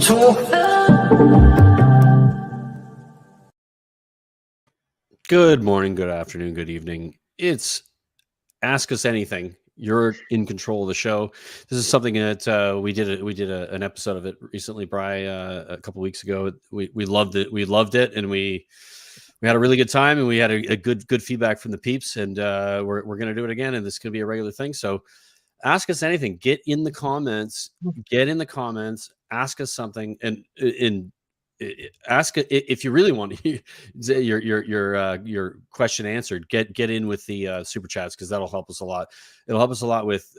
Tour. Good morning, good afternoon, good evening. It's Ask Us Anything. You're in control of the show. This is something that we did an episode of it recently, Bri, a couple weeks ago. We loved it. We loved it, and we had a really good time, and we had a good feedback from the peeps. And we're going to do it again, and this is going to be a regular thing. So ask us anything. Get in the comments. Ask us something, and ask if you really want your question answered. Get in with the super chats, because that'll help us a lot. It'll help us a lot with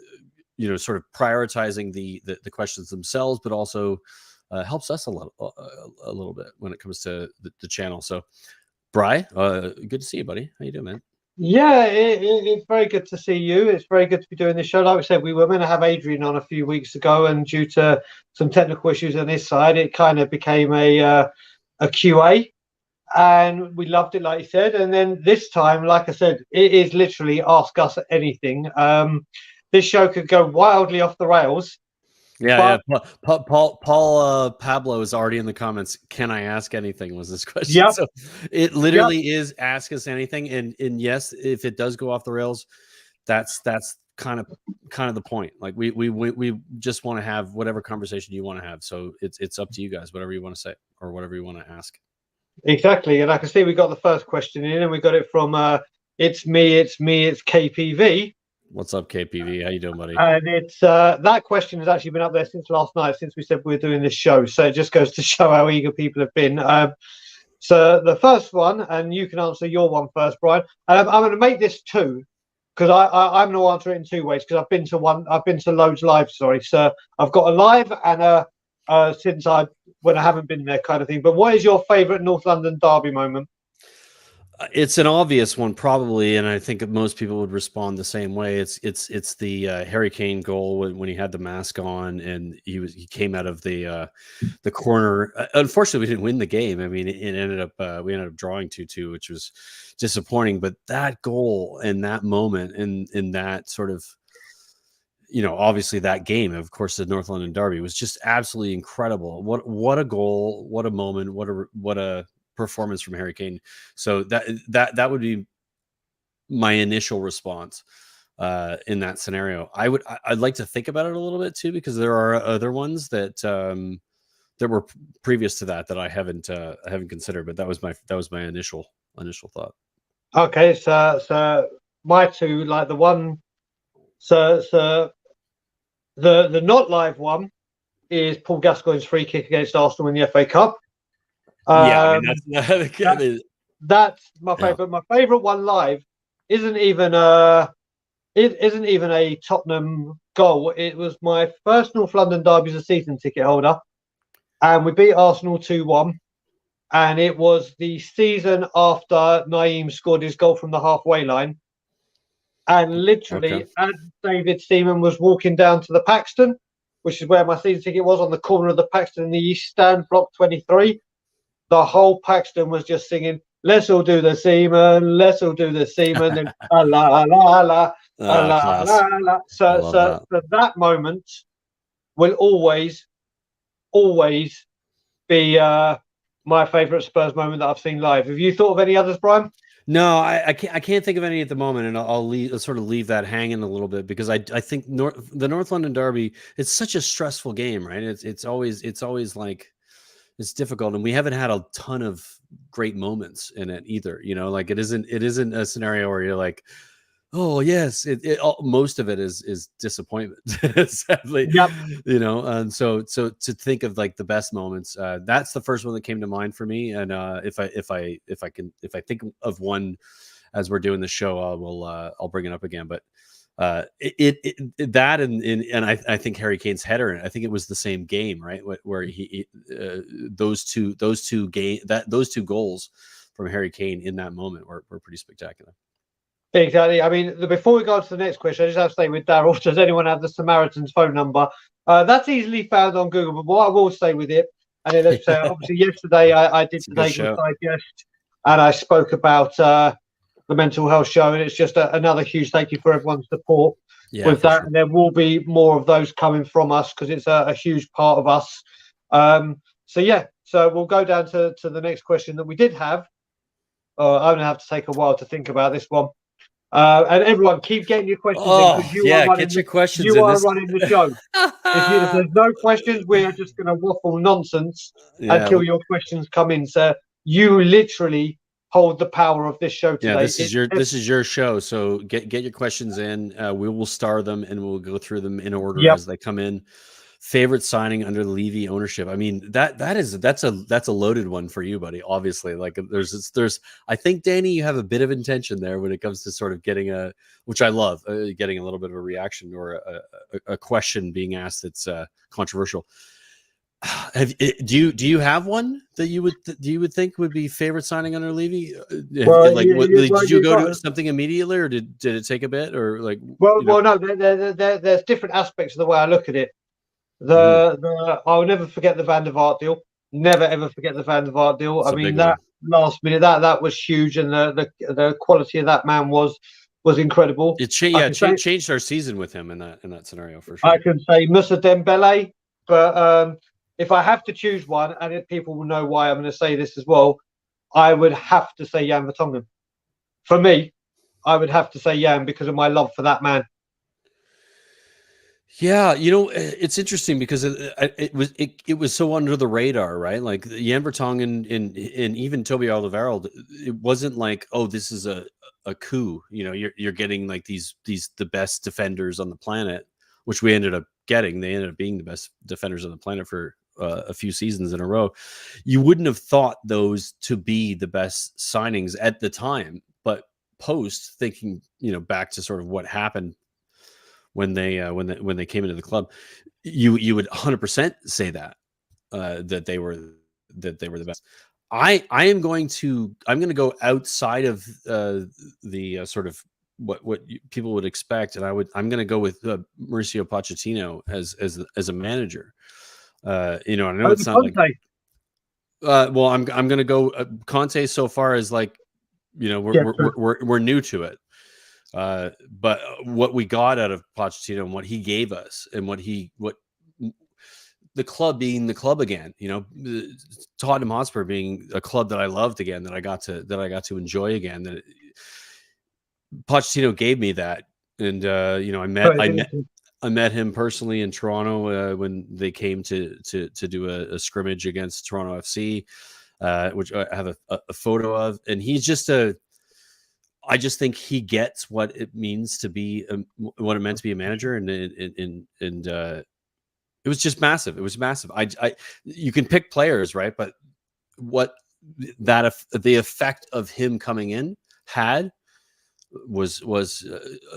sort of prioritizing the questions themselves, but also helps us a little bit when it comes to the channel. So Bri, good to see you, buddy. How you doing, man? Yeah, it's very good to see you. It's very good to be doing this show. Like we said, we were going to have Adrian on a few weeks ago, and due to some technical issues on his side, it kind of became a QA, and we loved it, like you said. And then this time, like I said, it is literally Ask Us Anything. This show could go wildly off the rails. Yeah. Paul Pablo is already in the comments. Can I ask anything? Was this question? Yep. So it literally is Ask Us Anything. And yes, if it does go off the rails, that's kind of the point. Like we just want to have whatever conversation you want to have. So it's up to you guys, whatever you want to say or whatever you want to ask. Exactly. And I can see we got the first question in, and we got it from it's KPV. What's up, KPV? How you doing, buddy? And it's that question has actually been up there since last night, since we said we were doing this show. So it just goes to show how eager people have been. So the first one, and you can answer your one first, Brian. I'm going to make this two, because I'm going to answer it in two ways, because I've been to loads live. Sorry, so I've got a live and when I haven't been there, kind of thing. But what is your favourite North London derby moment? It's an obvious one, probably, and I think most people would respond the same way. It's the Harry Kane goal when he had the mask on and he came out of the corner. Unfortunately, we didn't win the game. I mean, it ended up we ended up drawing 2-2, which was disappointing. But that goal and that moment and in that sort of, obviously that game, of course, the North London derby was just absolutely incredible. What a goal! What a moment! What a performance from Harry Kane. So that would be my initial response in that scenario. I'd like to think about it a little bit too, because there are other ones that were previous to that I haven't considered, but that was my initial thought. Okay, so my two, like the one, so the not live one is Paul Gascoigne's free kick against Arsenal in the FA Cup. I mean, that's my favorite. Yeah. My favorite one live isn't even a Tottenham goal. It was my first North London derby as a season ticket holder, and we beat Arsenal 2-1. And it was the season after Naeem scored his goal from the halfway line, and literally, as David Seaman was walking down to the Paxton, which is where my season ticket was, on the corner of the Paxton in the East Stand, block 23. The whole Paxton was just singing, "Let's all do the Seaman, let's all do the Seaman," and la la la la la la la. So that moment will always be my favourite Spurs moment that I've seen live. Have you thought of any others, Brian? No, I can't think of any at the moment, and I'll leave that hanging a little bit, because I think the North London derby, it's such a stressful game, right? It's always like, it's difficult, and we haven't had a ton of great moments in it either. Like it isn't a scenario where you're like, oh yes, most of it is disappointment, sadly. Yep. And so to think of like the best moments, that's the first one that came to mind for me. And if I think of one as we're doing the show, I'll bring it up again. But that and I think Harry Kane's header, I think it was the same game, right? Where he those two goals from Harry Kane in that moment were pretty spectacular. Exactly. I mean, before we go on to the next question, I just have to say with Daryl, does anyone have the Samaritan's phone number? That's easily found on Google. But what I will say with it, and it's obviously yesterday I did the Nagel Digest, and I spoke about the mental health show, and it's just another huge thank you for everyone's support with that. Sure. And there will be more of those coming from us, because it's a huge part of us So yeah, so we'll go down to the next question that we did have. I'm gonna have to take a while to think about this one. And everyone, keep getting your questions in because you are running. Get your questions You in. are running the show. If there's no questions, we are just going to waffle nonsense until your questions come in. So you literally hold the power of this show today. Yeah, this is your show. So get your questions in. We will star them and we'll go through them in order as they come in. Favorite signing under the Levy ownership. I mean, that's a loaded one for you, buddy. Obviously, like there's. I think Danny, you have a bit of intention there when it comes to sort of getting which I love, getting a little bit of a reaction or a question being asked that's controversial. Do you have one that you would think would be favorite signing under Levy? Well, did you go to something immediately, or did it take a bit, or like? Well, no. There's different aspects of the way I look at it. I'll never forget the Van der Vaart deal. Never ever forget the Van der Vaart deal. That's I mean, that last minute that was huge, and the quality of that man was incredible. It changed our season with him in that scenario for sure. I can say Moussa Dembele, but if I have to choose one, and people will know why I'm going to say this as well, I would have to say Jan Vertonghen. For me, I would have to say Jan because of my love for that man. Yeah, it's interesting because it was so under the radar, right? Like Jan Vertonghen and even Toby Alderweireld, it wasn't like, oh, this is a coup. You're getting like the best defenders on the planet, which we ended up getting. They ended up being the best defenders on the planet for a few seasons in a row. You wouldn't have thought those to be the best signings at the time, but post thinking, back to sort of what happened when they came into the club, you would 100% say that they were the best. I'm going to go outside of the sort of what people would expect, and I'm going to go with Mauricio Pochettino as a manager. I know it's not like. Well, I'm going to go Conte so far as like, we're new to it. But what we got out of Pochettino and what he gave us and what the club being the club again, Tottenham Hotspur being a club that I loved again, that I got to enjoy again, that Pochettino gave me that. And, I met him personally in Toronto when they came to do a scrimmage against Toronto FC, which I have a photo of, and he's just I just think he gets what it means to be what it meant to be a manager, and it was just massive. It was massive. You can pick players, right? But what the effect of him coming in had was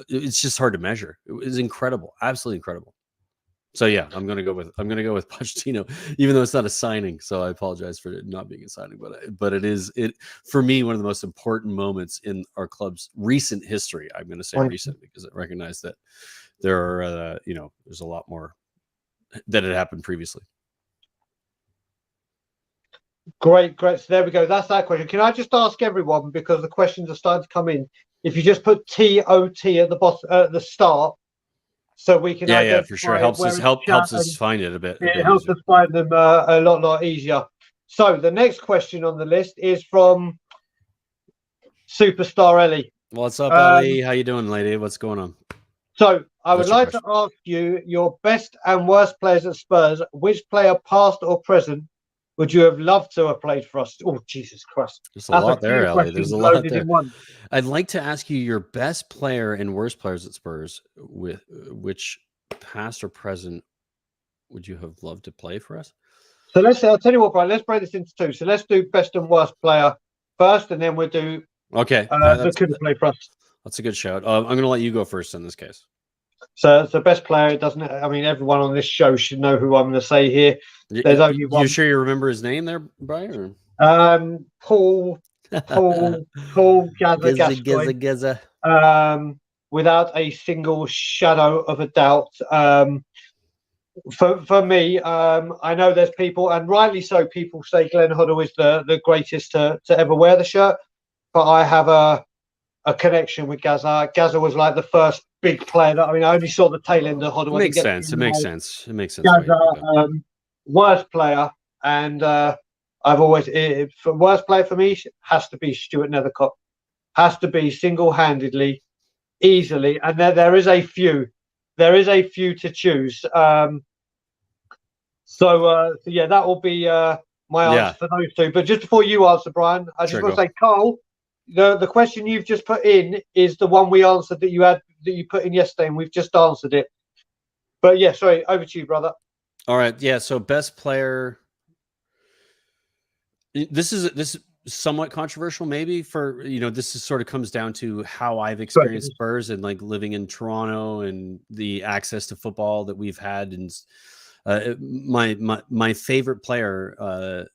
it's just hard to measure. It was incredible, absolutely incredible. So yeah, I'm gonna go with Pochettino, even though it's not a signing. So I apologize for it not being a signing, but it is for me one of the most important moments in our club's recent history. I'm going to say recent because I recognize that there are there's a lot more that had happened previously. Great. So there we go. That's that question. Can I just ask everyone, because the questions are starting to come in, if you just put TOT at the bottom at the start, so we can for sure helps us find it a bit. It helps us find them a lot easier. So the next question on the list is from Superstar Ellie. What's up, Ellie? How you doing, lady? What's going on? So I would like to ask you your best and worst players at Spurs. Which player, past or present, would you have loved to have played for us? Oh, Jesus Christ. There's a lot there, Ellie. There's a lot there. I'd like to ask you your best player and worst players at Spurs. With which past or present would you have loved to play for us? So I'll tell you what, Brian, let's break this into two. So let's do best and worst player first, and then we'll do that couldn't play for us. That's a good shout. I'm going to let you go first in this case. So the best player doesn't. I mean, everyone on this show should know who I'm going to say here. There's only one. You sure you remember his name there, Brian? Paul Gazza. Without a single shadow of a doubt. For me, I know there's people, and rightly so, people say Glenn Hoddle is the greatest to ever wear the shirt, but I have a connection with Gazza. Gazza was like the first big player that I only saw the tail end of Hoddle. It makes sense. Gazza worst player, and I've always for worst player for me has to be Stuart Nethercott. Has to be single-handedly, easily, and there is a few. There is a few to choose. So yeah, that will be my answer for those two. But just before you answer, Brian, I just want to say, Carl, the question you've just put in is the one we answered that you put in yesterday, and we've just answered it. But yeah, sorry, over to you, brother. All right, yeah. So best player. This is somewhat controversial, maybe for this is sort of comes down to how I've experienced Spurs and like living in Toronto and the access to football that we've had. And my favorite player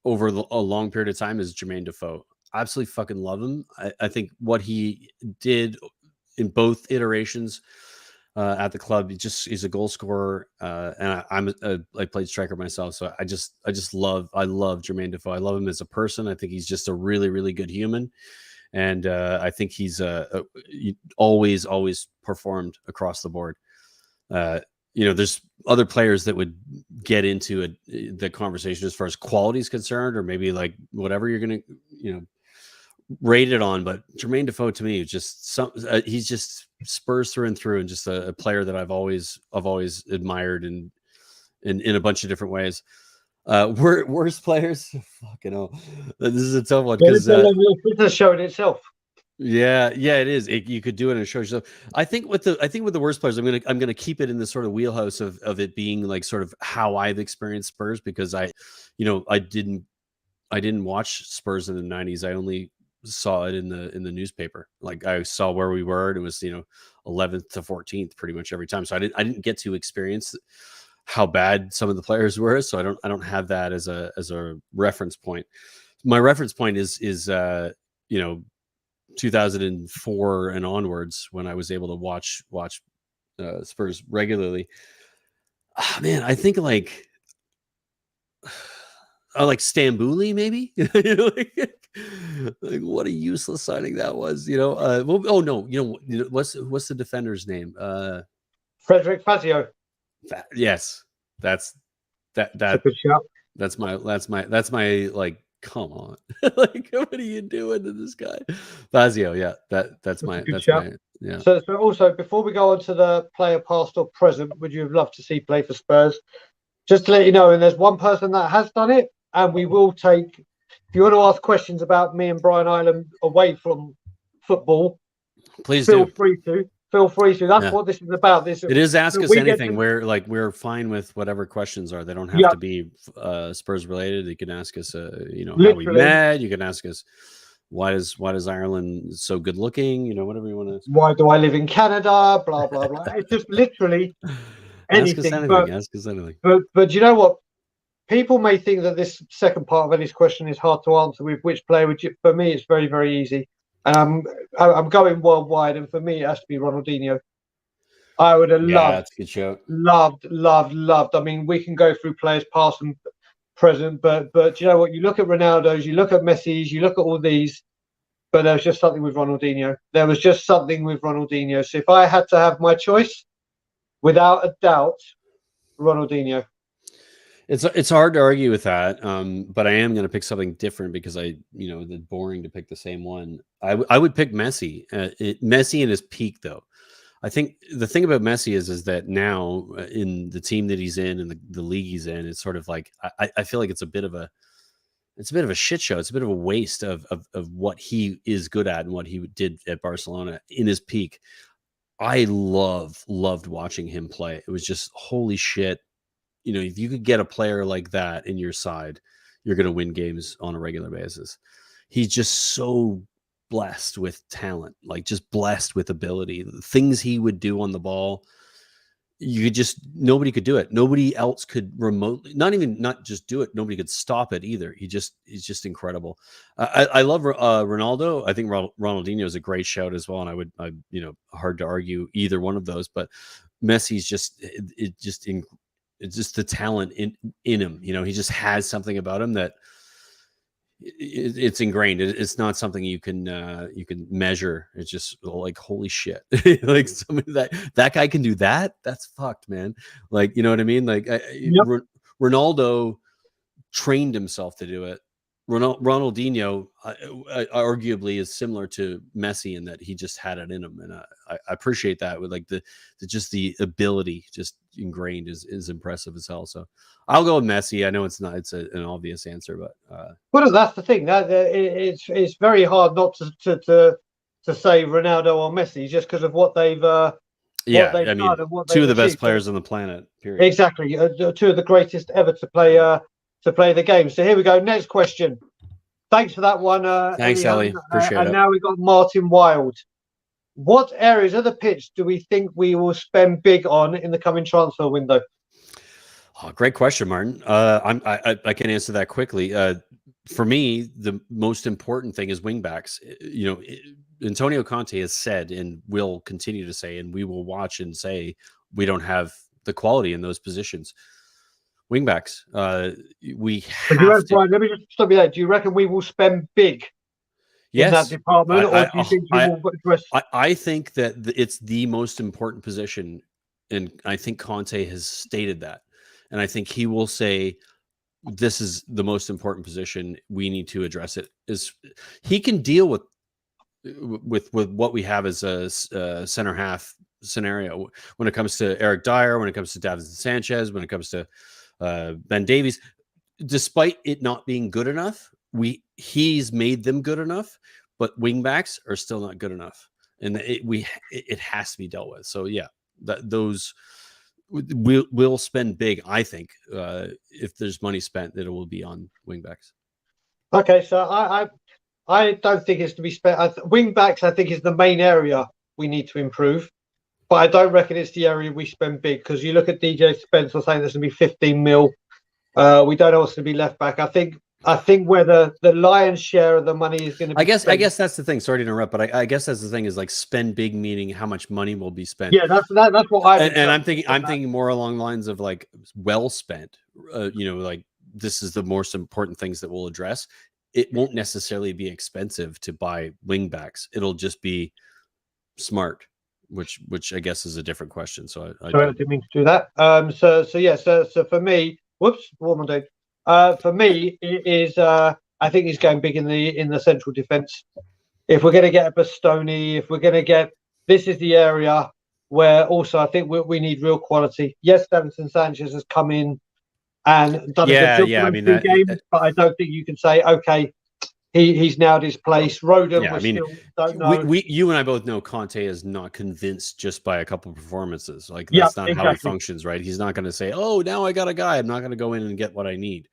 over a long period of time is Jermaine Defoe. Absolutely fucking love him. I think what he did in both iterations at the club, he's a goal scorer, and I played striker myself, so I love Jermaine Defoe. I love him as a person. I think he's just a really, really good human, and I think he's always performed across the board. There's other players that would get into the conversation as far as quality is concerned, or maybe like whatever you're gonna rate it on. But Jermaine Defoe to me is just he's just Spurs through and through, and just a player that I've always admired in a bunch of different ways. Worst players, fucking hell, this is a tough one because it's showing itself. Yeah, it is. You could do it and show yourself. I think with the worst players, I'm gonna keep it in the sort of wheelhouse of it being like sort of how I've experienced Spurs, because I didn't watch Spurs in the 90s. I only saw it in the newspaper. Like I saw where we were, and it was 11th to 14th pretty much every time. So I didn't get to experience how bad some of the players were. So I don't have that as a reference point. My reference point is 2004 and onwards, when I was able to watch Spurs regularly. Oh, man, I think like Stambouli, maybe. Like what a useless signing that was. What's the defender's name? Frederick Fazio. Yes, that's my like. Come on, like what are you doing to this guy, Fazio? Yeah, that's my yeah. So also, before we go on to the player past or present, would you have loved to see play for Spurs? Just to let you know, and there's one person that has done it, and we will take. If you want to ask questions about me and Brian Ireland away from football, please feel free to. That's what this is about. It is ask us anything. We're fine with whatever questions are. They don't have to be Spurs related. You can ask us, how we met. You can ask us why is Ireland so good looking? Whatever you want to. Why do I live in Canada? Blah blah blah. It's just literally anything. Ask us anything. But you know what? People may think that this second part of Eddie's question is hard to answer. With which player would you? For me, it's very, very easy. And I'm going worldwide, and for me, it has to be Ronaldinho. I would have that's a good show. Loved. I mean, we can go through players past and present, but you know what? You look at Ronaldo's, you look at Messi's, you look at all these, but there was just something with Ronaldinho. So if I had to have my choice, without a doubt, Ronaldinho. It's hard to argue with that, but I am going to pick something different because it's boring to pick the same one. I would pick Messi. Messi in his peak, though. I think the thing about Messi is that now in the team that he's in and the league he's in, it's sort of like I feel like it's a bit of a shit show. It's a bit of a waste of what he is good at and what he did at Barcelona in his peak. I loved watching him play. It was just holy shit. If you could get a player like that in your side, you're going to win games on a regular basis. He's just so blessed with talent, like just blessed with ability. The things he would do on the ball, nobody could do it. Nobody else could remotely, not just do it. Nobody could stop it either. He's just incredible. I love Ronaldo. I think Ronaldinho is a great shout as well. And hard to argue either one of those, but Messi's it's just the talent in him. He just has something about him that it's ingrained. It's not something you can measure. It's just like, holy shit. Like somebody that guy can do that. That's fucked, man. Like, you know what I mean? Like Ronaldo trained himself to do it. Ronaldinho arguably is similar to Messi in that he just had it in him, and I appreciate that with like the ability just ingrained is impressive as hell. So I'll go with Messi. I know it's an obvious answer, but well, that's the thing. That it's very hard not to say Ronaldo or Messi just because of what they've done and what two of the they've best achieved. players on the planet. Period. Exactly, two of the greatest ever to play the game. So here we go. Next question. Thanks for that one. Thanks, Ellie. Appreciate it. And now we've got Martin Wild. What areas of the pitch do we think we will spend big on in the coming transfer window? Oh, great question, Martin. I can answer that quickly. For me, the most important thing is wingbacks. Antonio Conte has said and will continue to say, and we will watch and say, we don't have the quality in those positions. Wingbacks. We have to. Brian, let me just stop you there. Do you reckon we will spend big in that department, or do you think we will address? I think that it's the most important position, and I think Conte has stated that, and I think he will say this is the most important position. We need to address it. He can deal with what we have as a center half scenario when it comes to Eric Dyer, when it comes to Davinson Sanchez, when it comes to Ben Davies. Despite it not being good enough, he's made them good enough, but wingbacks are still not good enough, and it has to be dealt with. So yeah, those we'll spend big. I think if there's money spent, that it will be on wingbacks. Okay, so I don't think it's to be spent. Wingbacks, I think, is the main area we need to improve, but I don't reckon it's the area we spend big, because you look at DJ Spencer saying there's going to be 15 mil. We don't know what's going to be left back. I think where the lion's share of the money is going to be. I guess that's the thing. Sorry to interrupt, but I guess that's the thing is like spend big, meaning how much money will be spent. Yeah, that's what I. And I'm thinking more along the lines of like well spent. Like this is the most important things that we'll address. It won't necessarily be expensive to buy wingbacks. It'll just be smart, which I guess is a different question. So I didn't mean to do that. So for me, whoops, what am I doing? For me, it is. I think he's going big in the central defence. If we're going to get a Bastoni, if we're going to get, this is the area where also I think we need real quality. Yes, Davinson Sanchez has come in and done a good job in 2 games, but I don't think you can say, okay, he's nailed his place. Roden, still don't know. You and I both know Conte is not convinced just by a couple of performances. Like that's not how he functions, right? He's not going to say, "Oh, now I got a guy. I'm not going to go in and get what I need."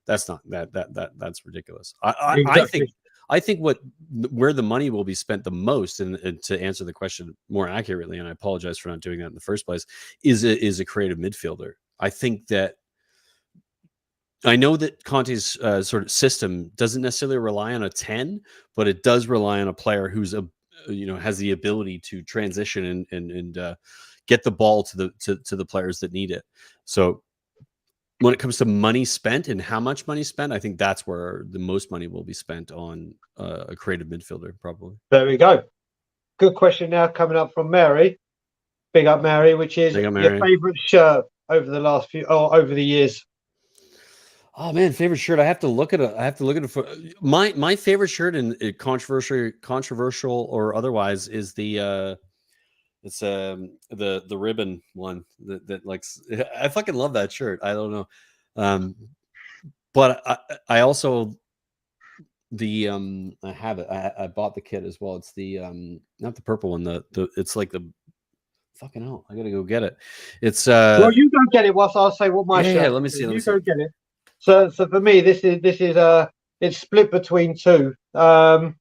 That's not that's ridiculous. I think where the money will be spent the most, and to answer the question more accurately, and I apologize for not doing that in the first place, is a creative midfielder. I think that. I know that Conte's sort of system doesn't necessarily rely on a 10, but it does rely on a player who's has the ability to transition and get the ball to the players that need it. So when it comes to money spent and how much money spent, I think that's where the most money will be spent on a creative midfielder, probably. There we go. Good question now coming up from Mary. Big up, Mary. Which is your favorite shirt over the years? Oh man, favorite shirt. I have to look at it. For my favorite shirt, and controversial or otherwise, is the ribbon one that like I fucking love that shirt. I don't know, but I also I have it. I bought the kit as well. It's the not the purple one. It's like the fucking hell. I gotta go get it. It's well, you go get it. Whilst I'll say what my shirt. Yeah, let me see. You go get it. So for me, this is it's split between two for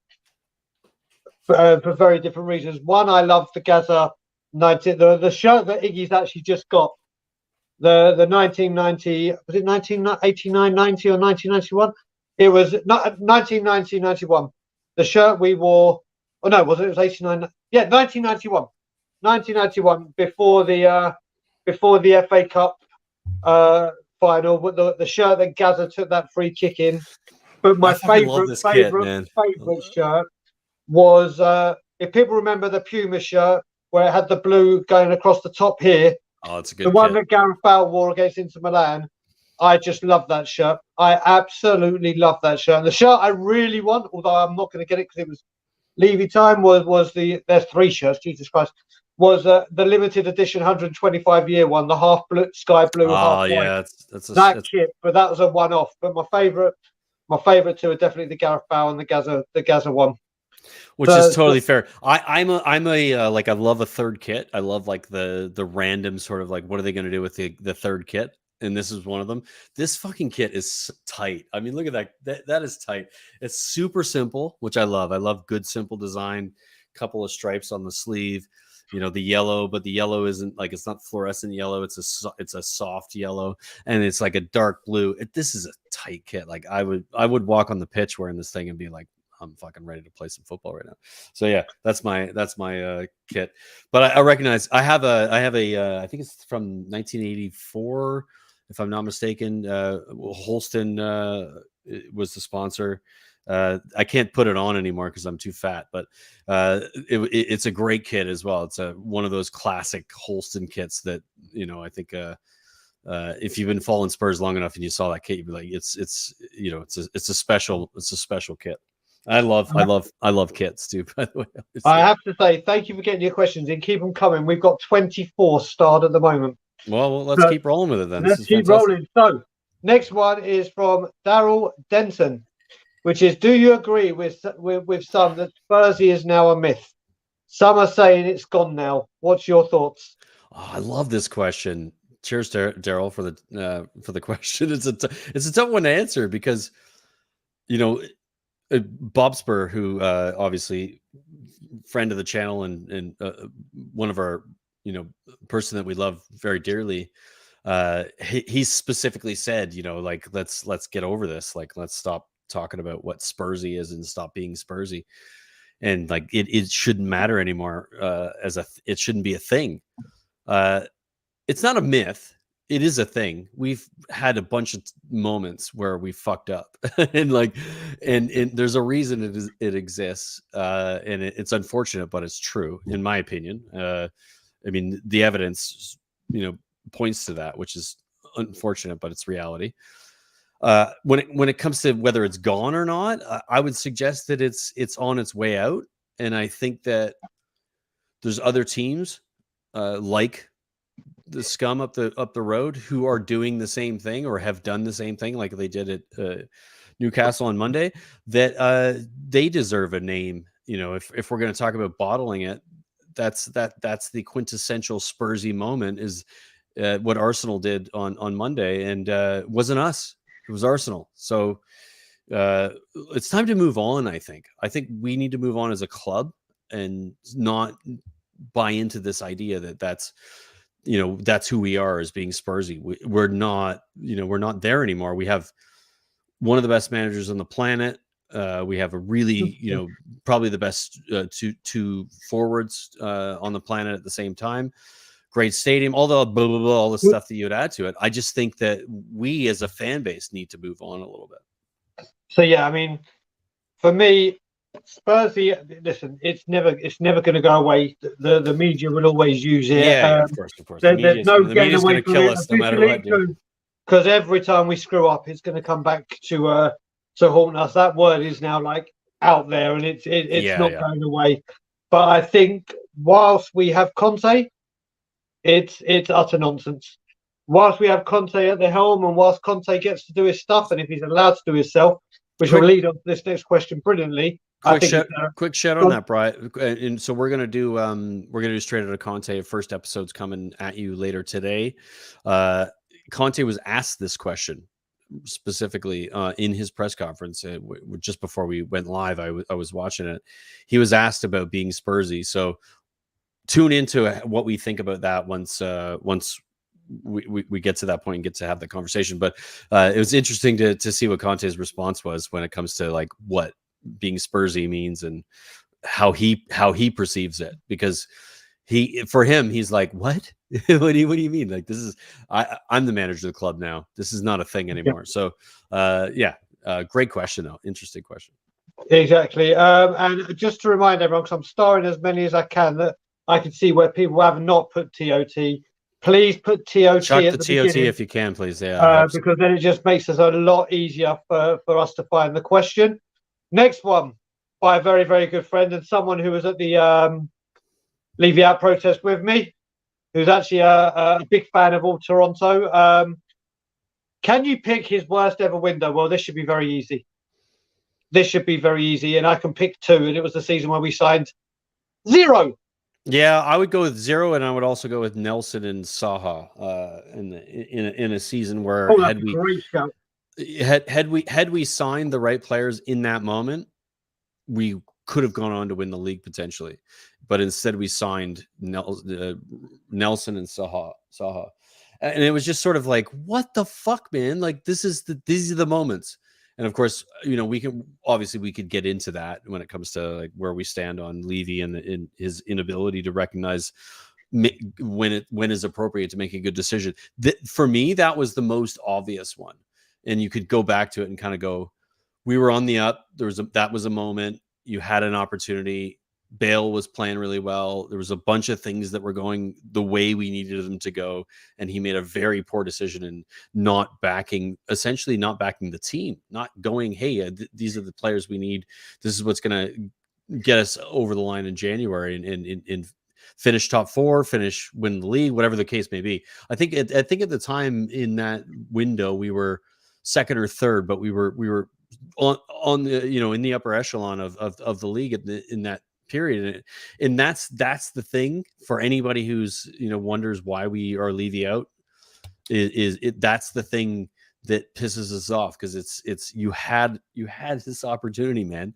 very different reasons. One, I love the Gaza 90, the shirt that Iggy's actually just got, the 1990, was it 1989, 90 or 1991? It was not 1990, 91. The shirt we wore, oh no, was it 89? Yeah, 1991. 1991 before the FA Cup final, with the shirt that Gaza took that free kick in. But my favorite shirt was if people remember the Puma shirt where it had the blue going across the top here. Oh, it's a good. The one that Gareth Bale wore against Inter Milan. I just love that shirt. I absolutely love that shirt. And the shirt I really want, although I'm not going to get it because it was Levy time, was there's 3 shirts, Jesus Christ, was the limited edition 125-year one, the half blue, sky blue, half Oh white. yeah, That kit, but that was a one-off. But my favorite two are definitely the Gareth Bale and the Gaza one. Which is totally fair. I'm a like, I love a third kit. I love like the random sort of like, what are they going to do with the third kit? And this is one of them. This fucking kit is tight. I mean, look at that. That is tight. It's super simple, which I love. I love good simple design. Couple of stripes on the sleeve. You know, the yellow, but the yellow isn't like, it's not fluorescent yellow. It's a soft yellow, and it's like a dark blue. This is a tight kit. Like I would walk on the pitch wearing this thing and be like, I'm fucking ready to play some football right now. So yeah, that's my kit. But I recognize I have a I think it's from 1984, if I'm not mistaken. Holston was the sponsor. I can't put it on anymore because I'm too fat, but it's a great kit as well. It's one of those classic Holston kits that, you know, I think if you've been following Spurs long enough and you saw that kit, you'd be like, it's a special kit. I love kits too, by the way. I have to say, thank you for getting your questions in. Keep them coming. We've got 24 starred at the moment. Well, let's keep rolling with it then. Let's keep rolling. So, next one is from Daryl Denton, which is: do you agree with some that Spursy is now a myth? Some are saying it's gone now. What's your thoughts? Oh, I love this question. Cheers, Daryl, for the question. It's a tough one to answer because, you know, Bob Spur, who obviously friend of the channel and one of our, you know, person that we love very dearly, he specifically said, you know, like, let's get over this. Like, let's stop talking about what Spursy is and stop being Spursy. And like, it shouldn't matter anymore. It shouldn't be a thing. It's not a myth. It is a thing. We've had a bunch of moments where we fucked up, and like, and there's a reason it exists, and it's unfortunate, but it's true, in my opinion. I mean, the evidence, you know, points to that, which is unfortunate, but it's reality. When it comes to whether it's gone or not, I would suggest that it's on its way out, and I think that there's other teams like the scum up the road who are doing the same thing or have done the same thing, like they did at Newcastle on Monday, that they deserve a name. You know, if we're going to talk about bottling it, that's the quintessential Spursy moment, is what Arsenal did on Monday, and wasn't us. It was Arsenal. So it's time to move on. I think we need to move on as a club and not buy into this idea that's you know, that's who we are as being Spursy. We're not, you know, we're not there anymore. We have one of the best managers on the planet. We have a really, you know, probably the best two forwards on the planet at the same time. Great stadium, all the blah, blah, blah, all the stuff that you would add to it. I just think that we as a fan base need to move on a little bit. So yeah, I mean, for me, Spursy, listen, it's never going to go away. The media will always use it. Yeah, of course. There's no getting away from kill it us no matter what. Because every time we screw up, it's going to come back to haunt us. That word is now like out there, and it's not going away. But I think whilst we have Conte, it's utter nonsense. Whilst we have Conte at the helm, and whilst Conte gets to do his stuff, and if he's allowed to do himself, which will lead on to this next question brilliantly. Quick shout on that, Brian. And so we're gonna do Straight Outta Conte. First episode's coming at you later today. Conte was asked this question specifically in his press conference just before we went live. I was watching it. He was asked about being Spursy. So tune into what we think about that once we get to that point and get to have the conversation. But it was interesting to see what Conte's response was when it comes to like what being Spursy means and how he perceives it, because for him he's like, what what do you mean, like, this is I'm the manager of the club now, this is not a thing anymore. So great question though, interesting question. Exactly. And just to remind everyone, because I'm starring as many as I can, that I can see where people have not put TOT. Please put TOT Chuck at the the TOT beginning, if you can, please. Yeah, it helps. because then it just makes us a lot easier for us to find the question. Next one by a very, very good friend and someone who was at the Levy Out protest with me, who's actually a big fan of all Toronto. Can you pick his worst ever window? Well, this should be very easy. This should be very easy, and I can pick two, and it was the season where we signed 0. Yeah, I would go with 0, and I would also go with Nelson and Saha in a season where Oh, that's a great shout. had we signed the right players in that moment, we could have gone on to win the league potentially, but instead we signed Nelson and Saha, and it was just sort of like, what the fuck, man? Like these are the moments. And of course, we could get into that when it comes to like where we stand on Levy and in his inability to recognize when is appropriate to make a good decision. For me, that was the most obvious one, and you could go back to it and kind of go, we were on the up. That was a moment. You had an opportunity. Bale was playing really well. There was a bunch of things that were going the way we needed them to go, and he made a very poor decision in essentially not backing the team, not going, hey, these are the players we need. This is what's going to get us over the line in January and finish top 4, win the league, whatever the case may be. I think at the time in that window we were second or third, but we were on the in the upper echelon of the league in that period, and that's the thing for anybody who's wonders why we are Levy out. That's the thing that pisses us off, because it's you had this opportunity, man.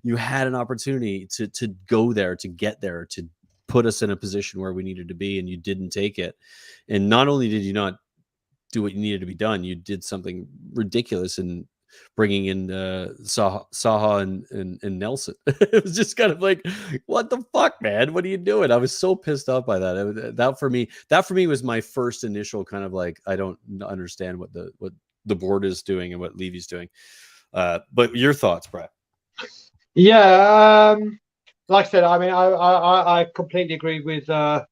You had an opportunity to go there, to get there, to put us in a position where we needed to be, and you didn't take it. And not only did you not do what you needed to be done, you did something ridiculous in bringing in Saha and Nelson. It was just kind of like, what the fuck, man? What are you doing? I was so pissed off by that. That for me was my first initial kind of like, I don't understand what the board is doing and what Levy's doing. But your thoughts, Brett? Yeah, like I said, I mean, I completely agree with the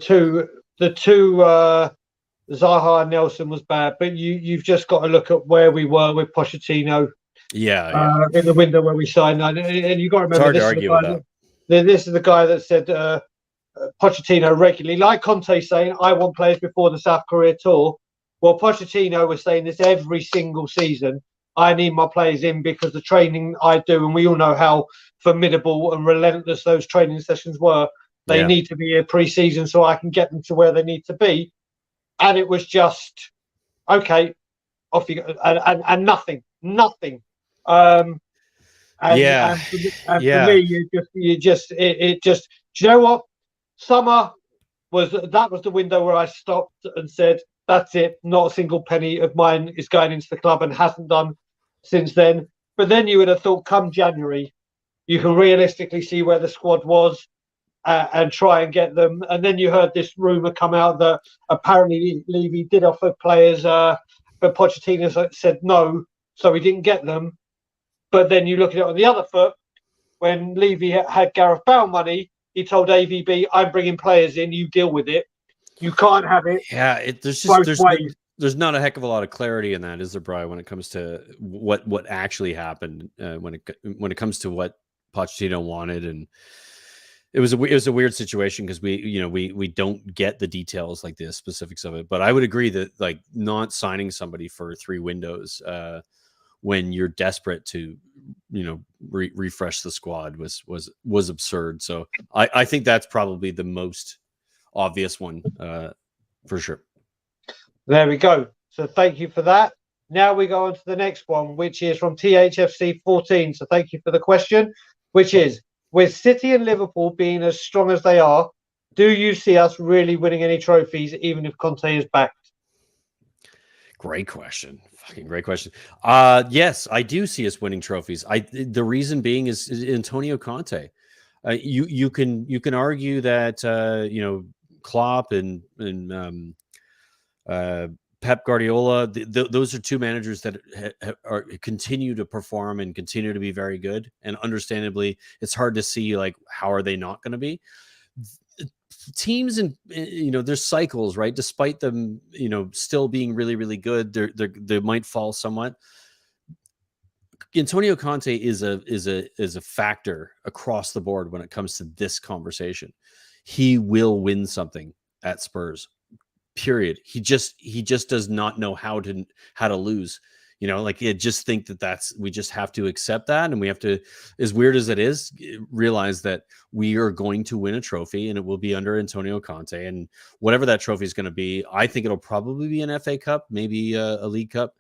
two. Zaha and Nelson was bad, but you've just got to look at where we were with Pochettino. In the window where we signed, and you got to remember, this is the guy that said Pochettino regularly, like Conte saying, "I want players before the South Korea tour." Well, Pochettino was saying this every single season. I need my players in because the training I do, and we all know how formidable and relentless those training sessions were. They need to be here pre-season so I can get them to where they need to be. And it was just, okay, off you go, and nothing. And for me, you just, do you know what? Summer was the window where I stopped and said, that's it. Not a single penny of mine is going into the club, and hasn't done since then. But then you would have thought, come January, you can realistically see where the squad was. And try and get them. And then you heard this rumor come out that apparently Levy did offer players, but Pochettino said no, so he didn't get them. But then you look at it on the other foot, when Levy had Gareth Bale money, he told AVB, I'm bringing players in, you deal with it. You can't have it. Yeah, there's not a heck of a lot of clarity in that, is there, Brian, when it comes to what actually happened, when it comes to what Pochettino wanted. And it was a weird situation, because we don't get the details, like the specifics of it. But I would agree that like not signing somebody for 3 windows when you're desperate to refresh the squad was absurd. So I think that's probably the most obvious one for sure. There we go. So thank you for that. Now we go on to the next one, which is from THFC 14. So thank you for the question, which is, with City and Liverpool being as strong as they are, do you see us really winning any trophies, even if Conte is backed? Great question. Fucking great question. Yes, I do see us winning trophies. The reason being is Antonio Conte. You can argue that Klopp and Pep Guardiola, those are two managers that continue to perform and continue to be very good. And understandably, it's hard to see like, how are they not going to be? teams and there's cycles, right? Despite them, still being really, really good, they might fall somewhat. Antonio Conte is a factor across the board when it comes to this conversation. He will win something at Spurs. Period. He just does not know how to lose. Like I just think we just have to accept that, and we have to, as weird as it is, realize that we are going to win a trophy, and it will be under Antonio Conte, and whatever that trophy is going to be, I think it'll probably be an FA Cup, maybe a League Cup.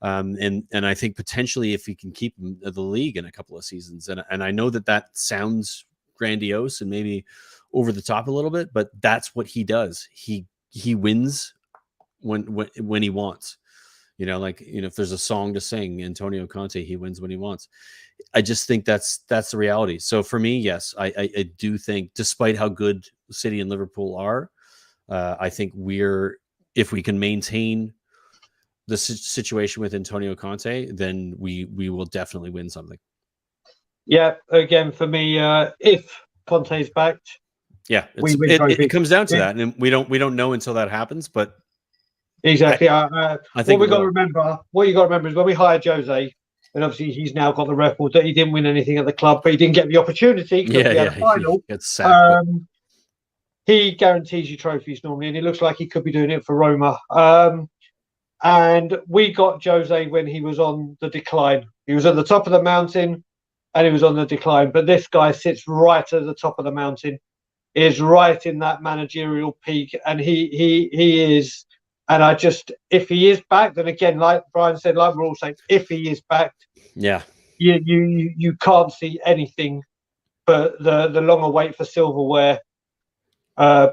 And I think potentially if he can keep the league in a couple of seasons, and I know that sounds grandiose and maybe over the top a little bit, but that's what he does. He wins when he wants. If there's a song to sing, Antonio Conte, he wins when he wants. I just think that's the reality. So for me, yes, I do think, despite how good City and Liverpool are, I think if we can maintain the situation with Antonio Conte, then we will definitely win something. Yeah, again, for me, if Conte's backed, it comes down to that, and we don't know until that happens. But exactly, I think what you got to remember is when we hired Jose, and obviously he's now got the record that he didn't win anything at the club, but he didn't get the opportunity because we had a final. He guarantees you trophies normally, and it looks like he could be doing it for Roma. And we got Jose when he was on the decline. He was at the top of the mountain, and he was on the decline. But this guy sits right at the top of the mountain, is right in that managerial peak, and he is. And if he is back, then again, like Brian said, like we're all saying, if he is backed, you can't see anything but the longer wait for silverware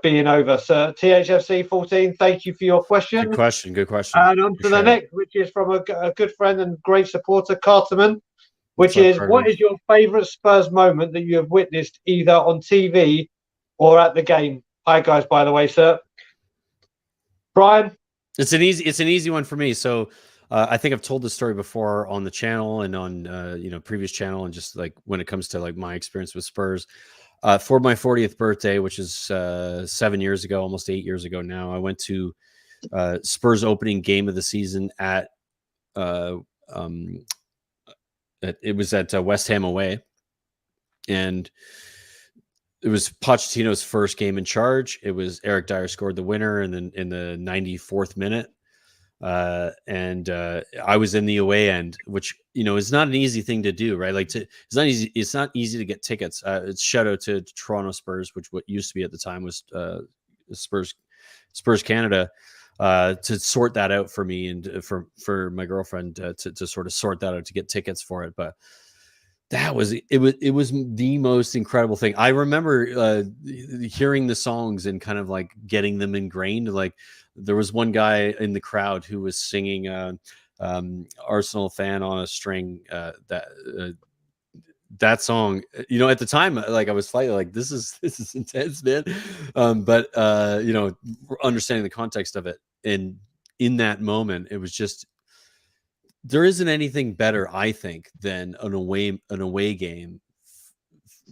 being over. So THFC 14, thank you for your question. Good question. And on to the next, which is from a good friend and great supporter, Carterman, which is, what is your favourite Spurs moment that you have witnessed either on TV or at the game? Hi guys, by the way, sir. Brian? It's an easy one for me. So I think I've told this story before on the channel and on previous channel, and just like when it comes to like my experience with Spurs. For my 40th birthday, which is 7 years ago, almost 8 years ago now, I went to Spurs opening game of the season at West Ham away, and it was Pochettino's first game in charge. It was Eric Dyer scored the winner, and then in the 94th minute. And I was in the away end, which is not an easy thing to do, right? Like it's not easy to get tickets. It's shout out to Toronto Spurs, which what used to be at the time was Spurs Canada, to sort that out for me and for my girlfriend to sort of sort that out to get tickets for it. But it was the most incredible thing. I remember hearing the songs and kind of like getting them ingrained. Like there was one guy in the crowd who was singing Arsenal Fan on a String, that song, at the time, like I was slightly like, this is intense, man. But understanding the context of it, and in that moment, it was just, there isn't anything better, I think, than an away game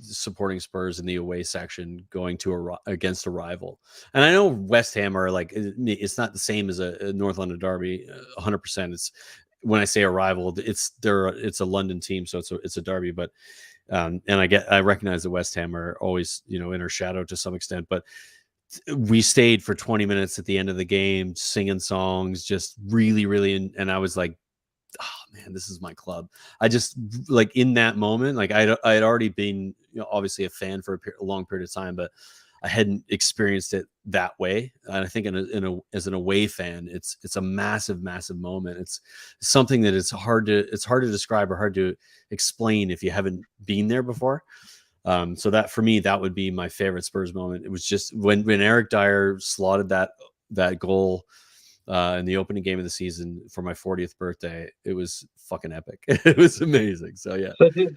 supporting Spurs in the away section, going to against a rival. And I know West Ham are like, it's not the same as a North London derby, 100%. It's, when I say a rival, it's a London team, so it's a derby. But and I recognize that West Ham are always in our shadow to some extent, but we stayed for 20 minutes at the end of the game singing songs, just really, really, and I was like, oh man, this is my club. I just, like, in that moment, like I had already been obviously a fan for a long period of time, but I hadn't experienced it that way. And I think as an away fan, it's a massive moment. It's something that it's hard to describe or hard to explain if you haven't been there before. So that, for me, that would be my favorite Spurs moment. It was just when Eric Dyer slotted that goal in the opening game of the season for my 40th birthday. It was fucking epic. It was amazing. So yeah. So do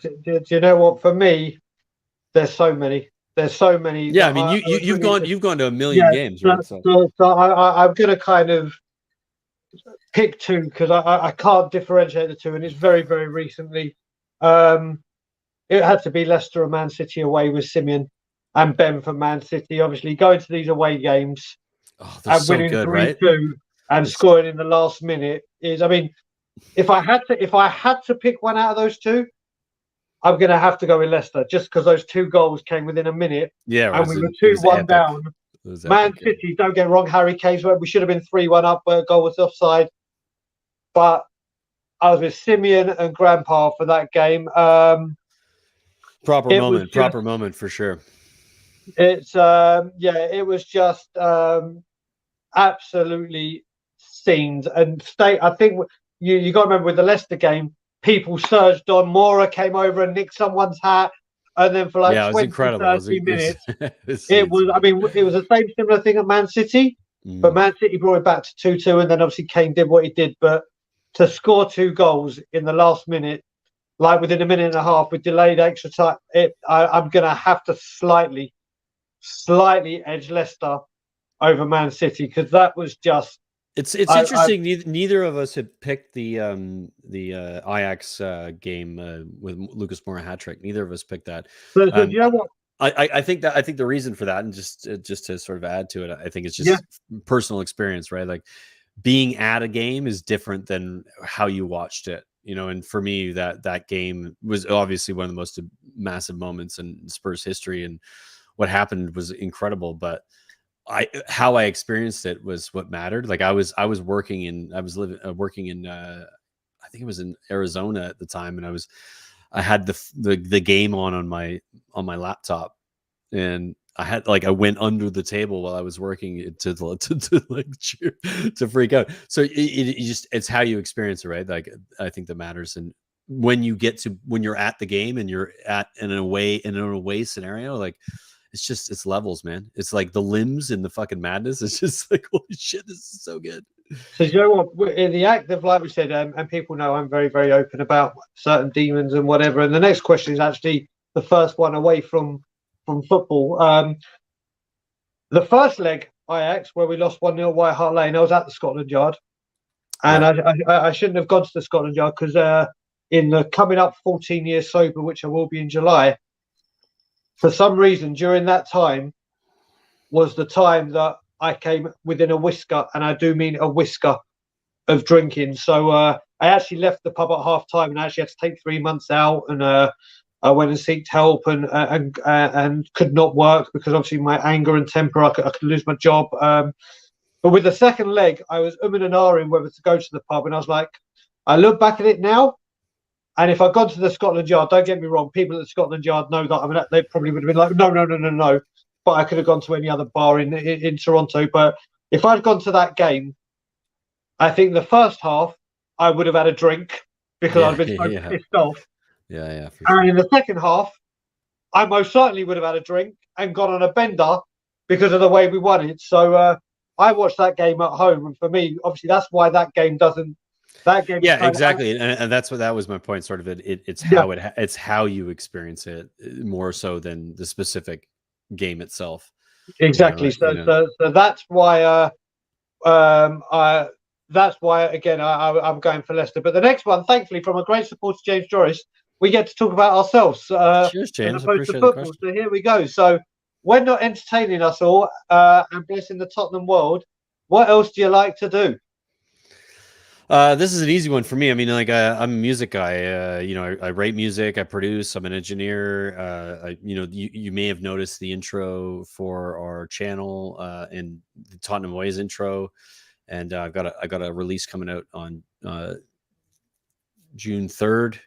you know what? For me, there's so many. Yeah, I mean, you've gone to a million games, right? So I'm going to kind of pick two because I can't differentiate the two, and it's very, very recently. It had to be Leicester and Man City away with Simeon. and Ben from Man City. Obviously, going to these away games they're and so winning good, 3-2 right? and scoring in the last minute is. I mean, if I had to pick one out of those two, I'm going to have to go with Leicester, just because those 2 goals came within a minute, Yeah, and we were it was 2-1 epic. down. It was Man epic, City, don't get wrong, Harry Kane's where we should have been 3-1 up, but a goal was offside. But I was with Simeon and Grandpa for that game. proper moment for sure. It's it was just absolutely scenes and state. I think you got to remember with the Leicester game, people surged on. Mora came over and nicked someone's hat, and then for like Yeah, it was 20, incredible. 30 minutes, It was. I mean, it was the same similar thing at Man City, but Man City brought it back to 2-2, and then obviously Kane did what he did. But to score 2 goals in the last minute, like within a minute and a half with delayed extra time, I'm going to have to slightly edge Leicester over Man City, because that was just. It's interesting. Neither of us had picked the Ajax game with Lucas Moura hat trick. Neither of us picked that. So do you know what? I think the reason for that, and just to sort of add to it, I think it's just personal experience, right? Like being at a game is different than how you watched it, you know. And for me, that game was obviously one of the most massive moments in Spurs history, and what happened was incredible. But how I experienced it was what mattered. Like I was working in I think it was in Arizona at the time, and I had the game on my laptop, and I went under the table while I was working to freak out. So it's how you experience it, right? Like I think that matters. And when you're at the game and you're in an away scenario, like it's levels, man. It's like the limbs and the fucking madness. It's just like, holy shit, this is so good. So you know what? In the act of, like we said, and people know I'm very, very open about certain demons and whatever. And the next question is actually the first one away from football. The first leg, Ajax, where we lost 1-0 White Hart Lane, I was at the Scotland Yard, and I shouldn't have gone to the Scotland Yard, because in the coming up 14 years sober, which I will be in July, for some reason during that time was the time that I came within a whisker, and I do mean a whisker, of drinking. So I actually left the pub at half time, and I actually had to take 3 months out, and I went and sought help, and could not work because obviously my anger and temper, I could lose my job. But with the second leg, I was and ahhing whether to go to the pub, and I was like, I look back at it now, and if I'd gone to the Scotland Yard, don't get me wrong, people at the Scotland Yard know that. I mean, they probably would have been like, no. But I could have gone to any other bar in Toronto. But if I'd gone to that game, I think the first half I would have had a drink because I'd been so pissed off. Yeah, for sure. And in the second half, I most certainly would have had a drink and gone on a bender because of the way we won it. So I watched that game at home, and for me, obviously, that's why that game doesn't. That game, exactly, and that was my point. Sort of it's how you experience it more so than the specific game itself. Exactly. So that's why. That's why again I'm going for Leicester. But the next one, thankfully, from a great supporter, James Joris, we get to talk about ourselves. Cheers, James. As opposed to football. So here we go. So when not entertaining us all and blessing the Tottenham world, what else do you like to do? This is an easy one for me. I mean, like I'm a music guy. I write music, I produce, I'm an engineer. You may have noticed the intro for our channel and the Tottenham Ways intro, and I got a release coming out on June 3rd.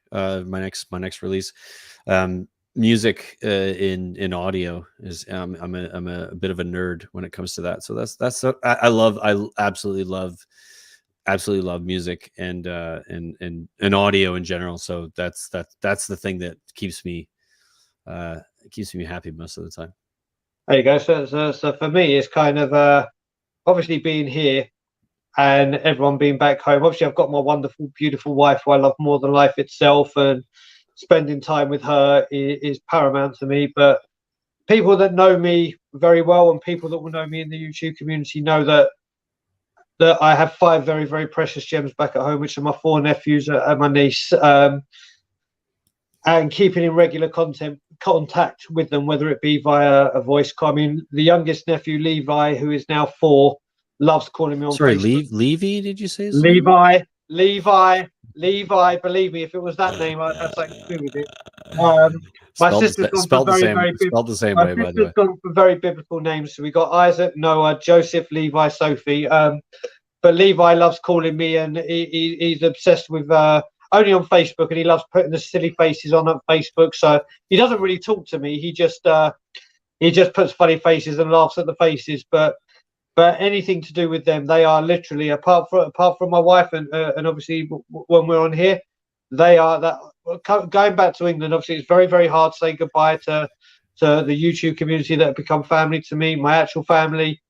My next release. Music in audio is I'm a bit of a nerd when it comes to that. So that's I absolutely love music and audio in general. So that's the thing that keeps me happy most of the time. There you go. So for me, it's kind of obviously being here and everyone being back home. Obviously, I've got my wonderful, beautiful wife who I love more than life itself, and spending time with her is paramount to me. But people that know me very well and people that will know me in the YouTube community know that I have 5 very, very precious gems back at home, which are my 4 nephews and my niece. And keeping in regular content contact with them, whether it be via a voice call. I mean, the youngest nephew, Levi, who is now 4, loves calling me on Sorry, Facebook. Levy, did you say his name? Levi. Believe me, if it was that name, I'd have something to do with it. My sister's gone for spelled the same way, by the way. gone for very biblical names. So we got Isaac, Noah, Joseph, Levi, Sophie. But Levi loves calling me, and he's obsessed with only on Facebook, and he loves putting the silly faces on Facebook. So he doesn't really talk to me. He just puts funny faces and laughs at the faces. But anything to do with them, they are literally, apart from my wife and obviously when we're on here, they are that. Going back to England, obviously it's very, very hard saying goodbye to the YouTube community that have become family to me, my actual family.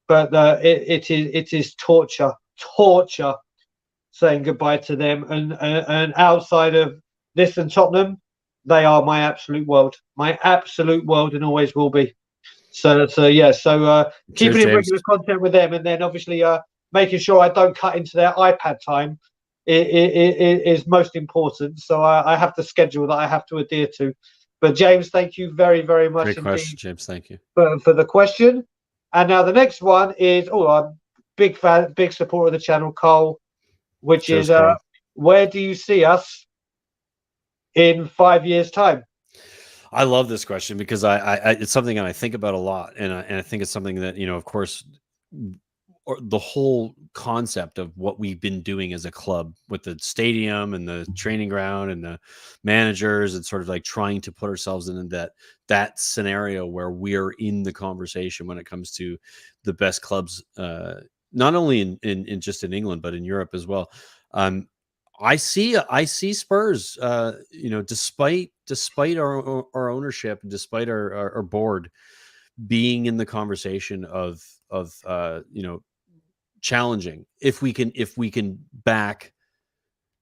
But it is torture saying goodbye to them. And outside of this and Tottenham, they are my absolute world, and always will be. So keeping in regular content with them, and then obviously making sure I don't cut into their iPad time is most important. So I have to schedule that I have to adhere to. But James, thank you very, very much Great indeed, question, James. Thank you for the question. And now the next one is, I'm big fan, big supporter of the channel, Cole, which Cheers, is Carl. where do you see us in 5 years' time? I love this question because I it's something that I think about a lot, and I think it's something that, of course, the whole concept of what we've been doing as a club with the stadium and the training ground and the managers, and sort of like trying to put ourselves in that scenario where we're in the conversation when it comes to the best clubs, not only in just in England, but in Europe as well. I see Spurs, despite our ownership, despite our board being in the conversation of challenging, if we can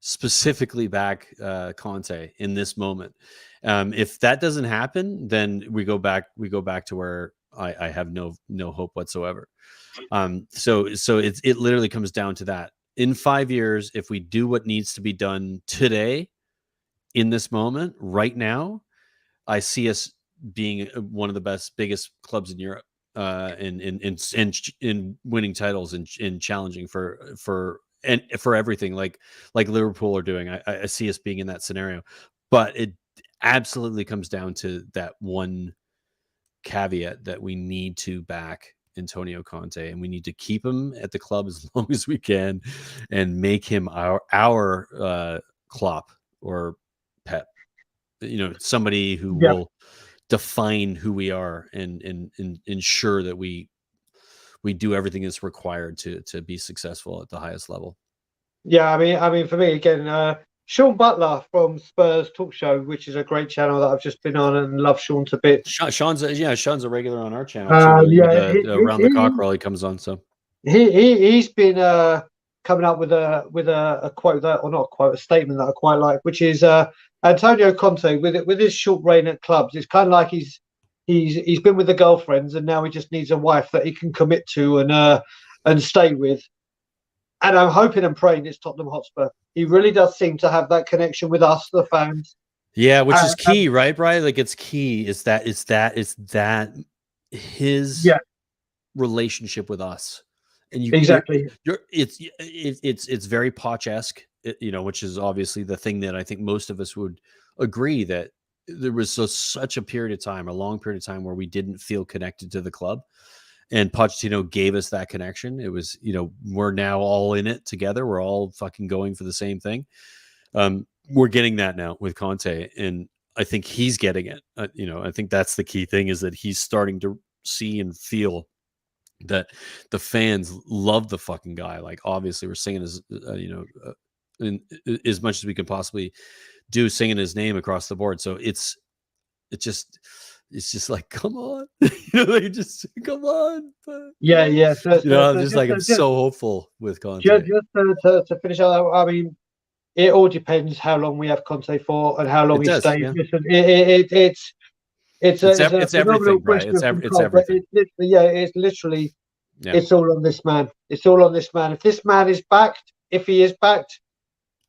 specifically back Conte in this moment. If that doesn't happen, then we go back to where I have no hope whatsoever. So it literally comes down to that. In 5 years, if we do what needs to be done today, in this moment, right now, I see us being one of the biggest clubs in Europe, in winning titles and in challenging for everything like Liverpool are doing. I see us being in that scenario, but it absolutely comes down to that one caveat that we need to back Antonio Conte, and we need to keep him at the club as long as we can and make him our Klopp or Pep, somebody who will define who we are and ensure that we do everything that's required to be successful at the highest level. Yeah, I mean, for me again, Sean Butler from Spurs Talk Show, which is a great channel that I've just been on and love Sean to bits. Sean's a regular on our channel too. Around the Cockerel he comes on. So he's been coming up with a quote that, or not a quote, a statement that I quite like, which is Antonio Conte with his short reign at clubs. It's kind of like he's been with the girlfriends, and now he just needs a wife that he can commit to and stay with. And I'm hoping and praying it's Tottenham Hotspur. He really does seem to have that connection with us, the fans. Yeah, which is key, right, Brian? Like, it's key. It's that his relationship with us, and it's very Poch-esque, which is obviously the thing that I think most of us would agree that there was such a long period of time where we didn't feel connected to the club. And Pochettino gave us that connection. It was, we're now all in it together. We're all fucking going for the same thing. We're getting that now with Conte, and I think he's getting it. I think that's the key thing, is that he's starting to see and feel that the fans love the fucking guy. Like, obviously, we're singing his, as much as we can possibly do, singing his name across the board. So it's just like, come on, they just come on. But, I'm so hopeful with Conte. Just to finish out, I mean, it all depends how long we have Conte for and how long he stays. Yeah. Listen, it's everything, right? It's everything. It's literally, it's all on this man. It's all on this man. If this man is backed, if he is backed,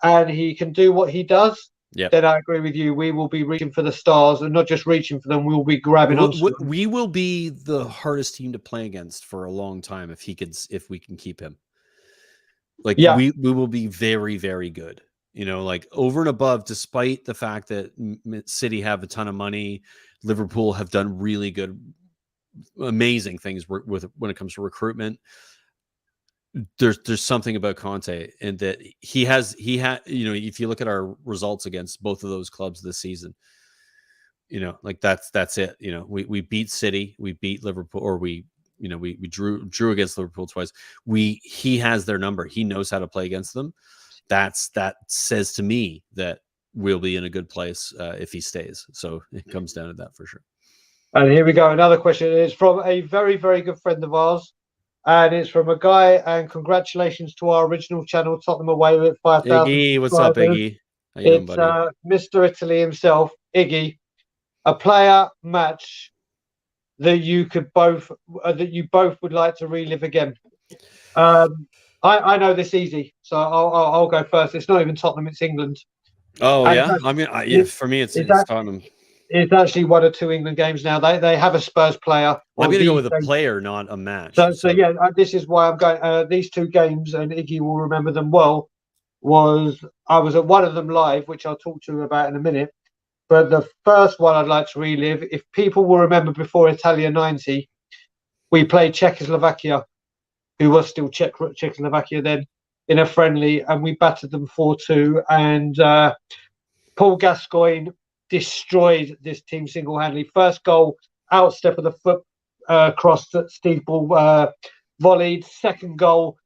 and he can do what he does, then I agree with you. We will be reaching for the stars, and not just reaching for them. We'll be grabbing onto them. We will be the hardest team to play against for a long time if we can keep him. Like we will be very, very good. Like over and above, despite the fact that City have a ton of money, Liverpool have done really good, amazing things with when it comes to recruitment. There's something about Conte, and that he had, if you look at our results against both of those clubs this season, like that's it. We beat City, we beat Liverpool, or we drew against Liverpool twice. He has their number. He knows how to play against them. That says to me that we'll be in a good place if he stays. So it comes down to that for sure. And here we go. Another question is from a very, very good friend of ours. And it's from a guy, and congratulations to our original channel, Tottenham Away, with 5,000. Iggy, what's up, Iggy? How you doing, buddy? Mr. Italy himself, Iggy. A player match that you both would like to relive again. I know this easy, so I'll go first. It's not even Tottenham; it's England. Oh, and yeah. I mean, for me, it's Tottenham. It's actually one or two England games now. They have a Spurs player. I'm going to go with a player, not a match. So yeah, this is why I'm going. These two games, and Iggy will remember them well. I was at one of them live, which I'll talk to you about in a minute. But the first one I'd like to relive, if people will remember, before Italia 90, we played Czechoslovakia, who was still Czechoslovakia then, in a friendly, and we battered them 4-2. And Paul Gascoigne destroyed this team single-handedly. First goal, outstep of the foot, cross that Steve Ball volleyed. Second goal,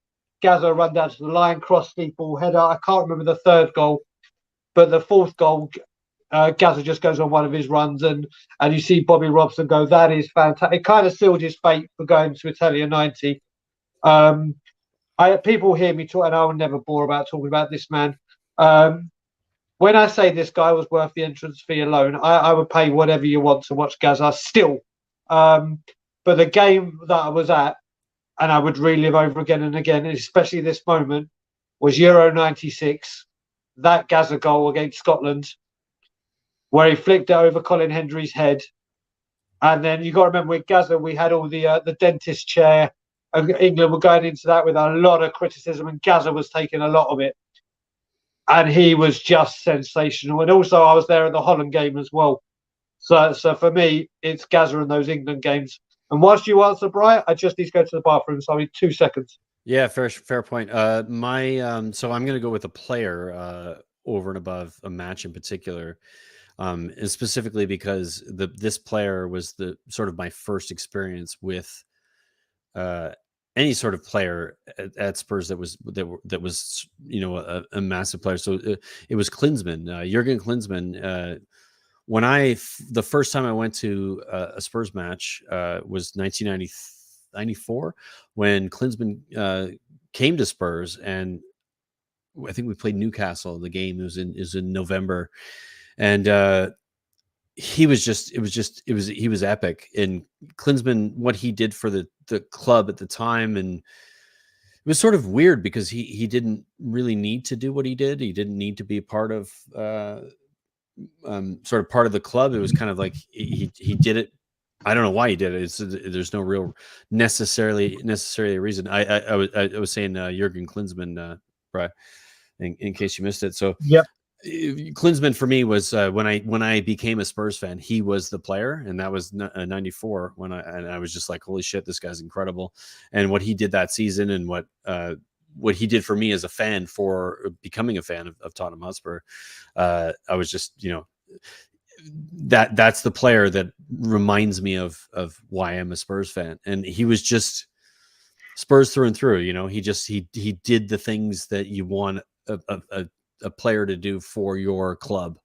Gazza run down to the line, cross, Steve Ball header. I can't remember the third goal, but the fourth goal, Gazza just goes on one of his runs, and you see Bobby Robson go, that is fantastic. It kind of sealed his fate for going to Italia 90. People hear me talk, and I will never bore about talking about this man. When I say this guy was worth the entrance fee alone, I would pay whatever you want to watch Gazza still. But the game that I was at, and I would relive over again and again, especially this moment, was Euro 96, that Gazza goal against Scotland, where he flicked it over Colin Hendry's head. And then you got to remember, with Gazza, we had all the dentist chair. England were going into that with a lot of criticism, and Gazza was taking a lot of it. And he was just sensational. And also, I was there at the Holland game as well. So for me, it's Gazza in those England games. And whilst you answer, Brian, I just need to go to the bathroom. So I need 2 seconds. Yeah, fair point. So I'm going to go with a player over and above a match in particular, and specifically because this player was the sort of my first experience with any sort of player at Spurs that was a massive player. So it was Klinsmann, Jurgen Klinsmann. When the first time I went to a Spurs match was 1994, when Klinsmann came to Spurs, and I think we played Newcastle. The game was in November, and he was epic. And Klinsmann, what he did for the club at the time, and it was sort of weird because he didn't really need to do what he did. He didn't need to be a part of sort of part of the club. It was kind of like he did it. I don't know why he did it. There's no real necessarily reason. I was saying Jurgen Klinsmann, Brad, in case you missed it. So yep. Klinsmann for me was when I became a Spurs fan, he was the player, and that was 94 when I was just like, holy shit, this guy's incredible. And what he did that season, and what he did for me as a fan, for becoming a fan of Tottenham Hotspur, I was just, that's the player that reminds me of why I'm a Spurs fan. And he was just Spurs through and through. He did the things that you want a player to do for your club,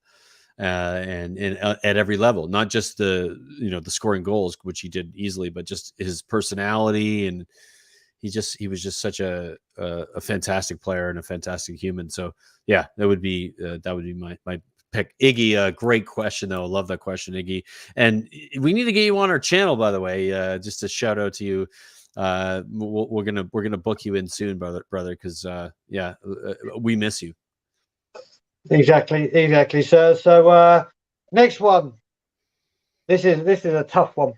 and at every level, not just the scoring goals, which he did easily, but just his personality, and he was just such a fantastic player and a fantastic human. So yeah, that would be my pick. Iggy, great question though. I love that question, Iggy. And we need to get you on our channel, by the way. Just a shout out to you. We're gonna book you in soon, brother, because we miss you. Exactly. So next one. This is a tough one.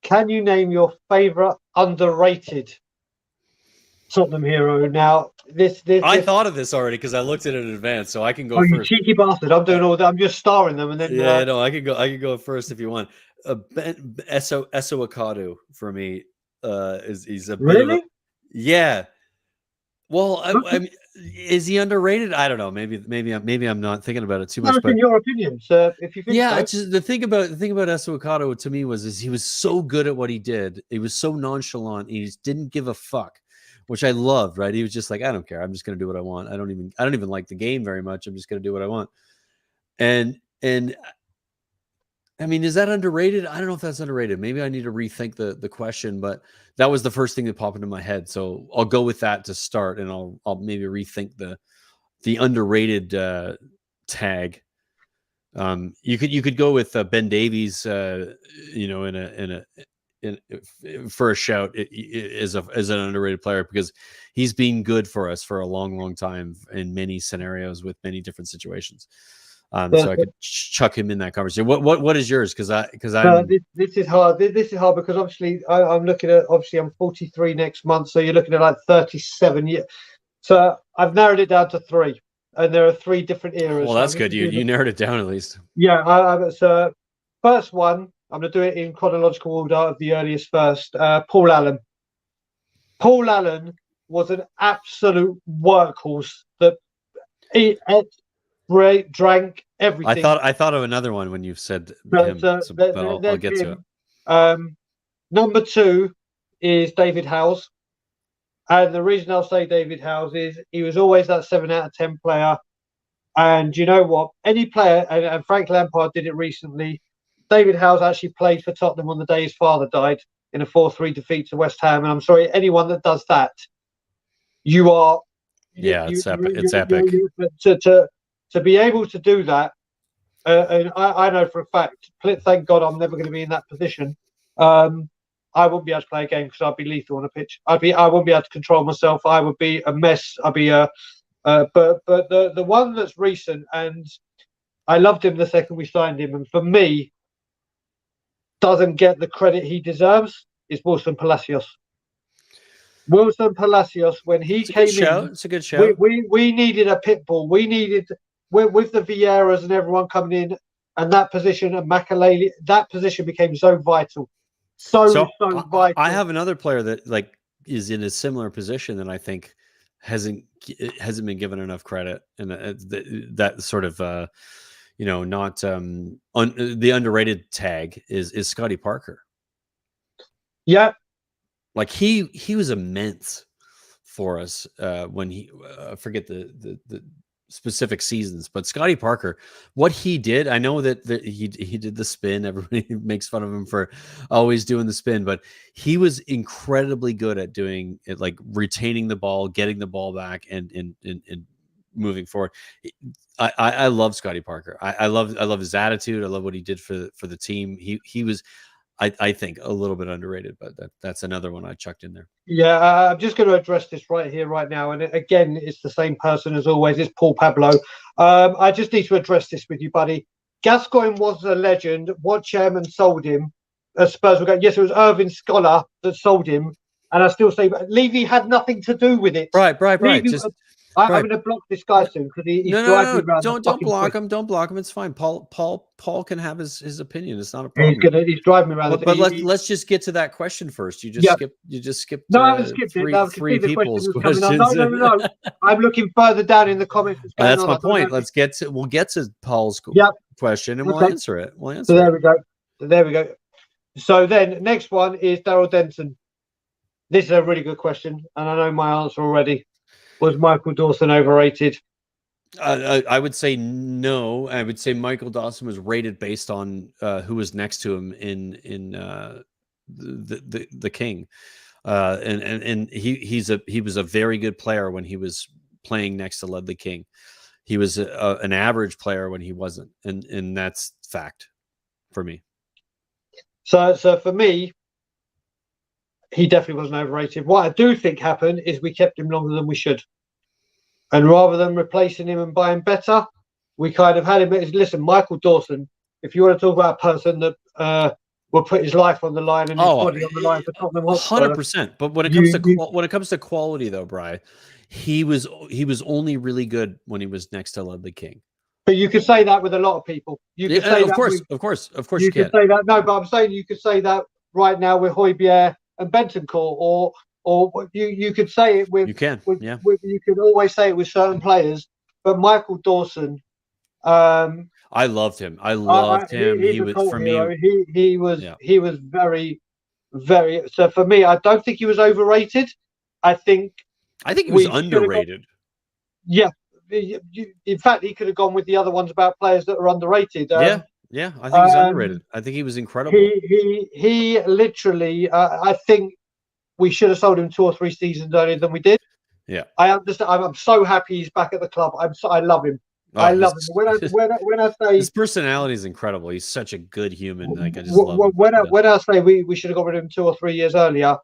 Can you name your favourite underrated Tottenham hero? Now, I this. thought of this already because I looked at it in advance, so I can Oh, go you first. cheeky bastard! I'm doing all that. I'm just starring them, and then. Yeah, no, I could go. I could go first if you want. Eso Akadu for me is he's a bit of a Really? yeah. Well, Okay. I mean, is he underrated? I don't know. Maybe I'm not thinking about it too No, much, it's in but your opinion, sir. If you think yeah, so. it's just the thing about Eso Akadu to me was is he was so good at what he did. He was so nonchalant. He just didn't give a fuck, which I loved. Right? He was just like, I don't care. I'm just gonna do what I want. I don't even like the game very much. I'm just gonna do what I want. And I mean, is that underrated? I don't know if that's underrated. Maybe I need to rethink the question, but that was the first thing that popped into my head. So I'll go with that to start, and I'll maybe rethink the underrated tag. You could go with Ben Davies, for a shout as an underrated player because he's been good for us for a long time in many scenarios with many different situations. So I could chuck him in that conversation. What is yours? Because I'm This is hard. This is hard because obviously I'm looking at. Obviously, I'm 43 next month, so you're looking at like 37 years. So I've narrowed it down to three, and there are three different eras. well. So I'm That's going good. to You narrowed it down at least. yeah. So first one, I'm going to do it in chronological order of the earliest first. Paul Allen. Paul Allen was an absolute workhorse that ate, drank everything. I thought of another one when you said So, him. so So, there, but I'll there's get to it. him. Number two is David Howes. And the reason I'll say David Howes is he was always that 7 out of 10 player. And you know what? Any player, and Frank Lampard did it recently. David Howes actually played for Tottenham on the day his father died in a 4-3 defeat to West Ham. And I'm sorry, anyone that does that, you are Yeah, it's epic. It's epic. to be able to do that. And I know for a fact, thank God I'm never going to be in that position. I wouldn't be able to play a game because I'd be lethal on a pitch. I wouldn't be able to control myself. I would be a mess. I'd be but the one that's recent, and I loved him the second we signed him, and for me, doesn't get the credit he deserves is Wilson Palacios. Wilson Palacios, when he It's a good came shout. in, It's a good shout. we needed a pit bull. We needed with the Vieiras and everyone coming in, and that position and Makaleli, that position became so vital, so So vital. I have another player that like is in a similar position that I think hasn't been given enough credit, and that sort of not the underrated tag is Scotty Parker. Yeah, Like he was immense for us when he I forget the specific seasons, but Scotty Parker, what he did, I know that he did the spin. Everybody makes fun of him for always doing the spin, but he was incredibly good at doing it, like retaining the ball, getting the ball back, and moving forward. I love Scotty Parker. I love his attitude. I love what he did for the team. He was I think a little bit underrated, but that's another one I chucked in there. yeah. I'm just going to address this right here, right now, and again, it's the same person as always. It's Paul Pablo. I just need to address this with you, buddy. Gascoigne was a legend. What chairman sold him? Spurs will go. Yes, it was Irving Scholar that sold him, and I still say Levy had nothing to do with it. Right. Levy, Just I'm right. going to block this guy soon because he's No, driving me around the don't fucking block point. him. Don't block him. It's fine. Paul can have his opinion. It's not a He's problem. he's driving me around. But let's just get to that question first. Yeah. You just skipped No, I haven't skipped it. No, I can three see the question people's was coming on. questions. No. I'm looking further down in the comments. What's going That's on? my I don't know. point. We'll get to Paul's Yeah. question and we'll Okay. answer it. So there we go. So then next one is Daryl Denton. This is a really good question, and I know my answer already. Was Michael Dawson overrated? I would say no. I would say Michael Dawson was rated based on who was next to him in the King, and he was a very good player when he was playing next to Ledley King. He was an average player when he wasn't, and that's fact for me. So for me, he definitely wasn't overrated. What I do think happened is we kept him longer than we should. And rather than replacing him and buying better, we kind of had him. Listen, Michael Dawson, if you want to talk about a person that will put his life on the line and his body on the line for Tottenham Hotspur, 100%. But when it comes to quality, though, Bri, he was only really good when he was next to Ledley King. But you could say that with a lot of people. You could say of that course, you can say that. No, but I'm saying you could say that right now with Højbjerg and Bentancur, or you could say it with. You can, yeah. You could always say it with certain players, but Michael Dawson. I loved him. He was for hero. me. He was very, very. So for me, I don't think he was overrated. I think he was underrated. Yeah. In fact, he could have gone with the other ones about players that are underrated. Yeah, I think he's underrated. I think he was incredible. He literally. I think we should have sold him 2 or 3 seasons earlier than we did. Yeah, I understand. I'm so happy he's back at the club. I love him. I love him. When I say his personality is incredible, he's such a good human. Like I just love him. When I say we should have got rid of him 2 or 3 years earlier,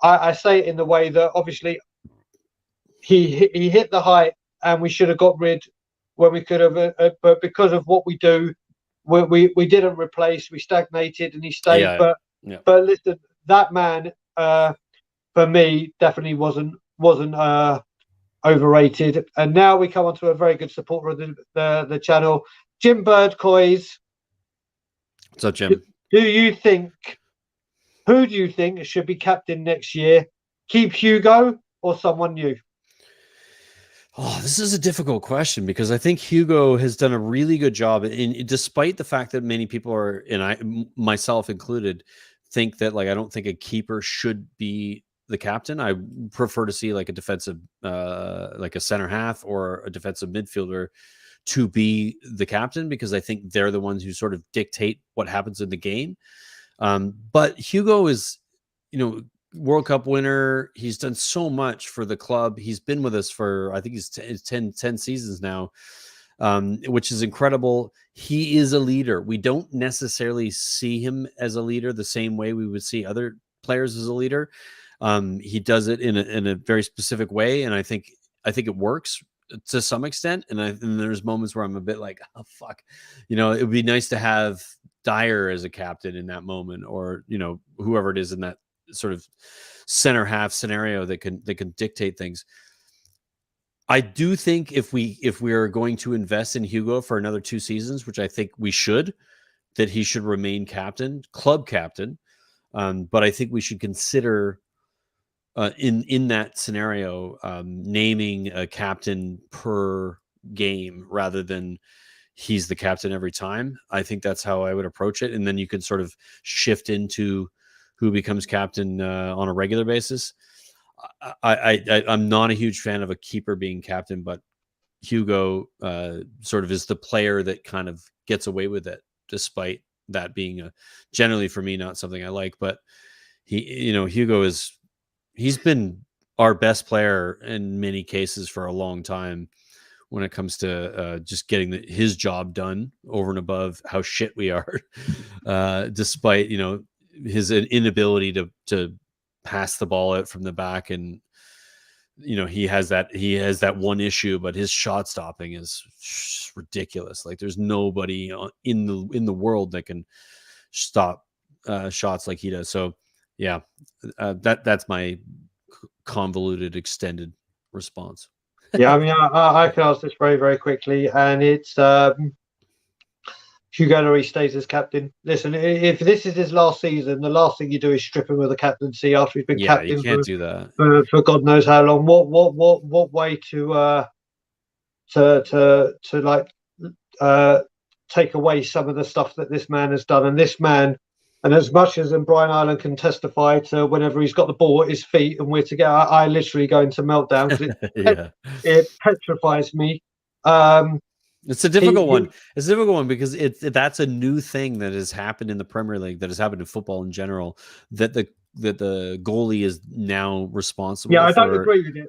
I say it in the way that obviously he hit the height. And we should have got rid when we could have, but because of what we do, we didn't replace. We stagnated, and he stayed. But listen, that man for me definitely wasn't overrated. And now we come on to a very good supporter of the channel, Jim Birdcoys. What's up, Jim? Who do you think should be captain next year? Keep Hugo or someone new? Oh, this is a difficult question because I think Hugo has done a really good job. And despite the fact that many people are, and I myself included, think that I don't think a keeper should be the captain. I prefer to see like a defensive, like a center half or a defensive midfielder to be the captain because I think they're the ones who sort of dictate what happens in the game. But Hugo is, World Cup winner. He's done so much for the club. He's been with us for, I think it's 10 seasons now, which is incredible. He is a leader. We don't necessarily see him as a leader the same way we would see other players as a leader. He does it in a very specific way. And I think it works to some extent. And there's moments where I'm a bit like, oh, fuck, it would be nice to have Dyer as a captain in that moment, or, whoever it is in that sort of center half scenario that can dictate things. I do think if we are going to invest in Hugo for another 2 seasons, which I think we should, that he should remain club captain. But I think we should consider in that scenario naming a captain per game rather than he's the captain every time. I think that's how I would approach it, and then you can sort of shift into who becomes captain on a regular basis. I'm not a huge fan of a keeper being captain, but Hugo sort of is the player that kind of gets away with it, despite that being generally for me not something I like. But Hugo he's been our best player in many cases for a long time when it comes to just getting his job done over and above how shit we are, despite his inability to pass the ball out from the back. And he has that one issue, but his shot stopping is ridiculous. Like there's nobody in the world that can stop shots like he does. So yeah, that's my convoluted extended response. Yeah, I mean, I can answer this very, very quickly, and it's Hugo Lloris stays as captain. Listen, if this is his last season, the last thing you do is strip him of the captaincy after he's been captain. You can't do that for God knows how long. What way to take away some of the stuff that this man has done? And this man, and as much as Brian Ireland can testify to, whenever he's got the ball at his feet and we're together, I literally go into meltdown because it petrifies me. It's a difficult one. It's a difficult one because that's a new thing that has happened in the Premier League, that has happened in football in general, that the goalie is now responsible. Yeah, I don't agree with it.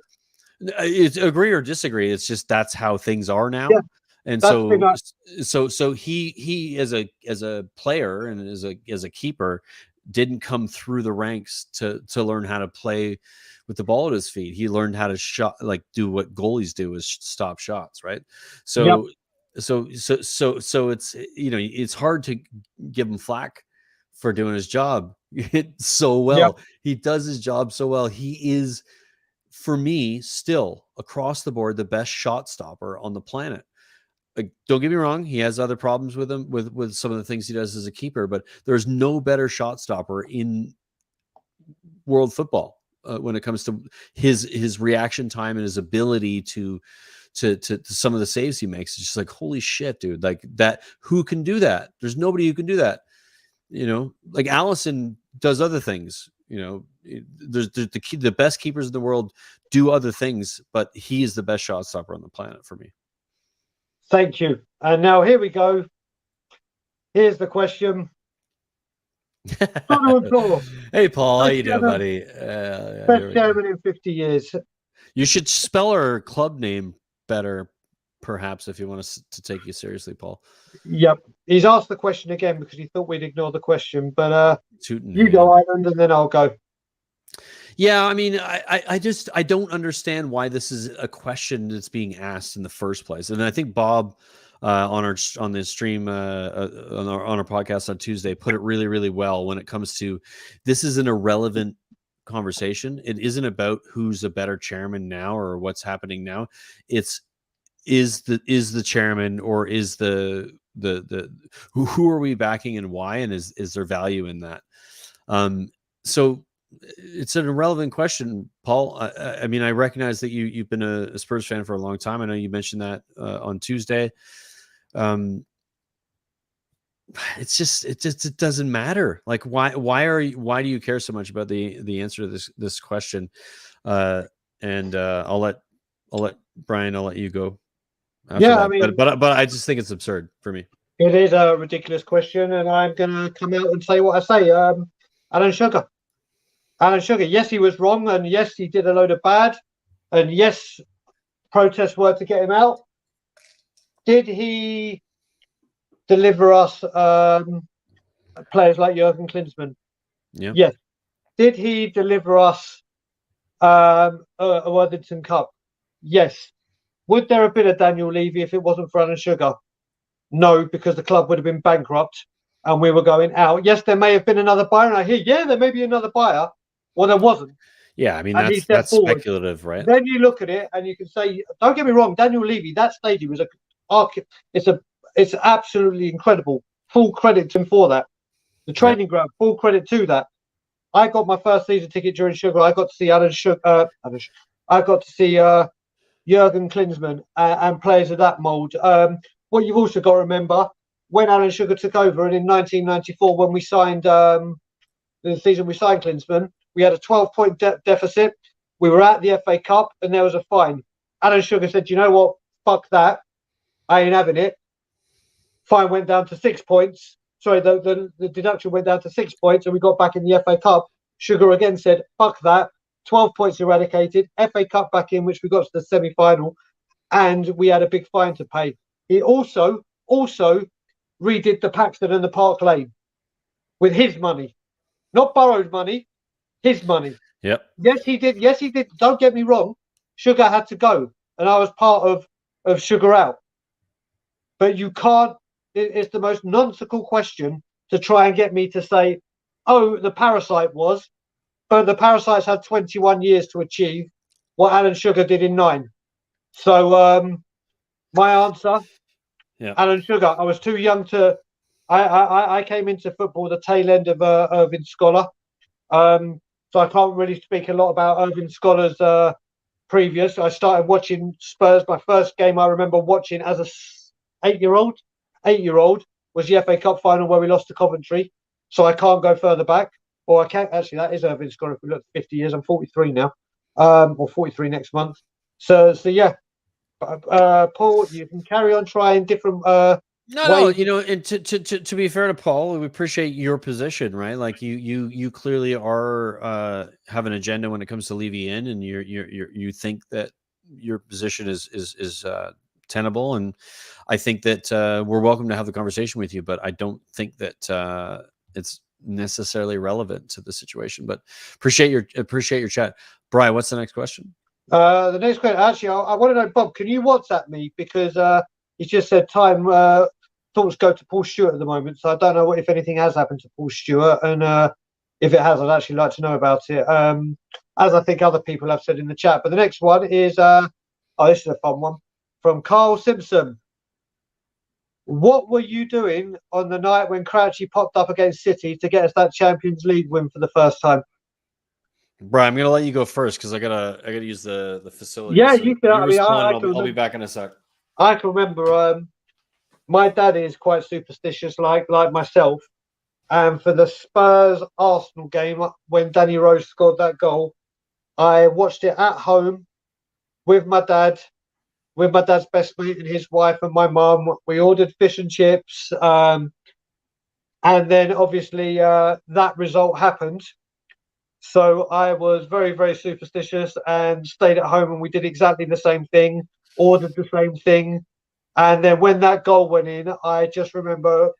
It's agree or disagree. It's just that's how things are now. Yeah, and so he as a player and as a keeper didn't come through the ranks to learn how to play with the ball at his feet. He learned how to do what goalies do, is stop shots, right? So So it's, it's hard to give him flack for doing his job so well. Yeah. He does his job so well. He is, for me, still across the board the best shot stopper on the planet. Like, don't get me wrong, he has other problems with him with some of the things he does as a keeper, but there's no better shot stopper in world football when it comes to his reaction time and his ability to some of the saves he makes. It's just like, holy shit, dude! Like that, who can do that? There's nobody who can do that. Like Allison does other things. There's the best keepers in the world do other things, but he is the best shot stopper on the planet for me. Thank you. And now here we go. Here's the question. Tottenham On Tour. Hey, Paul, how Best you doing, chairman- buddy? Best chairman in 50 years. You should spell our club name better, perhaps, if you want us to take you seriously, Paul. Yep. He's asked the question again because he thought we'd ignore the question. But Tootin', you go, Ireland, and then I'll go. Yeah, I mean, I don't understand why this is a question that's being asked in the first place. And I think Bob on the stream on our podcast on Tuesday put it really, really well when it comes to, this is an irrelevant conversation. It isn't about who's a better chairman now or what's happening now. It's is the chairman, or is the who are we backing and why, and is there value in that? So it's an irrelevant question, Paul. I mean, I recognize that you've been a Spurs fan for a long time. I know you mentioned that on Tuesday. It doesn't matter. Like, why do you care so much about the answer to this question? And I'll let Brian, I'll let you go. Yeah, that. I mean, but I just think it's absurd for me. It is a ridiculous question, and I'm going to come out and say what I say. Alan Sugar. Yes, he was wrong, and yes, he did a load of bad, and yes, protests were to get him out. Did he deliver us players like Jurgen Klinsmann? Yeah. Yes. Did he deliver us a Worthington Cup? Yes. Would there have been a Daniel Levy if it wasn't for Alan Sugar? No, because the club would have been bankrupt and we were going out. Yes, there may have been another buyer, and I hear, yeah, there may be another buyer. Well, there wasn't. Yeah, I mean, And that's speculative, right? Then you look at it and you can say, don't get me wrong, Daniel Levy, that stadium is it's absolutely incredible. Full credit to him for that. The training ground, full credit to that. I got my first season ticket during Sugar. I got to see I got to see Jurgen Klinsmann and players of that mould. What you've also got to remember, when Alan Sugar took over, and in 1994, when we signed the season we signed Klinsmann, we had a 12-point deficit. We were at the FA Cup, and there was a fine. Alan Sugar said, "You know what? Fuck that. I ain't having it." Fine went down to 6 points. Sorry, the deduction went down to 6 points, and we got back in the FA Cup. Sugar again said, "Fuck that." 12 points eradicated. FA Cup back in, which we got to the semi-final, and we had a big fine to pay. He also redid the Paxton and the Park Lane with his money, not borrowed money, his money. Yep. Yes, he did. Yes, he did. Don't get me wrong. Sugar had to go, and I was part of Sugar out. But you can't. It's the most nonsensical question to try and get me to say, "Oh, the Parasite was," but the Parasites had 21 years to achieve what Alan Sugar did in 9. So my answer, Alan Sugar. I was too young to. I came into football the tail end of Irving Scholar, so I can't really speak a lot about Irving Scholar's previous. I started watching Spurs. My first game I remember watching as a 8-year-old was the FA Cup final where we lost to Coventry. So I can't go further back, or I can't. Actually, that is Irving Scholar. If we look at 50 years, I'm 43 now, or 43 next month. So yeah. Paul, you can carry on trying different No, and to be fair to Paul, we appreciate your position, right? Like you clearly are have an agenda when it comes to Levy in, and you think that your position is tenable, and I think that we're welcome to have the conversation with you, but I don't think that it's necessarily relevant to the situation. But appreciate your chat. Brian, what's the next question? The next question, actually, I want to know, Bob, can you WhatsApp me, because He just said time thoughts go to Paul Stewart at the moment. So I don't know if anything has happened to Paul Stewart, and if it has, I'd actually like to know about it. As I think other people have said in the chat. But the next one is this is a fun one from Carl Simpson. What were you doing on the night when Crouchy popped up against City to get us that Champions League win for the first time? Brian, I'm gonna let you go first because I gotta use the facility. Yeah, so you can. I mean, I'll be back in a sec. I can remember. My dad is quite superstitious, like myself. And for the Spurs Arsenal game, when Danny Rose scored that goal, I watched it at home with my dad, with my dad's best mate and his wife and my mum. We ordered fish and chips, and then obviously that result happened. So I was very, very superstitious and stayed at home, and we did exactly the same thing, ordered the same thing. And then when that goal went in, I just remember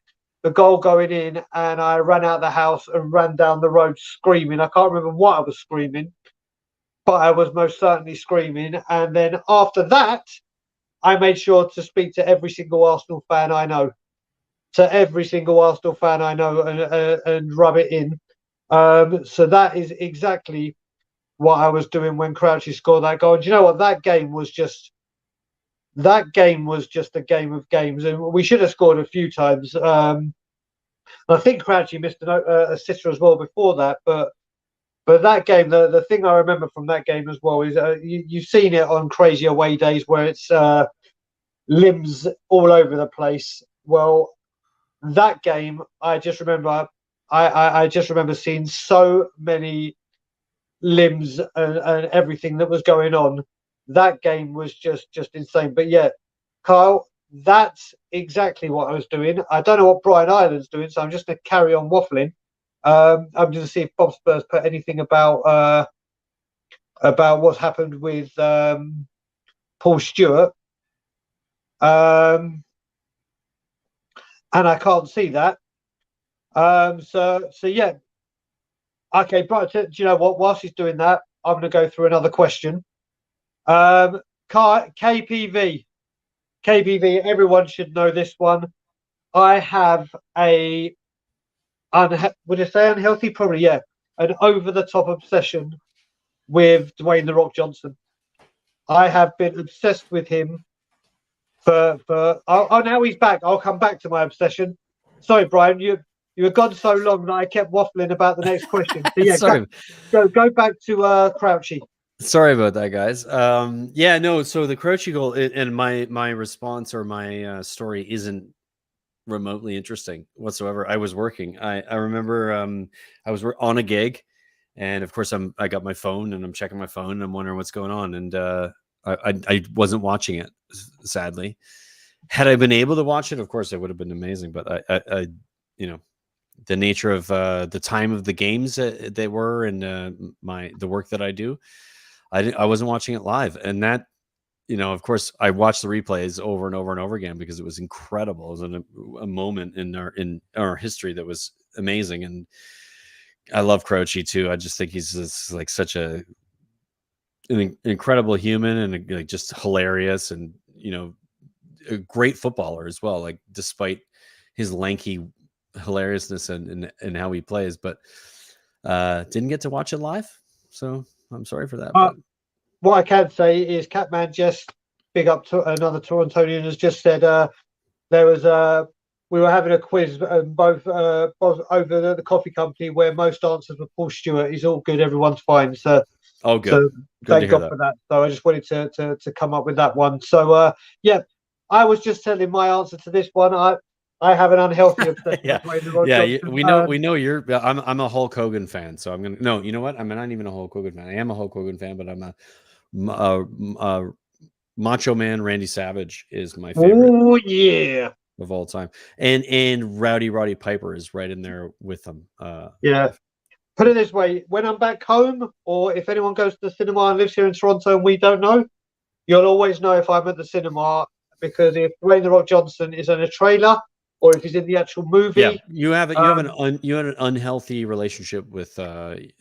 the goal going in, and I ran out of the house and ran down the road screaming. I can't remember what I was screaming, but I was most certainly screaming. And then after that, I made sure to speak to every single Arsenal fan I know, and rub it in. So that is exactly what I was doing when Crouchy scored that goal. And do you know what? That game was just a game of games, and we should have scored a few times. I think Crouchy missed a sitter as well before that, but that game, the thing I remember from that game as well is you've seen it on crazy away days where it's limbs all over the place. Well, that game, I just remember seeing so many limbs and everything that was going on. That game was just insane. But yeah, Kyle, that's exactly what I was doing. I don't know what Brian Ireland's doing, so I'm just going to carry on waffling. I'm going to see if Bob Spurs put anything about what's happened with Paul Stewart. And I can't see that. So yeah. Okay, Brian, do you know what? Whilst he's doing that, I'm going to go through another question. KPV, everyone should know this one. I have would I say unhealthy? Probably, yeah. An over-the-top obsession with Dwayne "The Rock" Johnson. I have been obsessed with him for now he's back. I'll come back to my obsession. Sorry, Brian, you were gone so long that I kept waffling about the next question. So yeah, go back to Crouchy. Sorry about that, guys. Yeah, no. So the Crouchy goal and my response or my story isn't remotely interesting whatsoever. I was working. I remember I was on a gig, and of course I got my phone and I'm checking my phone and I'm wondering what's going on, and I wasn't watching it, sadly. Had I been able to watch it, of course it would have been amazing. But I the nature of the time of the games that they were and the work that I do, I wasn't watching it live, and that, of course, I watched the replays over and over and over again because it was incredible. It was a moment in our history that was amazing, and I love Crouchy too. I just think he's like such an incredible human and like just hilarious, and a great footballer as well. Like despite his lanky hilariousness and how he plays, but didn't get to watch it live, so I'm sorry for that. But what I can say is Catman Jess, big up to another Torontonian, has just said there was we were having a quiz both over the coffee company where most answers were Paul Stewart. He's all good, everyone's fine. So good. So good thank God for that. So I just wanted to come up with that one. So yeah, I was just telling my answer to this one. I have an unhealthy obsession. We know you're. I'm a Hulk Hogan fan, so I'm gonna. No, you know what? I'm not even a Hulk Hogan fan. I am a Hulk Hogan fan, but I'm a Macho Man. Randy Savage is my favorite. Oh yeah, of all time, and Roddy Piper is right in there with them. Yeah. Put it this way: when I'm back home, or if anyone goes to the cinema and lives here in Toronto and we don't know, you'll always know if I'm at the cinema, because if Dwayne "The Rock" Johnson is in a trailer, or if he's in the actual movie. Yeah, you have an unhealthy relationship with. I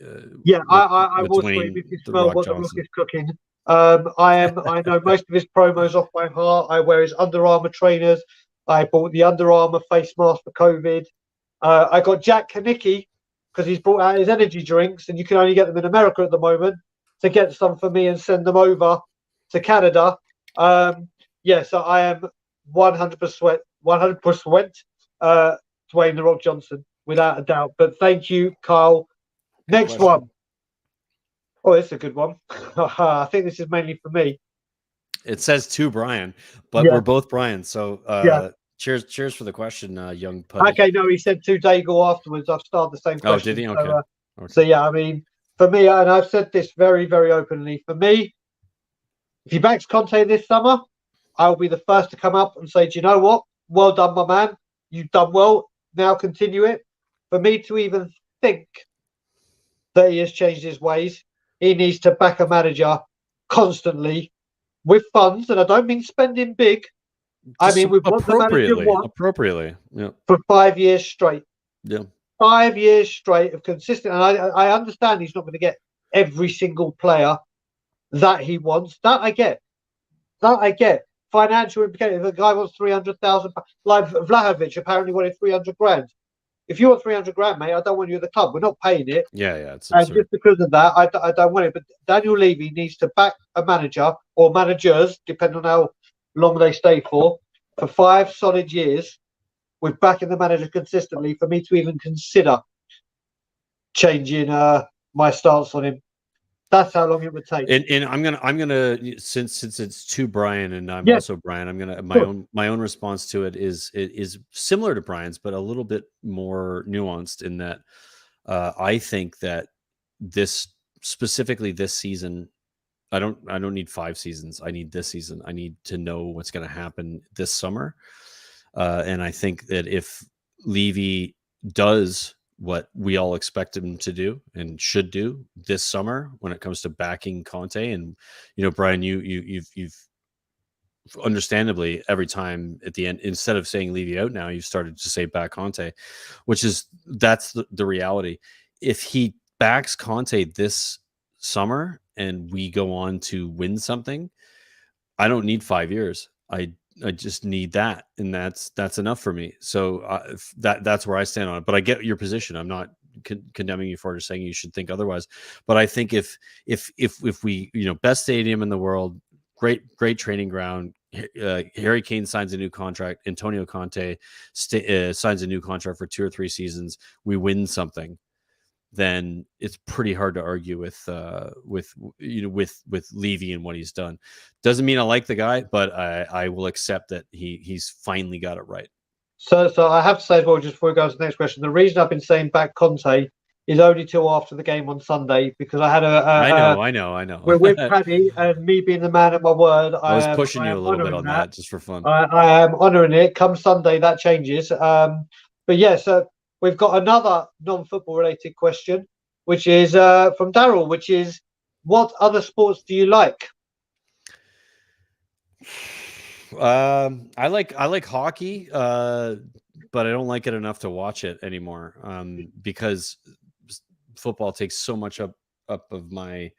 will scream if you smell what The Rock is cooking. I know most of his promos off by heart. I wear his Under Armour trainers. I bought the Under Armour face mask for COVID. I got Jack Kanicki because he's brought out his energy drinks, and you can only get them in America at the moment. To get some for me and send them over to Canada. So I am 100%, 100% Dwayne The Rock Johnson, without a doubt. But thank you, Kyle. Next one. Oh, it's a good one. I think this is mainly for me. It says to Brian, but we're both Brian. So cheers for the question, young putty. Okay, no, he said to Daigle afterwards. I've started the same question. Oh, did he? Okay. So yeah, I mean, for me, and I've said this very, very openly, for me, if he backs Conte this summer, I'll be the first to come up and say, do you know what? Well done, my man. You've done well. Now continue it. For me to even think that he has changed his ways, he needs to back a manager constantly with funds. And I don't mean spending big. I mean, with what the manager wants appropriately, for 5 years straight. Yeah. 5 years straight of consistent. And I understand he's not going to get every single player that he wants. That I get. Financial implications. If the guy wants 300,000, like Vlahovic apparently wanted 300 grand. If you want 300 grand, mate, I don't want you at the club. We're not paying it. Yeah. It's and absurd. just because of that, I don't want it. But Daniel Levy needs to back a manager or managers, depending on how long they stay for 5 solid years, with backing the manager consistently for me to even consider changing my stance on him. That's how long it would take. And I'm gonna since it's to Brian and I'm also Brian, I'm gonna my own response to it is similar to Brian's, but a little bit more nuanced in that I think that specifically this season, I don't need 5 seasons. I need this season. I need to know what's going to happen this summer. And I think that if Levy does what we all expect him to do and should do this summer when it comes to backing Conte, and Brian, you've understandably every time at the end, instead of saying Levy out now, you've started to say back Conte, that's the reality. If he backs Conte this summer and we go on to win something, I don't need 5 years. I just need that, and that's enough for me. So that's where I stand on it. But I get your position. I'm not condemning you for it or saying you should think otherwise. But I think if we best stadium in the world, great training ground. Harry Kane signs a new contract. Antonio Conte signs a new contract for 2 or 3 seasons. We win something. Then it's pretty hard to argue with Levy and what he's done. Doesn't mean I like the guy, but I will accept that he's finally got it right. So I have to say as well, just before we go to the next question, the reason I've been saying back Conte is only till after the game on Sunday, because I had I know. We're with Paddy, and me being the man of my word. I was pushing you a little bit on that just for fun. I am honouring it. Come Sunday, that changes. But yeah, so we've got another non-football related question, which is from Daryl, which is, what other sports do you like? I like hockey, but I don't like it enough to watch it anymore, because football takes so much up of my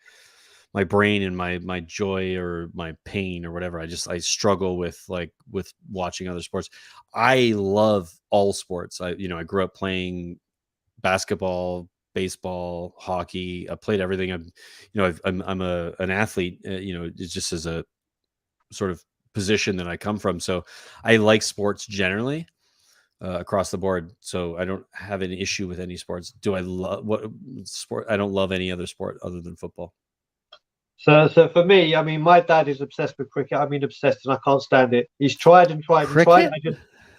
brain and my joy or my pain or whatever. I struggle with watching other sports. I love all sports. I grew up playing basketball, baseball, hockey. I played everything. I'm an athlete, it's just as a sort of position that I come from. So I like sports generally across the board. So I don't have an issue with any sports. Do I love what sport? I don't love any other sport other than football. So for me, I mean, my dad is obsessed with cricket. I mean, obsessed, and I can't stand it. He's tried and tried and tried.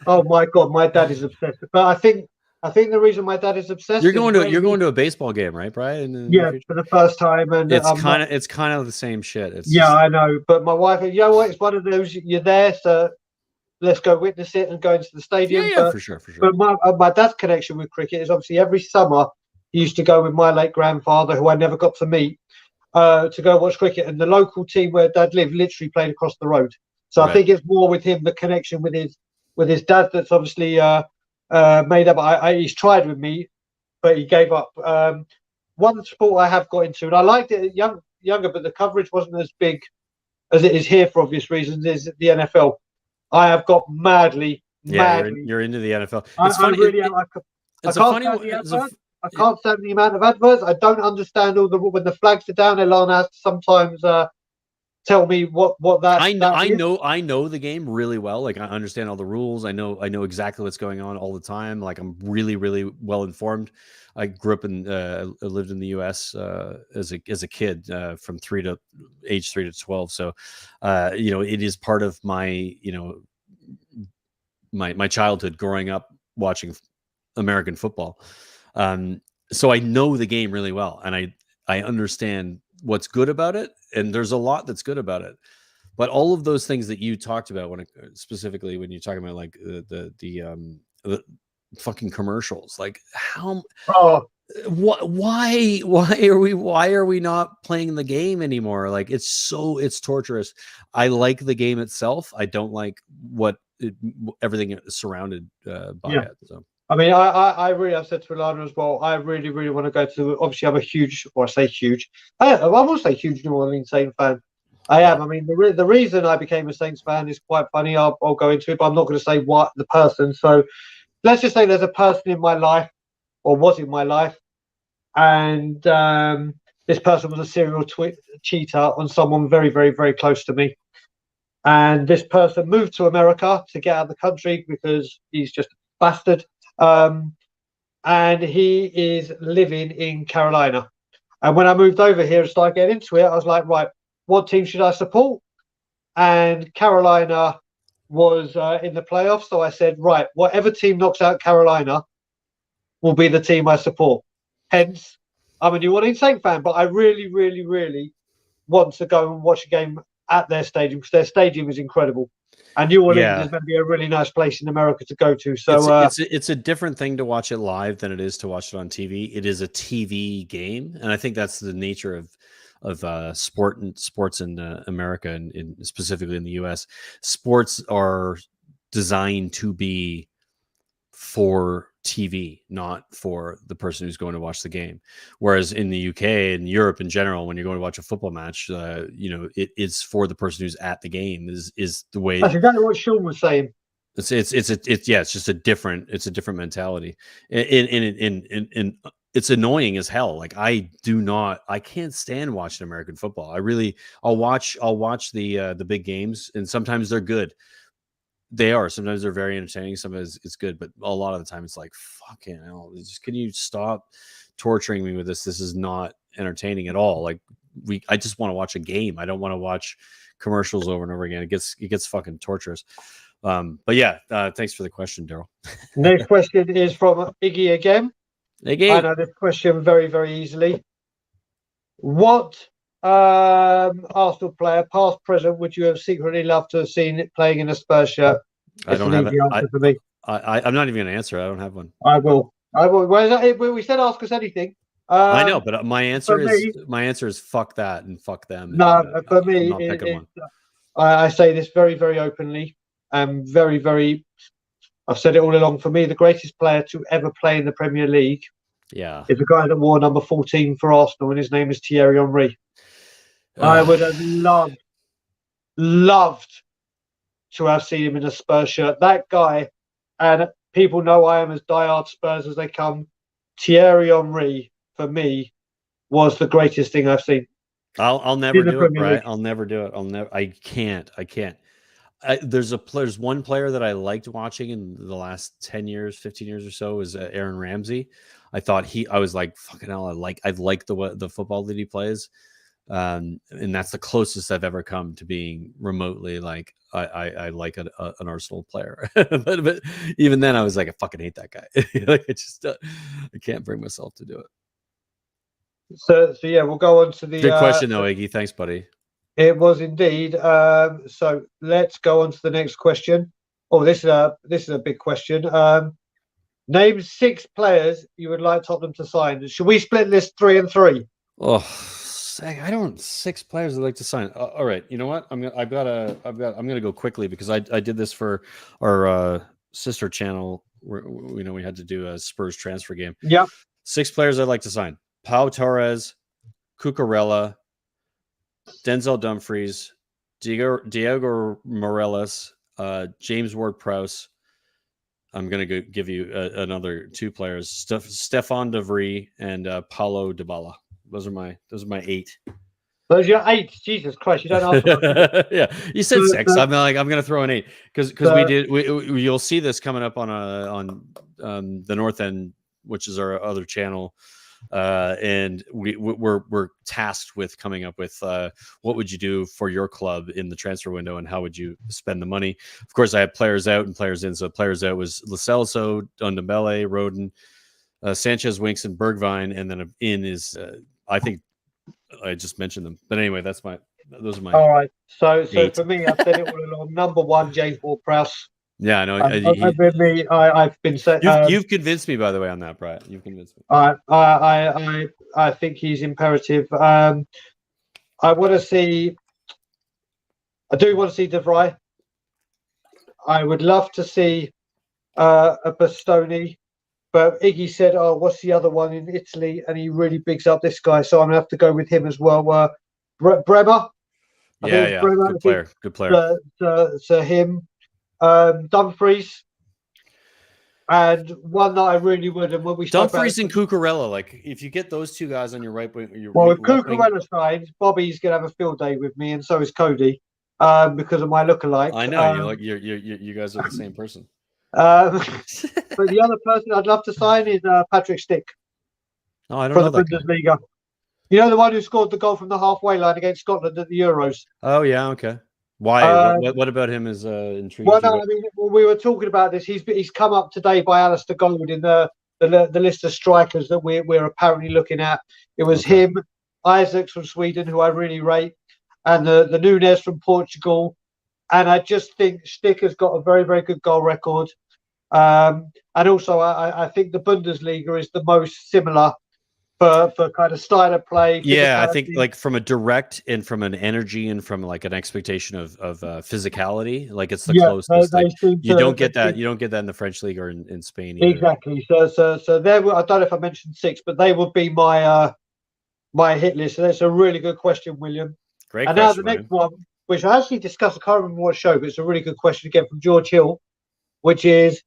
Oh my God, my dad is obsessed. But I think the reason my dad is obsessed. You're going to a baseball game, right, Brian? Yeah, for the first time, and it's kind of the same shit. I know. But my wife, it's one of those. You're there, so let's go witness it and go into the stadium. Yeah, for sure. But my dad's connection with cricket is obviously every summer he used to go with my late grandfather, who I never got to meet, to go watch cricket. And the local team where Dad lived literally played across the road. So right. I think it's more with him, the connection with his dad, that's obviously made up. He's tried with me, but he gave up. One sport I have got into, and I liked it younger, but the coverage wasn't as big as it is here for obvious reasons. Is the NFL? I have got madly. You're into the NFL. It's funny. I really am. I can't stand the adverts. I can't stand the amount of adverts. I don't understand when the flags are down. Elana has to sometimes tell me what that. I know the game really well. Like I understand all the rules. I know exactly what's going on all the time. Like I'm really well informed. I grew up lived in the U.S. As a kid from age 3 to 12. So it is part of my my childhood growing up watching American football. So I know the game really well, and I understand what's good about it, and there's a lot that's good about it. But all of those things that you talked about, specifically when you're talking about like the fucking commercials, like why are we not playing the game anymore? Like it's torturous. I like the game itself. I don't like everything is surrounded by it. So. I mean, I really have said to Alana as well. I really want to go to. Obviously, I'm a huge, or I say huge. I will say huge New Orleans Saints fan. I am. I mean, the reason I became a Saints fan is quite funny. I'll go into it, but I'm not going to say what the person. So let's just say there's a person in my life, or was in my life, and this person was a serial cheater on someone very close to me. And this person moved to America to get out of the country because he's just a bastard. And he is living in Carolina. And when I moved over here and started getting into it, I was like, right, what team should I support? And Carolina was in the playoffs. So I said, right, whatever team knocks out Carolina will be the team I support. Hence, I'm a New Orleans Saints fan, but I really want to go and watch a game at their stadium because their stadium is incredible. And New Orleans is going to be a really nice place in America to go to. So it's a different thing to watch it live than it is to watch it on TV. It is a TV game, and I think that's the nature of sports in America and specifically in the U.S. Sports are designed to be for TV, not for the person who's going to watch the game. Whereas in the UK and Europe in general, when you're going to watch a football match, it is for the person who's at the game. Is the way. That's exactly what Sean was saying. It's just a different mentality, and it's annoying as hell. Like I can't stand watching American football. I'll watch the big games, and sometimes they're good. Sometimes they're very entertaining. Sometimes it's good, but a lot of the time it's like, fucking hell, can you stop torturing me with this? This is not entertaining at all. Like I just want to watch a game. I don't want to watch commercials over and over again. It gets fucking torturous. But yeah, thanks for the question, Daryl. Next question is from Iggy again. Iggy. I know this question very easily. What Arsenal player, past, present, would you have secretly loved to have seen it playing in a Spurs shirt? I don't have the answer for me. I'm not even going to answer. I don't have one. I will. We said ask us anything. I know, but my answer is fuck that and fuck them. No, for me, I say this very openly. Very. I've said it all along. For me, the greatest player to ever play in the Premier League, is a guy that wore number 14 for Arsenal, and his name is Thierry Henry. I would have loved to have seen him in a Spurs shirt. That guy, and people know I am as diehard Spurs as they come. Thierry Henry, for me, was the greatest thing I've seen. I'll never do it, right? I'll never do it. I can't. There's one player that I liked watching in the last 10 years, 15 years or so is Aaron Ramsey. I was like, fucking hell, I like the football that he plays. And that's the closest I've ever come to being remotely like I like an Arsenal player. but even then I was like, I fucking hate that guy. Like I can't bring myself to do it. So yeah, we'll go on to the good question though, Iggy. Thanks, buddy. It was indeed. So let's go on to the next question. Oh, this is a big question. Name 6 players you would like Tottenham to sign. Should we split this 3 and 3? Oh, 6 players I'd like to sign. All right, you know what? I'm gonna go quickly because I did this for our sister channel. We had to do a Spurs transfer game. Yep. 6 players I'd like to sign: Pau Torres, Cucurella, Denzel Dumfries, Diego Morales, James Ward-Prowse. I'm going to give you another 2 players: Stefan De Vrij and Paulo Dybala. Those are my 8. Those are your 8. Jesus Christ, you don't ask for much. Yeah, you said 6. I'm going to throw an 8 because you'll see this coming up on the North End, which is our other channel. And we're tasked with coming up with what would you do for your club in the transfer window and how would you spend the money. Of course, I had players out and players in. So players out was Lo Celso, Dundembele, Roden, Sanchez, Winks, and Bergwijn, and then in is I think I just mentioned them. But anyway, those are my. All right. So for me, I've said it all along. Number 1, James Ward-Prowse. Yeah, I know. I've been set. You've convinced me, by the way, on that, Brian. You've convinced me. I think he's imperative. I want to see. I do want to see De Vrij. I would love to see a Bastoni, but Iggy said, "Oh, what's the other one in Italy?" And he really bigs up this guy, so I'm gonna have to go with him as well. Bremer. Yeah, Bremer, good player. So him. Dumfries, and one that I really would, and when we Dumfries and Cucurella, like if you get those 2 guys on your right wing, if Cucurella signed, Bobby's gonna have a field day with me, and so is Cody, because of my lookalike. I know you guys are the same person. But the other person I'd love to sign is Patrick Stick. Oh, I don't know that Bundesliga. You know, the one who scored the goal from the halfway line against Scotland at the Euros. Oh yeah, okay. Why? What about him is intriguing? Well, no, I mean, we were talking about this. He's come up today by Alistair Gold in the list of strikers that we're apparently looking at. It was him, Isaacs from Sweden, who I really rate, and the Nunes from Portugal. And I just think Stick has got a very, very good goal record. And also, I think the Bundesliga is the most similar for kind of style of play. Yeah, I think like from a direct and from an energy and from like an expectation of physicality, like it's the closest. You don't get that in the French league or in Spain either. Exactly. So there I don't know if I mentioned 6, but they would be my my hit list. So that's a really good question, William. Great. And now the next one, which I actually discussed, I can't remember what show, but it's a really good question again from George Hill, which is,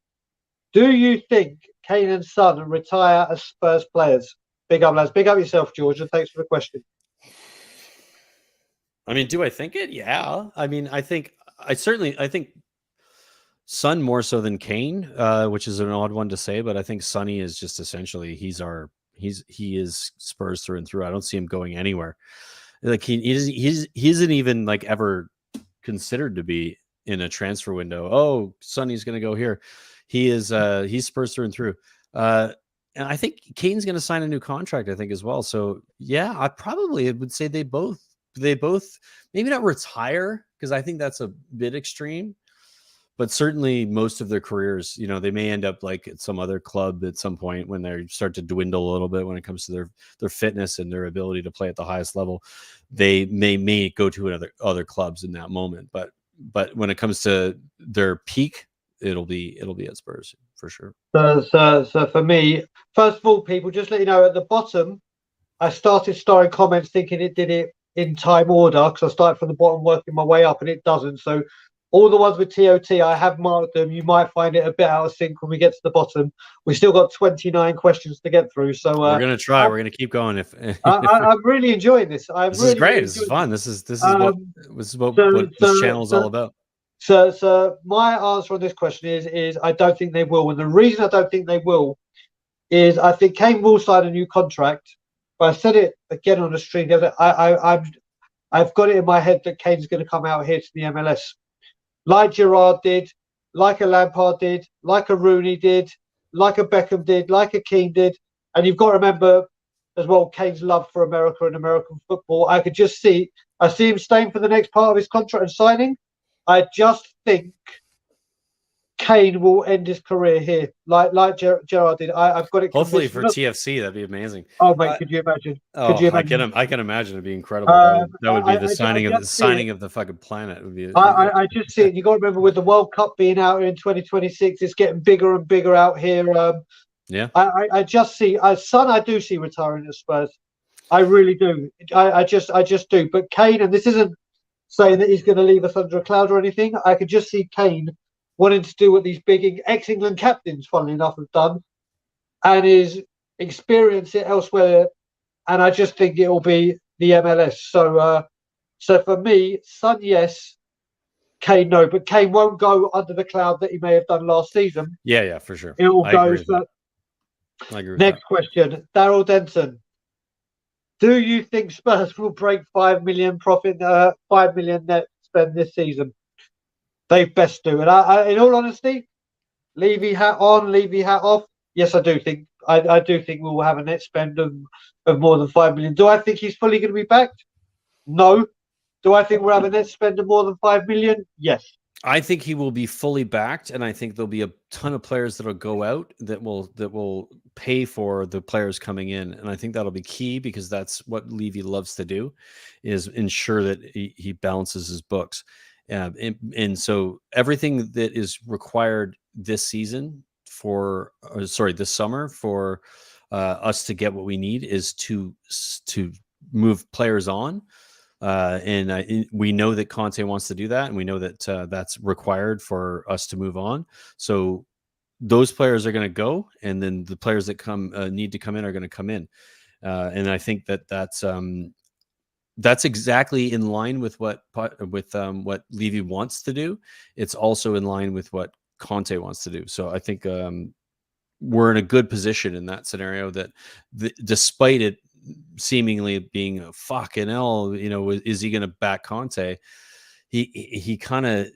do you think Kane and Son retire as Spurs players? Big up, lads. Big up yourself, George, and thanks for the question. I mean, do I think it? Yeah. I mean, I think Son more so than Kane, which is an odd one to say, but I think Sonny is just essentially he is Spurs through and through. I don't see him going anywhere. Like he isn't even like ever considered to be in a transfer window. Oh, Sonny's going to go here. He's Spurs through and through. And I think Kane's going to sign a new contract, I think, as well. So yeah, I probably would say they both maybe not retire, because I think that's a bit extreme, but certainly most of their careers, you know, they may end up like at some other club at some point when they start to dwindle a little bit when it comes to their fitness and their ability to play at the highest level. They may go to other clubs in that moment, but when it comes to their peak, it'll be at Spurs for sure. So for me, first of all, people, just let you know, at the bottom, I started starring comments thinking it did it in time order, because I started from the bottom working my way up, and it doesn't. So all the ones with TOT, I have marked them. You might find it a bit out of sync when we get to the bottom. We've still got 29 questions to get through. So we're going to try. We're going to keep going. I'm really enjoying this. This is great. This is fun. This is what this channel is all about. So my answer on this question is I don't think they will. And the reason I don't think they will is I think Kane will sign a new contract. But I said it again on the stream the other. I've got it in my head that Kane's going to come out here to the MLS, like Gerrard did, like a Lampard did, like a Rooney did, like a Beckham did, like a Keane did. And you've got to remember as well Kane's love for America and American football. I see him staying for the next part of his contract and signing. I just think Kane will end his career here, like Gerrard did. I've got it. Hopefully for TFC, that'd be amazing. Oh mate, could you imagine? I can imagine it being incredible. That would be the signing of the fucking planet. Would be. I just see it. You got to remember, with the World Cup being out in 2026, it's getting bigger and bigger out here. Yeah. I just see Son. I do see retiring at Spurs. I really do. I just do. But Kane, and this isn't saying that he's going to leave us under a cloud or anything. I could just see Kane wanting to do what these big ex-England captains, funnily enough, have done, and is experience it elsewhere. And I just think it will be the MLS. So for me, Son, yes. Kane, no. But Kane won't go under the cloud that he may have done last season. Yeah, for sure. It will I go. agree with that. I agree with Next that. question, Daryl Denson. Do you think Spurs will break 5 million profit, 5 million net spend this season? They best do. And in all honesty, Levy hat on, Levy hat off. Yes, I do think. I do think we'll have a net spend of more than 5 million. Do I think he's fully going to be backed? No. Do I think we'll have a net spend of more than 5 million? Yes. I think he will be fully backed, and I think there'll be a ton of players that'll go out that will pay for the players coming in, and I think that'll be key because that's what Levy loves to do, is ensure that he balances his books, and so everything that is required this season this summer for us to get what we need is to move players on. We know that Conte wants to do that, and we know that that's required for us to move on. So those players are going to go, and then the players that need to come in are going to come in. And I think that's exactly in line with what Levy wants to do. It's also in line with what Conte wants to do. So I think we're in a good position in that scenario. That despite it seemingly being a fucking hell, is he going to back Conte? He kind of,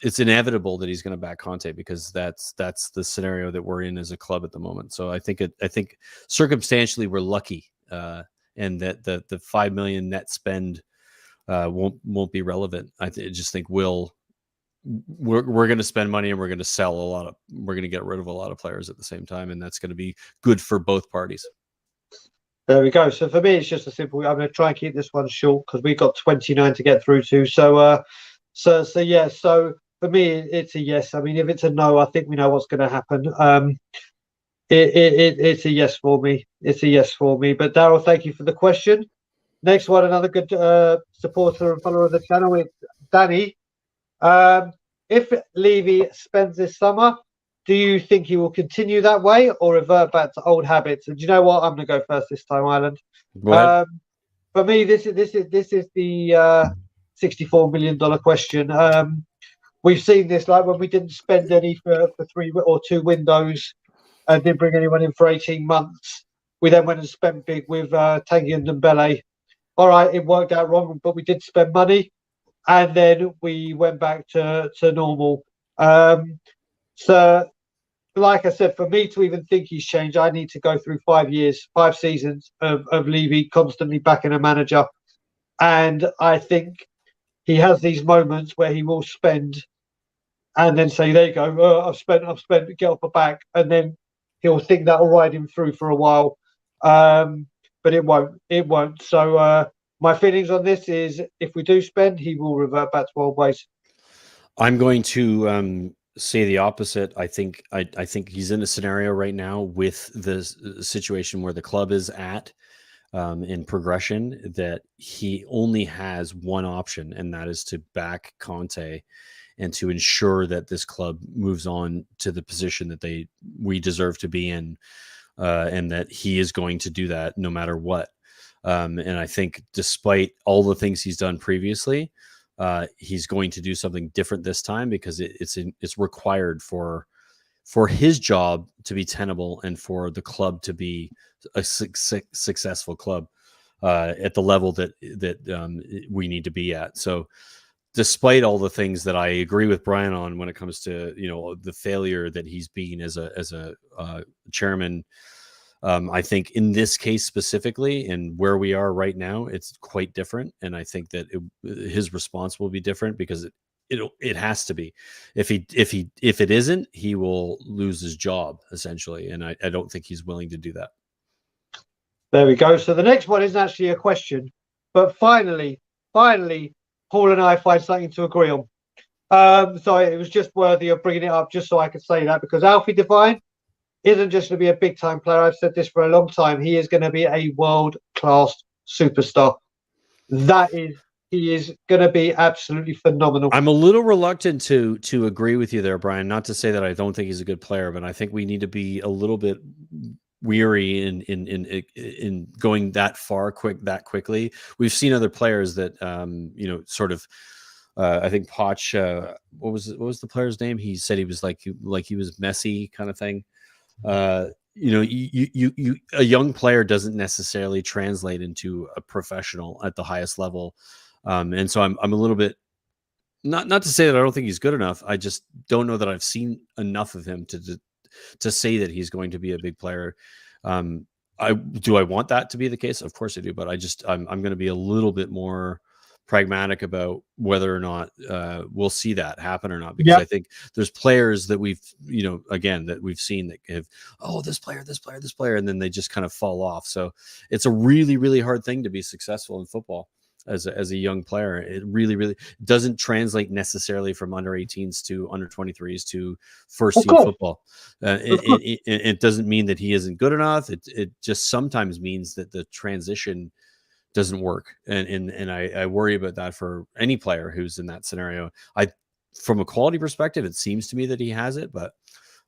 it's inevitable that he's going to back Conte because that's the scenario that we're in as a club at the moment. So I think circumstantially we're lucky, and that the 5 million net spend won't be relevant. I just think we're going to spend money, and we're going to get rid of a lot of players at the same time, and that's going to be good for both parties. There we go. So for me, it's just a simple. I'm going to try and keep this one short because we've got 29 to get through to. So yeah. So for me, it's a yes. I mean, if it's a no, I think we know what's going to happen. It's a yes for me. It's a yes for me. But Daryl, thank you for the question. Next one, another good supporter and follower of the channel. It's Danny. If Levy spends this summer, do you think he will continue that way or revert back to old habits? And do you know what? I'm going to go first this time, Ireland. For me, this is the $64 million question. We've seen this, like when we didn't spend any for 3 or 2 windows and didn't bring anyone in for 18 months. We then went and spent big with Tanguy and Dembele. All right, it worked out wrong, but we did spend money, and then we went back to normal. So, like I said, for me to even think he's changed, I need to go through 5 seasons of Levy constantly backing a manager. And I think he has these moments where he will spend and then say, there you go, I've spent, get off the back. And then he'll think that'll ride him through for a while. But it won't. So my feelings on this is if we do spend, he will revert back to old ways. I'm going to say the opposite. I think he's in a scenario right now with the situation where the club is at in progression that he only has one option, and that is to back Conte and to ensure that this club moves on to the position that we deserve to be in, and that he is going to do that no matter what. And I think despite all the things he's done previously, he's going to do something different this time because it's required for his job to be tenable and for the club to be a successful club at the level that we need to be at. So despite all the things that I agree with Brian on when it comes to the failure that he's been as a chairman, I think in this case specifically and where we are right now, it's quite different. And I think that his response will be different because it has to be. If it isn't, he will lose his job essentially. And I don't think he's willing to do that. There we go. So the next one isn't actually a question, but finally, Paul and I find something to agree on. So it was just worthy of bringing it up just so I could say that because Alfie Devine, isn't just going to be a big time player. I've said this for a long time. He is going to be a world class superstar. He is going to be absolutely phenomenal. I'm a little reluctant to agree with you there, Brian. Not to say that I don't think he's a good player, but I think we need to be a little bit weary in going that far quickly. We've seen other players that sort of. I think Poch. What was the player's name? He said he was like he was Messi kind of thing. A young player doesn't necessarily translate into a professional at the highest level, and so I'm a little bit not to say that I don't think he's good enough. I just don't know that I've seen enough of him to say that he's going to be a big player. I want that to be the case? Of course I do, but I'm going to be a little bit more pragmatic about whether or not we'll see that happen or not, because I think there's players that we've seen that have this player, and then they just kind of fall off. So it's a really, really hard thing to be successful in football as a young player. It really, really doesn't translate necessarily from under 18s to under 23s to first team football. It doesn't mean that he isn't good enough. It just sometimes means that the transition doesn't work, and I worry about that for any player who's in that scenario. From a quality perspective, it seems to me that he has it, but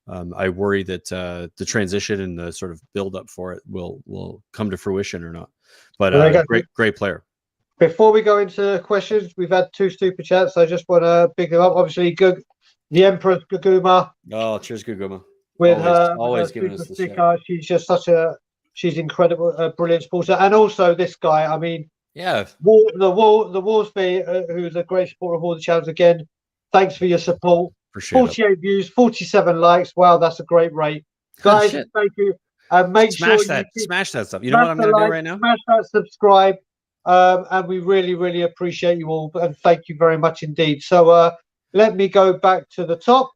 I worry that the transition and the sort of build up for it will come to fruition or not. But great player. Before we go into questions, we've had 2 super chats. I just want to pick them up. Obviously, the Empress Guguma. Oh, cheers, Guguma. With always her giving us the sticker. She's just she's incredible, brilliant supporter. And also this guy, I mean, the Wolsby, who's a great supporter of all the channels. Again, thanks for your support. Appreciate 48 views, 47 likes. Wow, that's a great rate. Guys, thank you. Make sure you smash that stuff. You know what I'm going to do right now? Smash that subscribe. And we really, really appreciate you all. And thank you very much indeed. So let me go back to the top.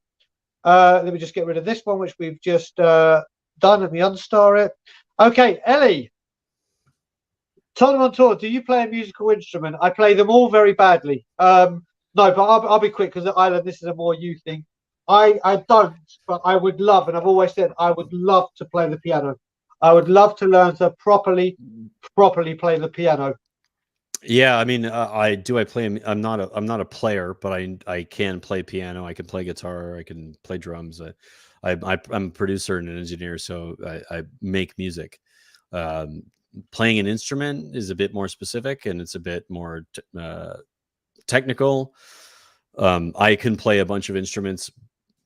Let me just get rid of this one, which we've just done. Let me unstar it. Okay, Ellie. Tottenham On Tour, do you play a musical instrument? I play them all very badly. No, but I'll be quick, because at Ireland, this is a more you thing. I don't, but I would love, and I've always said I would love to play the piano. I would love to learn to properly play the piano. Yeah, I mean, I play. I'm not a player, but I can play piano. I can play guitar. I can play drums. I'm a producer and an engineer, so I make music. Playing an instrument is a bit more specific, and it's a bit more technical. I can play a bunch of instruments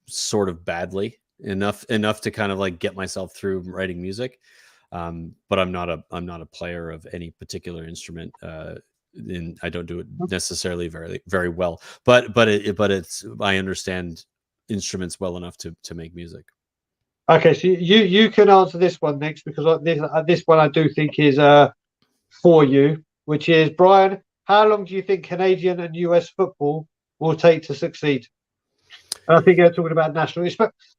sort of badly, enough to kind of like get myself through writing music. But I'm not a player of any particular instrument. And I don't do it necessarily very, very well. But it's I understand instruments well enough to make music. Okay, so you can answer this one next, because this one I do think is for you, which is, Brian, how long do you think Canadian and US football will take to succeed? And I think you're talking about national. Do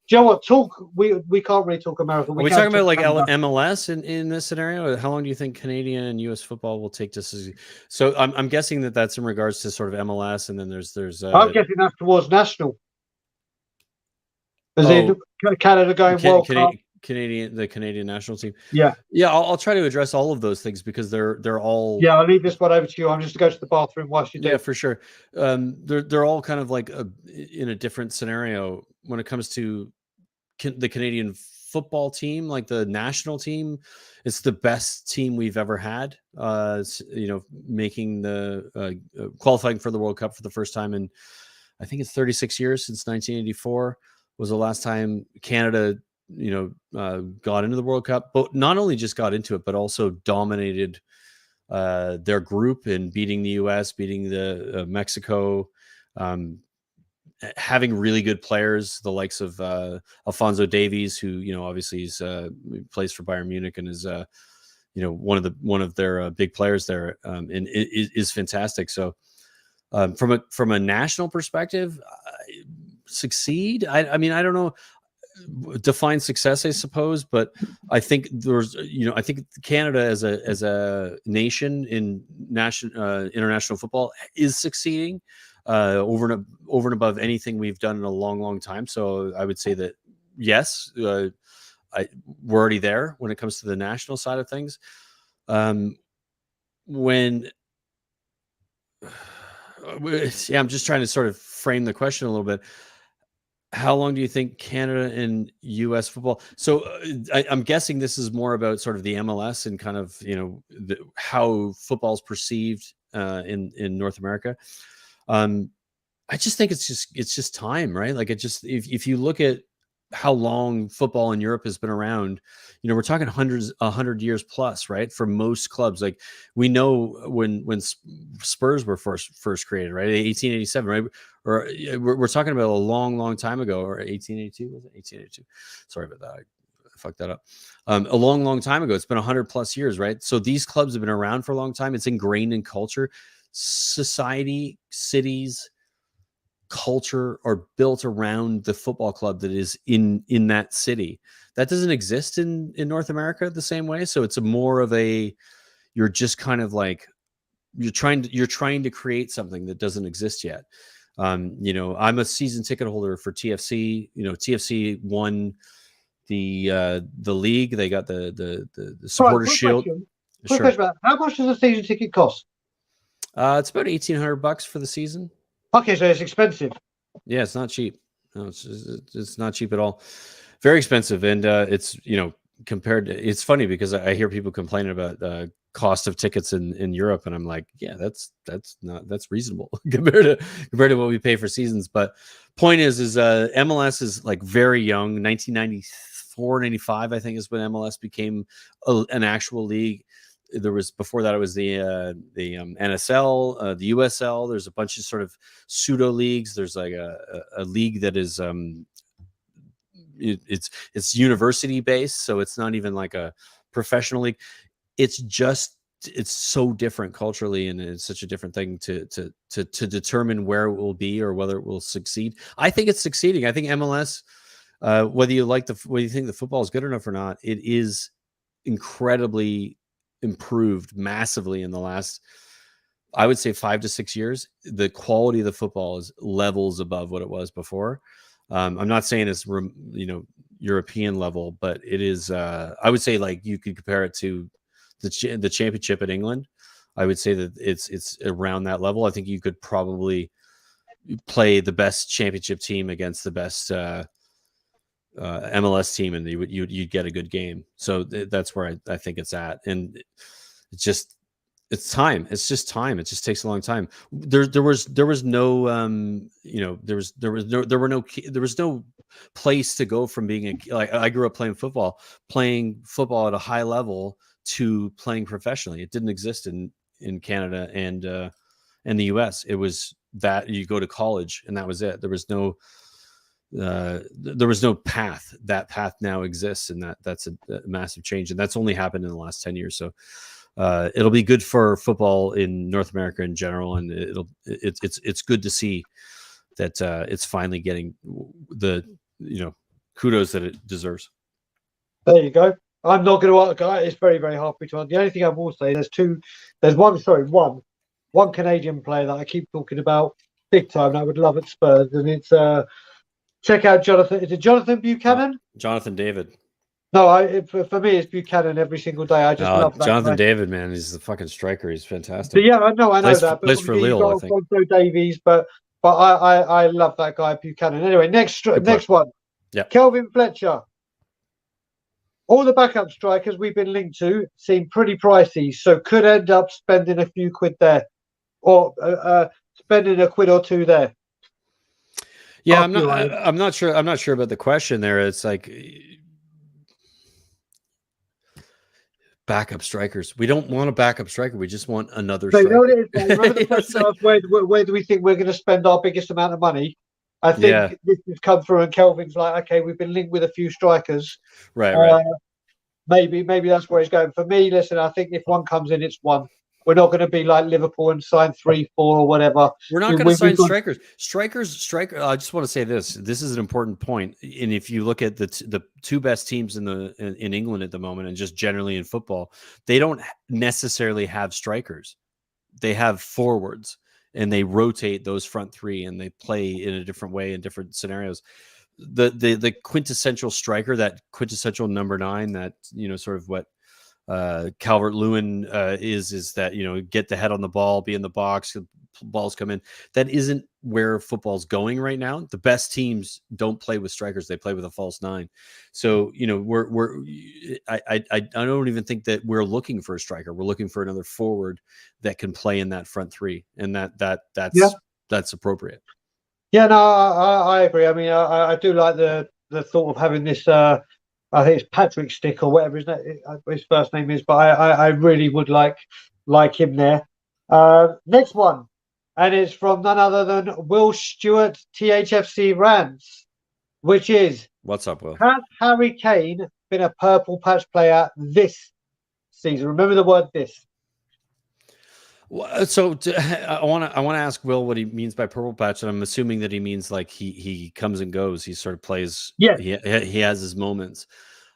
you know what? We can't really talk America. Are we talking about like MLS in this scenario? How long do you think Canadian and US football will take to succeed? So I'm guessing that's in regards to sort of MLS, and then there's. I'm guessing that's towards national. Is it Canada going World Cup? The Canadian national team. Yeah. I'll try to address all of those things, because they're all. Yeah, I'll leave this one over to you. I'm just to go to the bathroom whilst you do. Yeah, for sure. They're all kind of like in a different scenario when it comes to the Canadian football team. Like the national team, it's the best team we've ever had. Making the qualifying for the World Cup for the first time in, I think it's 36 years, since 1984 was the last time Canada got into the World Cup. But not only just got into it, but also dominated their group in beating the US, beating the Mexico, having really good players, the likes of Alphonso Davies, who obviously plays for Bayern Munich and is one of their big players there, and is fantastic. So from a national perspective, succeed. I mean, I don't know. Define success, I suppose, but I think I think Canada as a nation in international football is succeeding over and above anything we've done in a long time. So I would say that yes, we're already there when it comes to the national side of things. When yeah, I'm just trying to sort of frame the question a little bit. How long do you think Canada and U.S. football? So I'm guessing this is more about sort of the MLS and kind of, you know, how football is perceived in North America. I just think it's just time, right? Like, it just, if you look at how long football in Europe has been around, you know, we're talking 100 years plus, right? For most clubs, like, we know when Spurs were first created, right? 1887, right? Or we're talking about a long time ago, or 1882, was it 1882? Sorry about that. I fucked that up. A long time ago. It's been 100 plus years, right? So these clubs have been around for a long time. It's ingrained in culture, society, cities, culture are built around the football club that is in that city. That doesn't exist in North America the same way. So it's more of a, you're just kind of like, you're trying to create something that doesn't exist yet. You know, I'm a season ticket holder for TFC. You know, TFC won the league. They got the supporter shield. Quick question about how much does a season ticket cost? It's about $1,800 for the season. Okay, so it's expensive. Yeah, it's not cheap. No, it's not cheap at all. Very expensive, and it's, you know, compared to, it's funny because I hear people complaining about the cost of tickets in Europe, and I'm like, yeah, that's reasonable compared to what we pay for seasons. But point is MLS is like very young. 1994, 95, I think, is when MLS became an actual league. There was, before that, it was the NSL, the USL. There's a bunch of sort of pseudo leagues. There's like a league that is it's university based, so it's not even like a professional league. It's so different culturally, and it's such a different thing to determine where it will be or whether it will succeed. I think it's succeeding. I think MLS, whether you think the football is good enough or not, it is incredibly improved massively in the last, I would say, 5 to 6 years. The quality of the football is levels above what it was before. I'm not saying it's, you know, European level, but it is. I would say, like, you could compare it to the championship in England. I would say that it's around that level. I think you could probably play the best championship team against the best MLS team, and you'd get a good game. So that's where I think it's at, and it's time. It's just time. It just takes a long time. There was no you know, there was no place to go from being like, I grew up playing football at a high level to playing professionally. It didn't exist in Canada and the US. It was that you go to college and that was it. There was no path. That path now exists, and that's a massive change, and that's only happened in the last 10 years. So it'll be good for football in North America in general, and it's good to see that it's finally getting the, you know, kudos that it deserves. There you go. I'm not going to. It's very, very hard for me to answer. The only thing I will say, there's one Canadian player that I keep talking about big time that I would love at Spurs, and it's check out Jonathan. Is it Jonathan Buchanan? Jonathan David. No, for me, it's Buchanan every single day. I just love that Jonathan guy. David, man. He's the fucking striker. He's fantastic. But yeah, I know Plays that. Plays for Lille, I think. Also Davies, but I love that guy Buchanan. Anyway, next one. Yeah. Kelvin Fletcher. All the backup strikers we've been linked to seem pretty pricey, so could end up spending a few quid there, or spending a quid or two there. Yeah, I'm not sure about the question there. It's like, backup strikers. We don't want a backup striker. We just want another striker. You know what it is? Remember the question asked, where do we think we're going to spend our biggest amount of money? I think this has come through, and Kelvin's like, okay, we've been linked with a few strikers. Right. Maybe that's where he's going. For me, listen, I think if one comes in, it's one. We're not going to be like Liverpool and sign 3, 4 or whatever. We're not going to sign strikers. I just want to say this. This is an important point. And if you look at the two best teams in England at the moment, and just generally in football, they don't necessarily have strikers. They have forwards, and they rotate those front three, and they play in a different way in different scenarios. the quintessential striker, that quintessential number 9, that sort of what Calvert-Lewin is that get the head on the ball, be in the box, balls come in. That isn't where football's going right now. The best teams don't play with strikers; they play with a false 9. So I don't even think that we're looking for a striker. We're looking for another forward that can play in that front 3, and that's appropriate. Yeah, no, I agree. I mean, I do like the thought of having this. I think it's Patrick Stick or whatever his first name is, but I really would like him there. Next one, and it's from none other than Will Stewart, THFC Rams, which is, what's up, Will? Has Harry Kane been a purple patch player this season? Remember the word "this." So I want to ask Will what he means by purple patch, and I'm assuming that he means like he comes and goes. He sort of plays. Yeah, he has his moments.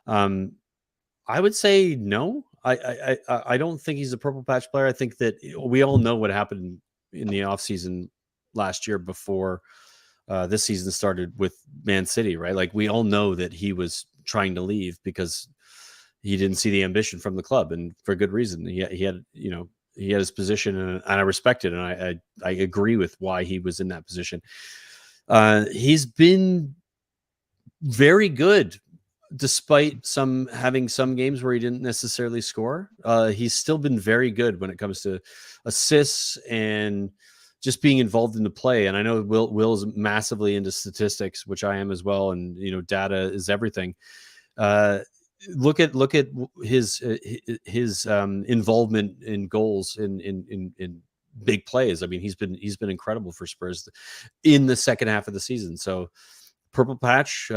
I would say no. I don't think he's a purple patch player. I think that we all know what happened in the offseason last year before this season started with Man City, right? Like, we all know that he was trying to leave because he didn't see the ambition from the club, and for good reason. He had his position, and I respect it, and I agree with why he was in that position. He's been very good, despite having some games where he didn't necessarily score. He's still been very good when it comes to assists and just being involved in the play. And I know Will's massively into statistics, which I am as well, and data is everything. Look at his involvement in goals in big plays. I mean, he's been incredible for Spurs in the second half of the season. So purple patch,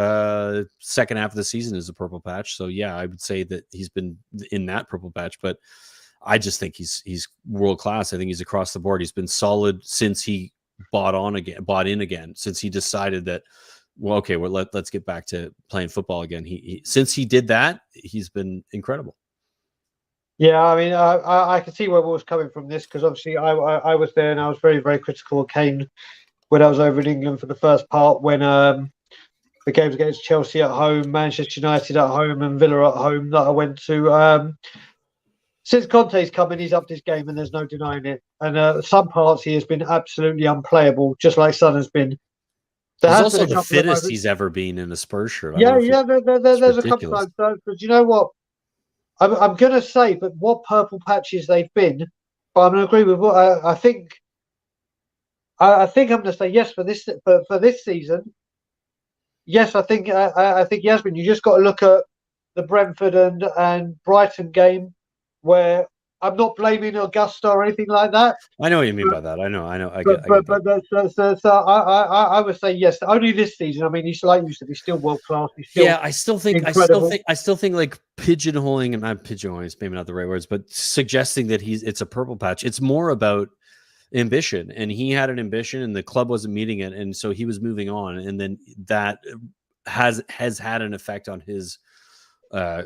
second half of the season is a purple patch. So yeah, I would say that he's been in that purple patch, but I just think he's world class. I think he's across the board. He's been solid since he bought in again, since he decided that, well, okay, let's get back to playing football again. He since he did that, he's been incredible. Yeah, I mean, I can see where Will's coming from this, because obviously I was there and I was very, very critical of Kane when I was over in England for the first part, when the games against Chelsea at home, Manchester United at home, and Villa at home that I went to. Since Conte's come in, he's upped his game, and there's no denying it. And some parts he has been absolutely unplayable, just like Son has been. He's also the fittest he's ever been in a Spurs shirt. Yeah. There's a couple of times. But you know what? I'm going to say, but what purple patches they've been. But I'm going to agree with what I think. I think I'm going to say yes for this season. Yes, I think he has been. You just got to look at the Brentford and Brighton game, where I'm not blaming Augusta or anything like that. I know what you mean by that. I know. I would say yes. Only this season. I mean, he's like you said, he's still world class. I still think like pigeonholing, and not pigeonholing is maybe not the right words, but suggesting that it's a purple patch. It's more about ambition, and he had an ambition, and the club wasn't meeting it, and so he was moving on, and then that has had an effect on his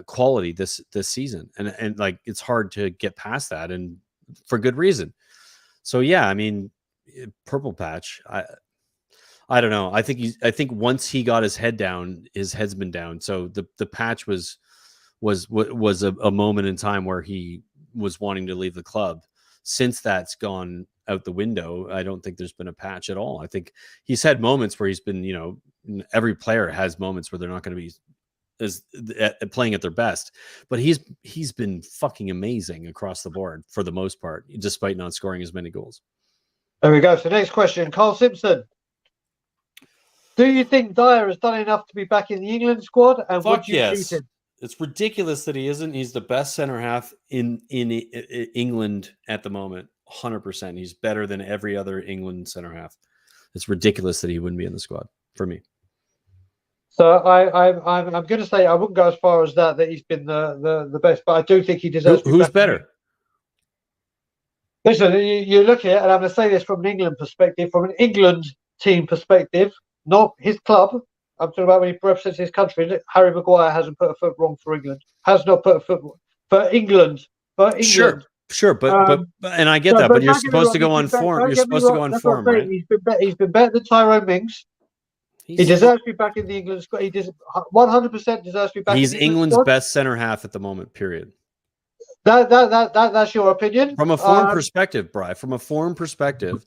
quality this season, and like, it's hard to get past that, and for good reason. So yeah, I mean, purple patch, I don't know. I think once he got his head down, his head's been down. So the patch was a moment in time where he was wanting to leave the club. Since that's gone out the window, I don't think there's been a patch at all. I think he's had moments where he's been, every player has moments where they're not going to be playing at their best, but he's been fucking amazing across the board for the most part, despite not scoring as many goals. There we go. So next question, Carl Simpson. Do you think Dyer has done enough to be back in the England squad? And would you keep him? It's ridiculous that he isn't. He's the best center half in England at the moment. 100%. He's better than every other England center half. It's ridiculous that he wouldn't be in the squad for me. So I'm going to say I wouldn't go as far as that he's been the best, but I do think he deserves. Who's better? Listen, you look at it, and I'm going to say this from an England perspective, from an England team perspective, not his club. I'm talking about when he represents his country. Harry Maguire hasn't put a foot wrong for England. Has not put a foot for England. Sure, but and I get that, but you're supposed to go on form. You're supposed to go on form, right? He's been better than Tyrone Mings. He deserves to be back in the England squad. He 100% deserves to be back. He's in the England England's squad. best center half at the moment. Period. That's your opinion. From a form perspective, Bri. From a form perspective,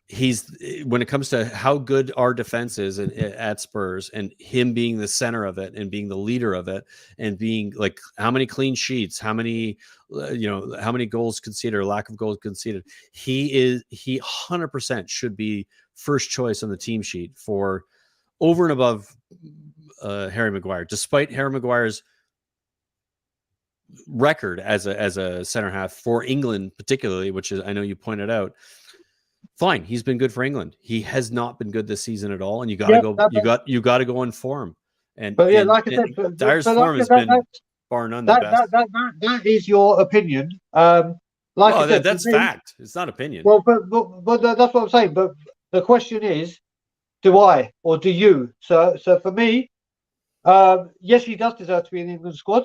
he's when it comes to how good our defense is at Spurs, and him being the center of it and being the leader of it, and being like how many clean sheets, how many how many goals conceded or lack of goals conceded. He 100% should be first choice on the team sheet for over and above Harry Maguire, despite Harry Maguire's record as a center half for England, particularly, which is I know you pointed out. Fine, he's been good for England. He has not been good this season at all, and you got to you got to go in form. But yeah, like I said, Dyer's form has been bar none the best. That is your opinion. I said, that's fact. It's not opinion. Well, but that's what I'm saying. But the question is, do I or do you? So for me, yes, he does deserve to be in the England squad,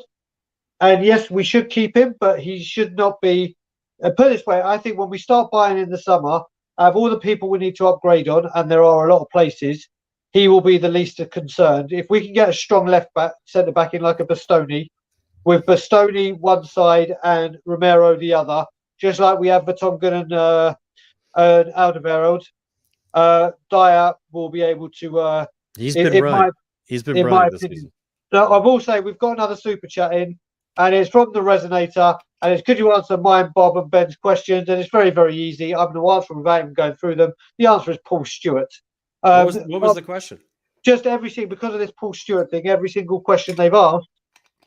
and yes, we should keep him, but he should not be. Put it this way, I think when we start buying in the summer, out of all the people we need to upgrade on, and there are a lot of places, he will be the least concerned. If we can get a strong left back, centre back in like a Bastoni, with Bastoni one side and Romero the other, just like we have Vertonghen and Alderweireld, Dyer will be able to. He's been brilliant. He's been brilliant this season. So I will say we've got another super chat in, and it's from the Resonator, and it's could you answer mine, Bob, and Ben's questions? And it's very, very easy. I'm going to answer them without even going through them. The answer is Paul Stewart. What was the question? Just everything, because of this Paul Stewart thing, every single question they've asked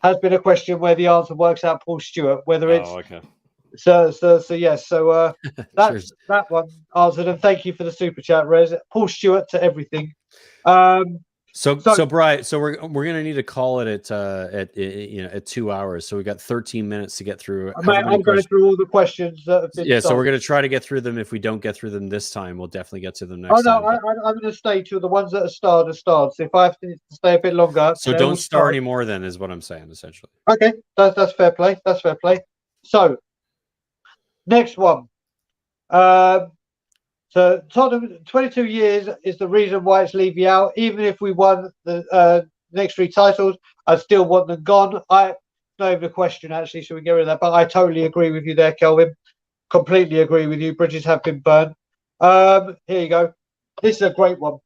has been a question where the answer works out Paul Stewart, whether it's okay. So yes. So that's that one answered, and thank you for the super chat, Rez. Paul Stewart to everything. So Bri, so we're gonna need to call it at 2 hours. So we got 13 minutes to get through. I'm going through all the questions that have been so we're gonna try to get through them. If we don't get through them this time, we'll definitely get to them next time. I'm going to stay to the ones that are starred. So if I have to stay a bit longer, so don't star anymore. Then is what I'm saying essentially. Okay, that's fair play. That's fair play. So next one. So Tottenham, 22 years is the reason why it's Levy out. Even if we won the next 3 titles, I still want them gone. Not even a question, actually, so we get rid of that. But I totally agree with you there, Kelvin. Completely agree with you. Bridges have been burned. Here you go. This is a great one.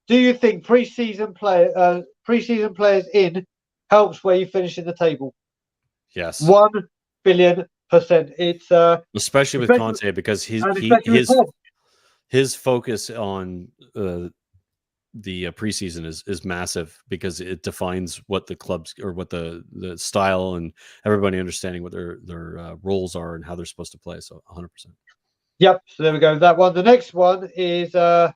Do you think pre-season players in helps where you finish in the table? Yes. 1 billion%. It's especially with Conte, because his focus on the preseason is massive, because it defines what the clubs or what the style and everybody understanding what their roles are and how they're supposed to play. So 100%. Yep. So there we go. That one. The next one is I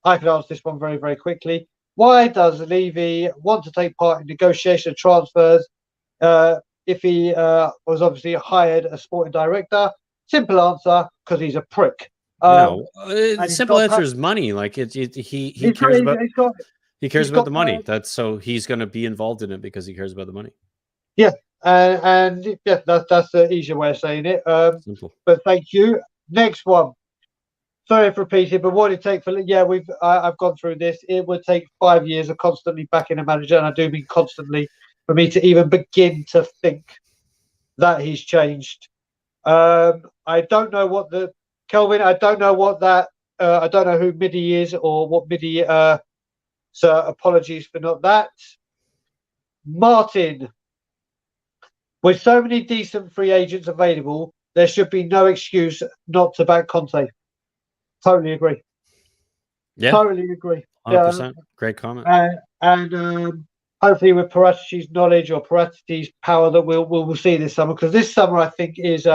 can answer this one very, very quickly. Why does Levy want to take part in negotiation transfers if he was obviously hired as sporting director? Simple answer, because he's a prick. No, simple answer is money. Like he cares about the money. That's so he's going to be involved in it because he cares about the money. Yeah, and yeah, that's the easier way of saying it. Simple. But thank you. Next one. Sorry for repeating, but what it take for I've gone through this. It would take 5 years of constantly backing a manager, and I do mean constantly, for me to even begin to think that he's changed. I don't know what Kelvin, I don't know what that. I don't know who Midi is or what Midi. So apologies for not that. Martin, with so many decent free agents available, there should be no excuse not to back Conte. Totally agree. Yeah, totally agree. 100%. Great comment. And hopefully, with Paratici's knowledge or Paratici's power, that we'll see this summer, because this summer I think is.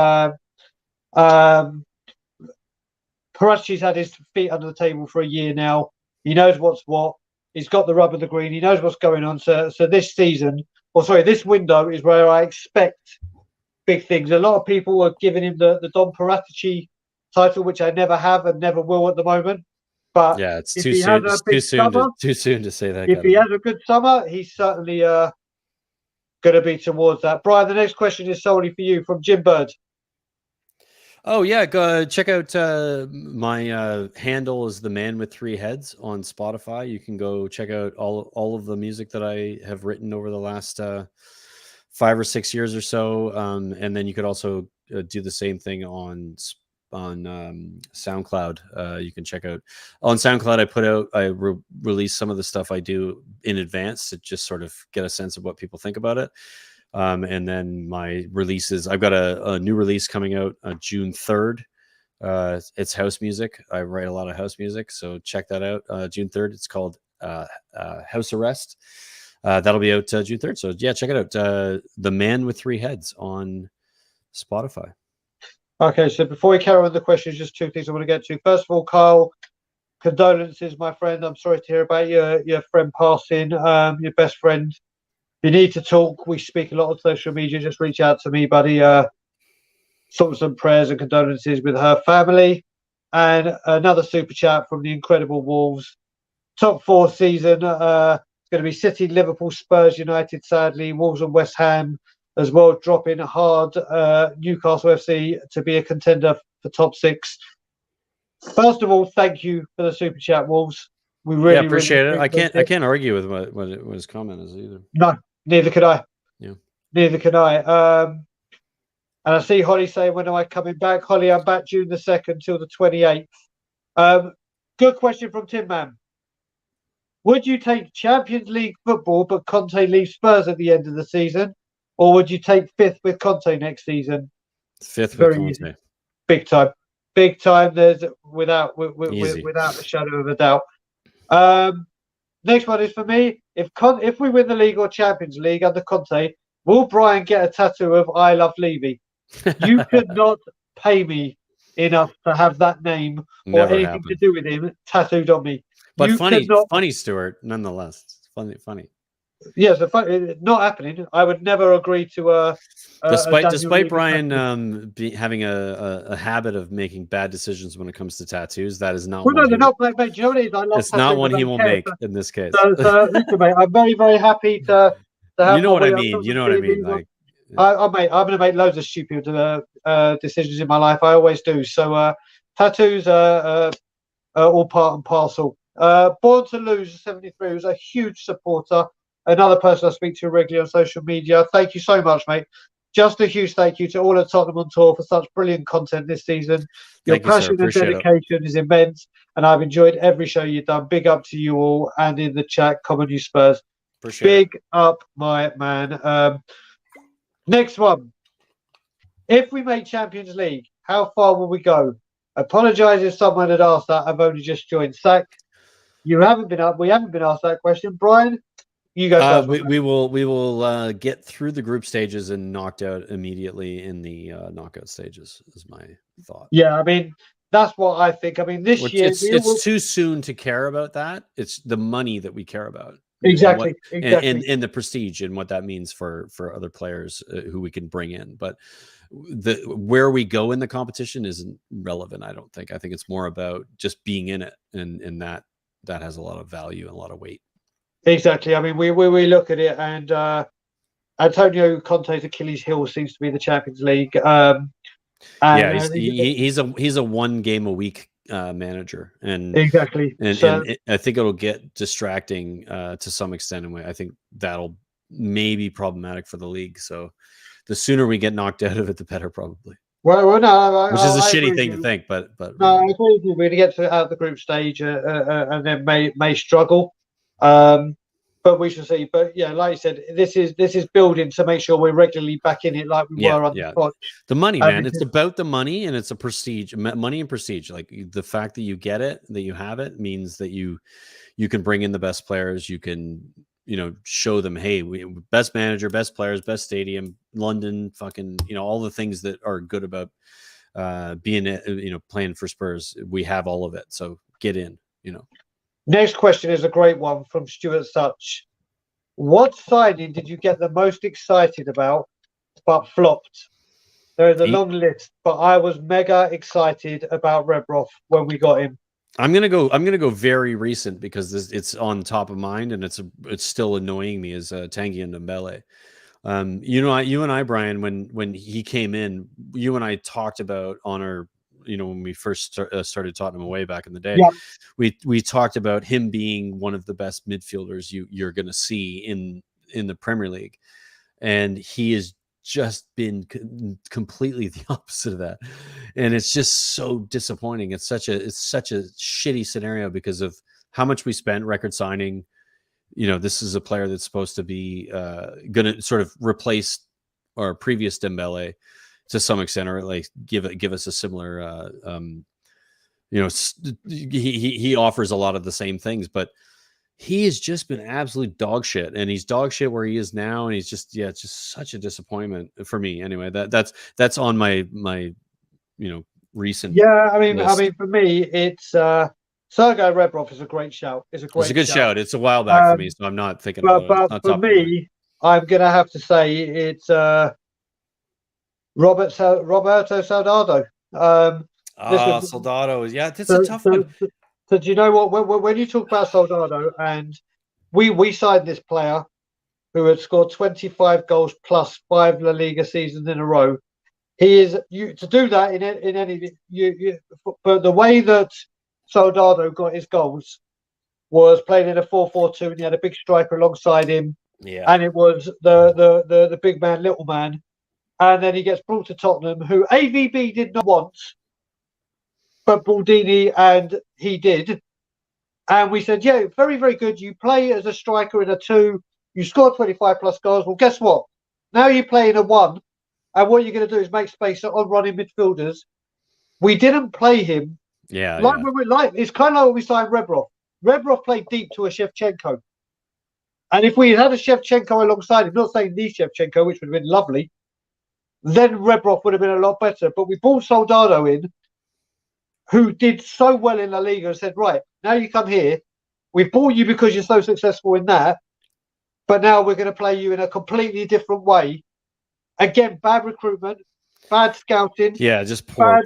Parati's had his feet under the table for a year now. He knows what's what. He's got the rub of the green. He knows what's going on. So this this window is where I expect big things. A lot of people are giving him the Don Paratici title, which I never have and never will at the moment. But yeah, it's too soon. Too soon to say that. If he has a good summer, he's certainly going to be towards that. Brian, the next question is solely for you from Jim Bird. Oh yeah, go check out my handle is the man with three heads on Spotify. You can go check out all of the music that I have written over the last 5 or 6 years or so, and then you could also do the same thing on SoundCloud. You can check out on SoundCloud. I release some of the stuff I do in advance to just sort of get a sense of what people think about it. And then my releases, I've got a new release coming out June 3rd. It's house music. I write a lot of house music, so check that out. June 3rd. It's called House Arrest. That'll be out June 3rd. So yeah, check it out. The Man with Three Heads on Spotify. Okay, so before we carry on with the questions, just two things I want to get to. First of all, Kyle, condolences, my friend. I'm sorry to hear about your friend passing, your best friend. If you need to talk, we speak a lot on social media. Just reach out to me, buddy. Thoughts and prayers and condolences with her family. And another super chat from the Incredible Wolves. Top 4 season. It's going to be City, Liverpool, Spurs, United, sadly. Wolves and West Ham as well, dropping hard. Newcastle FC to be a contender for top 6. First of all, thank you for the super chat, Wolves. We really appreciate really it. I can't argue with what his comment is either. No, neither could I. Yeah, neither could I. And I see Holly saying, when am I coming back? Holly, I'm back June the 2nd till the 28th. Good question from Tim Man. Would you take Champions League football but Conte leaves Spurs at the end of the season? Or would you take 5th with Conte next season? 5th with Conte. Easy. Big time. Big time. There's without a shadow of a doubt. Next one is for me. If we win the league or Champions League under Conte, will Brian get a tattoo of I love Levy? You could not pay me enough to have that name or anything to do with him tattooed on me. But funny, Stuart, nonetheless. It's funny. Yes, not happening. I would never agree to despite Brian having a habit of making bad decisions when it comes to tattoos. That is not. Well, no, they're not. Mate, do you know what it is? I love it's not one he will make in this case. So listen, mate, I'm very, very happy to have. You know what I mean. You know what I mean. Like, I'm going to make loads of stupid decisions in my life. I always do. So tattoos are all part and parcel. Born to Lose 73 was a huge supporter. Another person I speak to regularly on social media. Thank you so much, mate. Just a huge thank you to all at Tottenham On Tour for such brilliant content this season. Your passion and dedication is immense, and I've enjoyed every show you've done. Big up to you all, and in the chat, Common You Spurs. Big up, my man. Next one. If we make Champions League, how far will we go? Apologise if someone had asked that. I've only just joined SAC. We haven't been asked that question. Brian, you go first. We will get through the group stages and knocked out immediately in the knockout stages, is my thought. Yeah, I mean, that's what I think. I mean, this year... It's too soon to care about that. It's the money that we care about. Exactly. And the prestige and what that means for other players who we can bring in. But where we go in the competition isn't relevant, I don't think. I think it's more about just being in it, and that has a lot of value and a lot of weight. Exactly. I mean, we look at it, and Antonio Conte's Achilles heel seems to be the Champions League. He's a 1 game a week manager, and exactly. And I think it'll get distracting to some extent, and I think that'll may be problematic for the league. So the sooner we get knocked out of it, the better, probably. Well, no, which is a shitty thing to think, but no, I agree with you. We're going to get to out the group stage, and then may struggle, but we shall see. But yeah, like you said, this is building to make sure we're regularly back in it, like we were on the pod. The money, man. It's about the money, and it's a prestige, money and prestige. Like the fact that you get it, that you have it, means that you can bring in the best players. You can, show them, hey, best manager, best players, best stadium, London, fucking, all the things that are good about being, playing for Spurs. We have all of it. So get in, Next question is a great one from Stuart Such. What signing did you get the most excited about but flopped? There is a long list, but I was mega excited about Rebrov when we got him. I'm gonna go very recent because it's on top of mind, and it's still annoying me, is Tanguy Ndombele. You and I, Brian, when he came in, you and I talked about on our, when we first started Tottenham away back in the day, Yeah. we talked about him being one of the best midfielders you're going to see in the Premier League, and he has just been completely the opposite of that, and it's just so disappointing. It's such a shitty scenario because of how much we spent, record signing. This is a player that's supposed to be going to sort of replace our previous Dembele to some extent, or like give us a similar. He offers a lot of the same things, but he has just been absolute dog shit, and he's dog shit where he is now, and he's just it's just such a disappointment for me. Anyway, that's on my recent. Yeah, I mean, list. for me, it's Sergei Rebrov is a great shout. It's a good shout. It's a while back for me, so I'm not thinking but, about it. But for me, I'm gonna have to say it's Roberto Soldado. Soldado is it's a tough one. So do you know what? When you talk about Soldado, and we signed this player who had scored 25 goals plus 5 La Liga seasons in a row. He is to do that in any but the way that Soldado got his goals was playing in a 4-4-2, and he had a big striker alongside him. Yeah, and it was the big man, little man, and then he gets brought to Tottenham, who AVB did not want, but Baldini and he did. And we said, yeah, very, very good. You play as a striker in a 2, you score 25 plus goals. Well, guess what? Now you play in a 1, and what you're going to do is make space on running midfielders. We didn't play him. It's kind of like when we signed Rebrov. Rebrov played deep to a Shevchenko. And if we had a Shevchenko alongside him, not saying the Shevchenko, which would have been lovely, then Rebrov would have been a lot better. But we brought Soldado in, who did so well in La Liga, and said, right, now you come here. We've bought you because you're so successful in that. But now we're going to play you in a completely different way. Again, bad recruitment, bad scouting. Yeah, just poor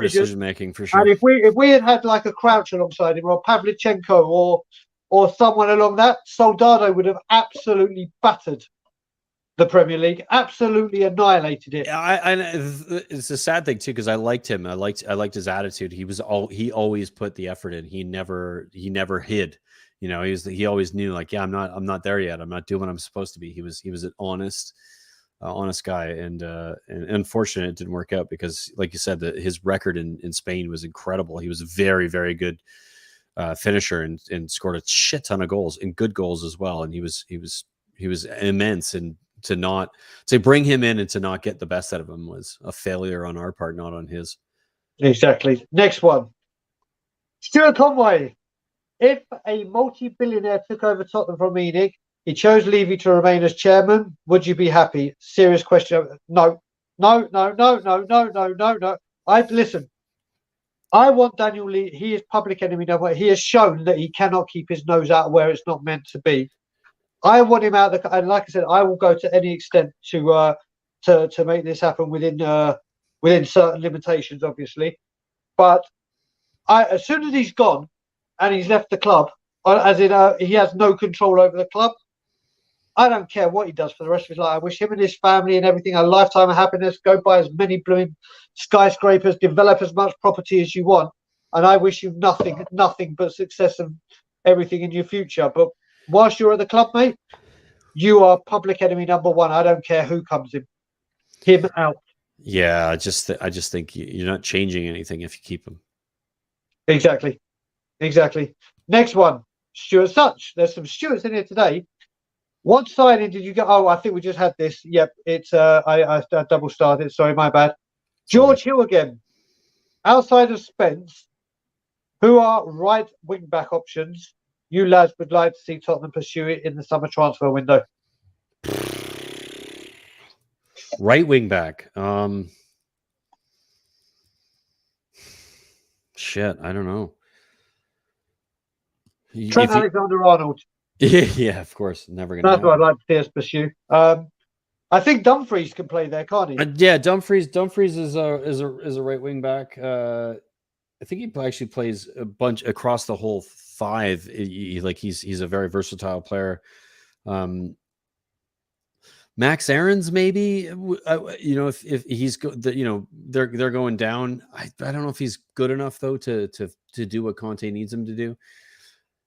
decision making for sure. And if we had like a Crouch alongside him, or Pavlyuchenko, or someone along that, Soldado would have absolutely battered the Premier League, absolutely annihilated it. It's a sad thing too, because I liked him. I liked his attitude. He always put the effort in. He never hid. He always knew, like, yeah, I'm not there yet. I'm not doing what I'm supposed to be. He was an honest guy, and unfortunately it didn't work out because, like you said, his record in Spain was incredible. He was a very, very good finisher and scored a shit ton of goals, and good goals as well. And he was immense, and to bring him in and to not get the best out of him was a failure on our part, not on his. Exactly. Next one, Stuart Conway. If a multi-billionaire took over Tottenham from Munich, he chose Levy to remain as chairman, would you be happy? Serious question. No. Listen. I want Daniel Levy. He is public enemy number. He has shown that he cannot keep his nose out where it's not meant to be. I want him out. And like I said, I will go to any extent to make this happen within certain limitations, obviously. But as soon as he's gone and he's left the club, as in he has no control over the club, I don't care what he does for the rest of his life. I wish him and his family and everything a lifetime of happiness. Go buy as many blooming skyscrapers, develop as much property as you want, and I wish you nothing but success and everything in your future. But whilst you're at the club, mate, you are public enemy number 1. I don't care who comes in. Him out. Yeah, I just think you're not changing anything if you keep him. Exactly. Next one, Stuart Such. There's some Stuarts in here today. What signing did you get? Oh, I think we just had this. Yep, it's I double starred it. Sorry, my bad. George Hill again. Outside of Spence, who are right wing back options you lads would like to see Tottenham pursue it in the summer transfer window? Right wing back. Shit, I don't know. Trent Alexander-Arnold. Yeah, of course. Never gonna. That's what I'd like to see us pursue. I think Dumfries can play there, can't he? Yeah, Dumfries is a right wing back. I think he actually plays a bunch across the whole 5. He's a very versatile player. Max Aaron's maybe, if he's they're going down. I don't know if he's good enough though to do what Conte needs him to do.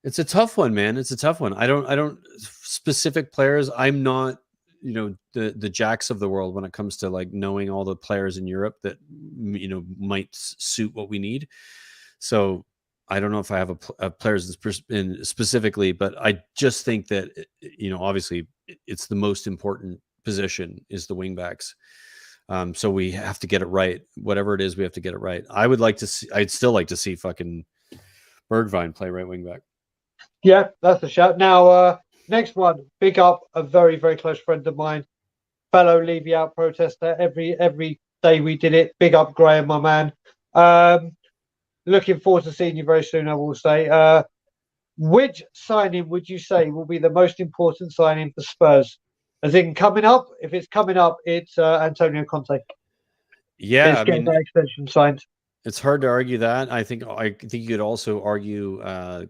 It's a tough one, man. It's a tough one. I don't specific players. I'm not, the Jacks of the world when it comes to like knowing all the players in Europe that might suit what we need. So I don't know if I have a players in specifically, but I just think that obviously it's the most important position is the wing backs. So we have to get it right. Whatever it is, we have to get it right. I'd still like to see fucking Bergwijn play right wing back. Yeah, that's a shout. Now, next one, big up a very, very close friend of mine, fellow Levy out protester. Every day we did it. Big up, Graham, my man. Looking forward to seeing you very soon, I will say. Which signing would you say will be the most important signing for Spurs? As in coming up, if it's coming up, it's Antonio Conte. Yeah, getting that extension signed. It's hard to argue that. I think you could also argue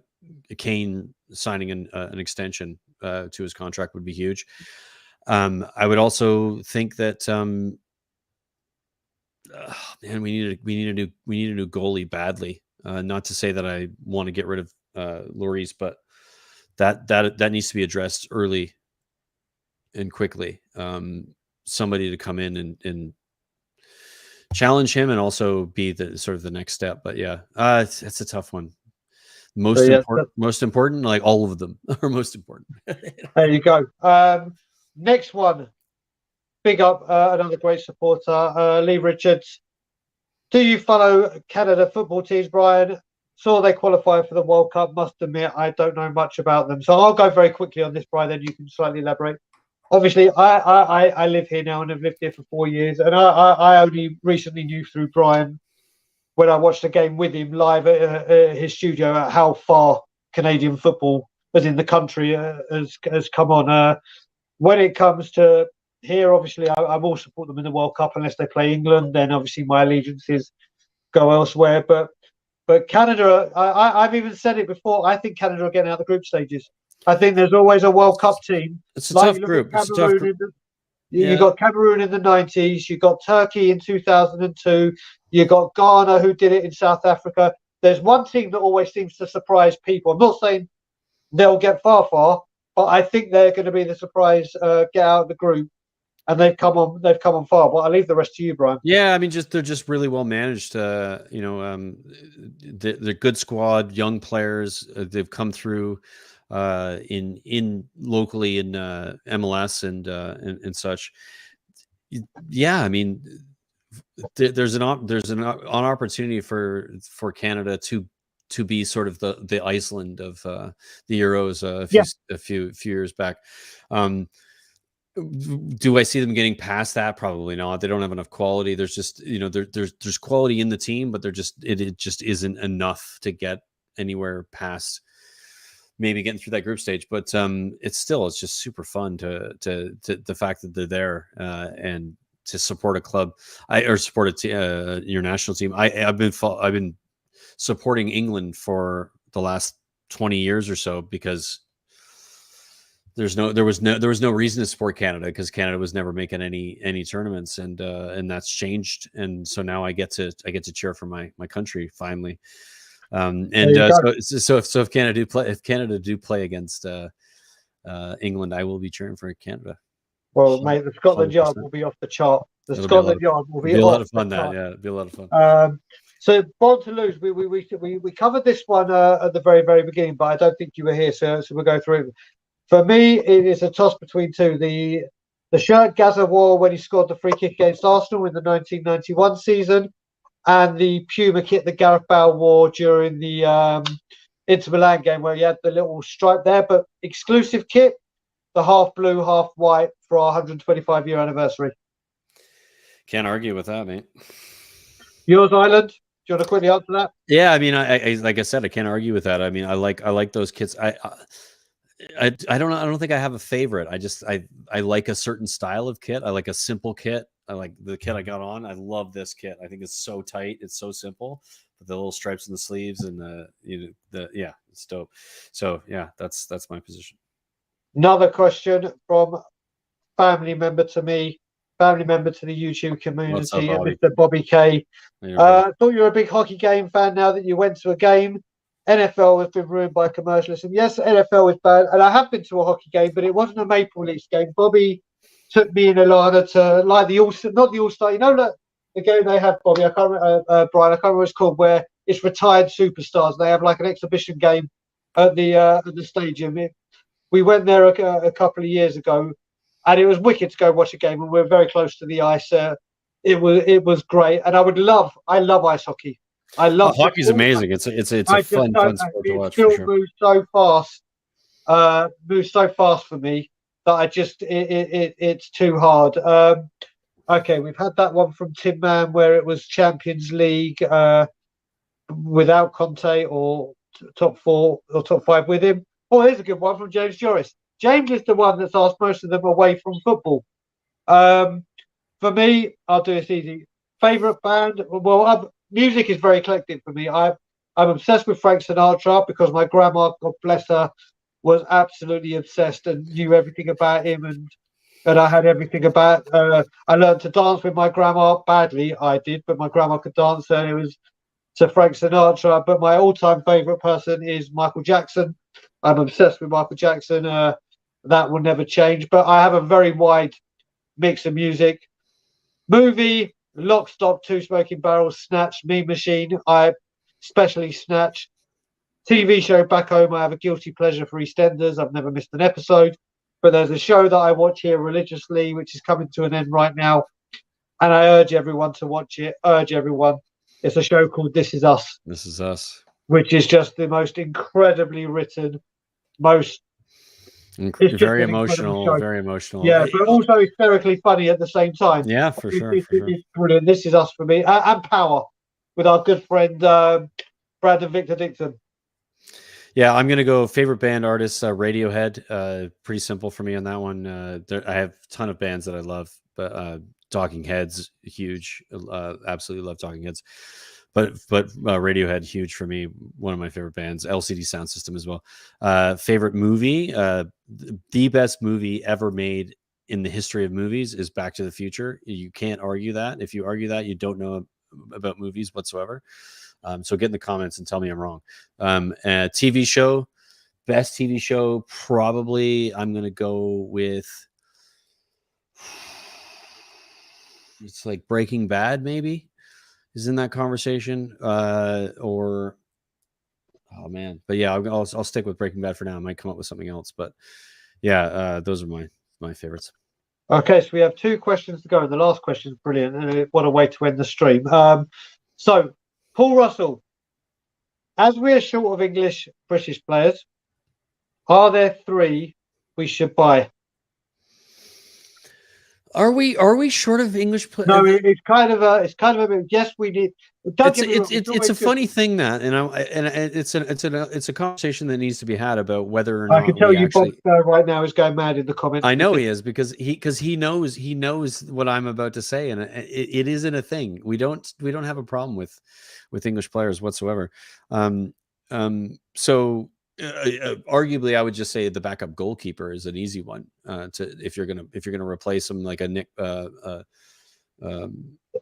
Kane signing an extension to his contract would be huge. I would also think that man, we need a new goalie badly. Not to say that I want to get rid of Lloris, but that needs to be addressed early and quickly. Somebody to come in and challenge him and also be the sort of the next step. But yeah, it's a tough one. Most important, like all of them are most important. There you go. Next one. Big up another great supporter, Lee Richards. Do you follow Canada football teams, Brian? Saw they qualified for the World Cup. Must admit, I don't know much about them. So I'll go very quickly on this, Brian, then you can slightly elaborate. Obviously, I live here now and have lived here for 4 years. And I only recently knew through Brian, when I watched a game with him live at his studio, at how far Canadian football, as in the country, has come on. When it comes to here, obviously, I will support them in the World Cup unless they play England. Then obviously my allegiances go elsewhere. But Canada, I've even said it before. I think Canada are getting out of the group stages. I think there's always a World Cup team. It's a tough group. You got Cameroon in the 90s. You got Turkey in 2002. You got Ghana, who did it in South Africa. There's one team that always seems to surprise people. I'm not saying they'll get far, but I think they're going to be the surprise get out of the group. And they've come on far. But I'll leave the rest to you, Brian. Yeah, I mean, they're just really well managed. They're good squad, young players. They've come through in locally in MLS and such. Yeah, I mean, there's an opportunity for Canada to be sort of the Iceland of the Euros a few years back. Do I see them getting past that? Probably not. They don't have enough quality. There's just there's quality in the team, but it just isn't enough to get anywhere past maybe getting through that group stage. But it's just super fun to the fact that they're there and to support a club or support your national team. I've been supporting England for the last 20 years or so because there was no reason to support Canada because Canada was never making any tournaments and that's changed, and so now I get to cheer for my country finally. So if Canada do play against England, I will be cheering for Canada. Well, mate, the Scotland 100%. Yard will be off the chart. Scotland Yard will be a lot of fun. It'd be a lot of fun. So born to lose, we covered this one at the very, very beginning, but I don't think you were here, so we'll go through it. For me, it is a toss between two. The shirt Gaza wore when he scored the free kick against Arsenal in the 1991 season, and the Puma kit that Gareth Bale wore during the Inter Milan game where he had the little stripe there, but exclusive kit, the half blue, half white for our 125-year anniversary. Can't argue with that, mate. Yours, Ireland? Do you want to quickly answer that? Yeah, I mean, I like I said, I can't argue with that. I mean, I like those kits. I don't think I have a favorite. I like a certain style of kit. I like a simple kit. I like the kit I got on. I love this kit. I think it's so tight. It's so simple. With the little stripes in the sleeves and it's dope. So yeah, that's my position. Another question from family member to me, family member to the YouTube What's up, community, Bobby? Mr. Bobby K. Hey, everybody. Thought you were a big hockey game fan now that you went to a game. NFL has been ruined by commercialism. Yes, NFL is bad, and I have been to a hockey game, but it wasn't a Maple Leafs game. Bobby took me and Alana to like the All, not the All Star. You know that the game they have, Bobby. I can't remember, Brian. I can't remember what it's called, where it's retired superstars. They have like an exhibition game at the stadium. We went there a couple of years ago, and it was wicked to go watch a game, and we were very close to the ice. It was great, and I love ice hockey. I love hockey's amazing. It's a fun sport to watch. Still For sure. moves so fast for me that it's too hard. Okay, we've had that one from Tim Mann where it was Champions League without Conte or top 4 or top 5 with him. Oh, here's a good one from James Joris. James is the one that's asked most of them away from football. For me, I'll do this easy. Favorite band? Well, music is very eclectic for me. I'm obsessed with Frank Sinatra because my grandma, God bless her, was absolutely obsessed and knew everything about him, and I had everything about. I learned to dance with my grandma badly. I did, but my grandma could dance, and it was to Frank Sinatra. But my all-time favorite person is Michael Jackson. I'm obsessed with Michael Jackson. That will never change. But I have a very wide mix of music. Movie, Lock, Stock, Two Smoking Barrels, Snatch, Mean Machine. I especially Snatch. TV show back home, I have a guilty pleasure for EastEnders. I've never missed an episode. But there's a show that I watch here religiously, which is coming to an end right now. And I urge everyone to watch it. Urge everyone. It's a show called This Is Us. This Is Us. Which is just the most incredibly written, very emotional. Yeah, but also hysterically funny at the same time. Yeah, for sure. It's brilliant. This Is Us for me. And Power with our good friend Brandon Victor Dixon. Yeah, I'm gonna go favorite band artist, Radiohead. Pretty simple for me on that one. I have a ton of bands that I love, but Talking Heads, huge. Absolutely love Talking Heads. But Radiohead, huge for me. One of my favorite bands. LCD Sound System as well. Favorite movie, the best movie ever made in the history of movies is Back to the Future. You can't argue that. If you argue that, you don't know about movies whatsoever. So get in the comments and tell me I'm wrong. TV show, best TV show, probably I'm going to go with, it's like Breaking Bad maybe is in that conversation. Or, oh man, but yeah, I'll stick with Breaking Bad for now. I might come up with something else, but yeah, those are my favorites. Okay, so we have 2 questions to go, and the last question is brilliant, and what a way to end the stream. So, Paul Russell, as we are short of English British players, are there 3 we should buy? Are we short of English players? No, it's kind of a yes. We need. It's a funny thing that, and it's a conversation that needs to be had about whether or not I can tell you, Bob right now is going mad in the comments. I know he is because he knows what I'm about to say, and it isn't a thing. We don't have a problem with English players whatsoever. So. Arguably, I would just say the backup goalkeeper is an easy one if you're gonna replace him, like a Nick.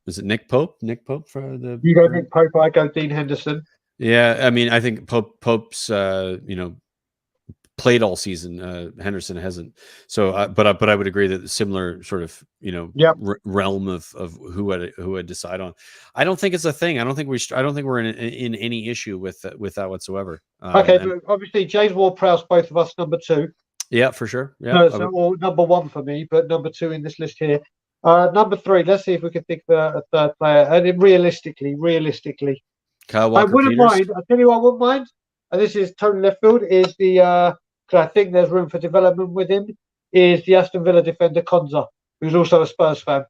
Is it Nick Pope? Nick Pope for the. You go Nick Pope. I go Dean Henderson. Yeah, I mean, I think Pope's played all season. Henderson hasn't. So, but I would agree that similar sort of realm of who I'd decide on. I don't think it's a thing. I don't think we're in any issue with that whatsoever. Okay, but obviously James Ward-Prowse, both of us number 2. Yeah, for sure. Yeah, or number 1 for me, but number 2 in this list here. Number 3. Let's see if we can think of a third player. And realistically, Kyle Walker I wouldn't Peters. mind. I tell you, I wouldn't mind. And this is totally left field. Is the because I think there's room for development with him. Is the Aston Villa defender Konza, who's also a Spurs fan.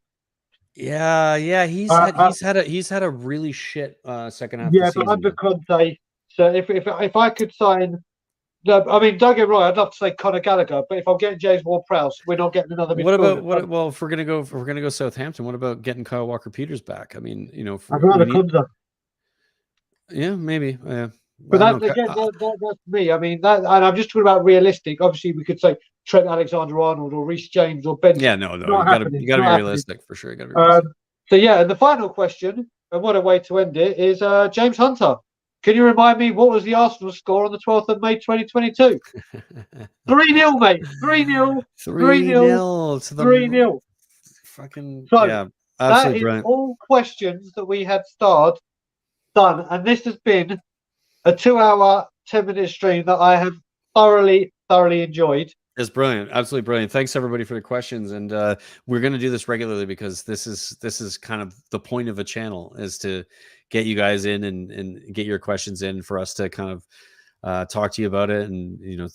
Yeah, he's had a really shit second half. Yeah, of the but under season, Conte, so if I could sign, I mean, don't get me wrong, I'd love to say Conor Gallagher, but if I'm getting James Ward-Prowse, we're not getting another. Well, if we're gonna go Southampton, what about getting Kyle Walker Peters back? I mean, I'd rather Konza. Yeah, maybe. Yeah. But that's me. I mean, and I'm just talking about realistic. Obviously, we could say Trent Alexander-Arnold or Reece James or Ben. Yeah, no, Not you gotta happening, you gotta not be happening. realistic for sure. You gotta be realistic. So yeah, and the final question, and what a way to end it, is James Hunter. Can you remind me what was the Arsenal score on the 12th of May 2022? 3-0, mate. 3-0. 3-0 to the 3-0. fucking So yeah, that absolutely is brilliant. all questions that we had done, and this has been a 2-hour, 10-minute stream that I have thoroughly enjoyed. It's brilliant, absolutely brilliant. Thanks everybody for the questions, and we're going to do this regularly because this is kind of the point of a channel, is to get you guys in and get your questions in for us to kind of talk to you about it, and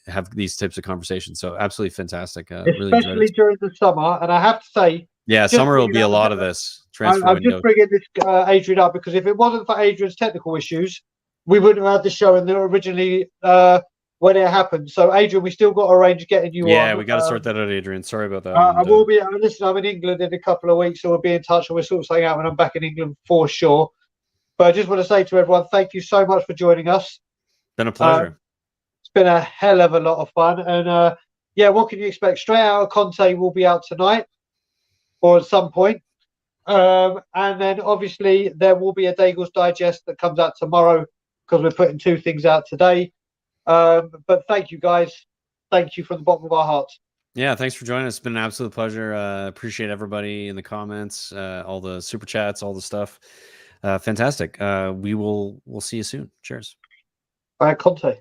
have these types of conversations. So absolutely fantastic. Really enjoyed Especially it. during the summer, and I have to say, Yeah, summer will be a lot of this transfer I'm window. just bringing this Adrian up because if it wasn't for Adrian's technical issues, we wouldn't have had the show in there originally when it happened. So, Adrian, we still got to arrange getting you on. Yeah, we got to sort that out, Adrian. Sorry about that. I will be. Listen, I'm in England in a couple of weeks, so we'll be in touch, and we'll sort something out when I'm back in England for sure. But I just want to say to everyone, thank you so much for joining us. Been a pleasure. It's been a hell of a lot of fun, and yeah, what can you expect? Straight Out of Conte will be out tonight or at some point. And then obviously there will be a Daigle's Digest that comes out tomorrow because we're putting 2 things out today. But thank you guys. Thank you from the bottom of our hearts. Yeah, thanks for joining us. It's been an absolute pleasure. Appreciate everybody in the comments, all the super chats, all the stuff. Fantastic. We'll see you soon. Cheers. Conte.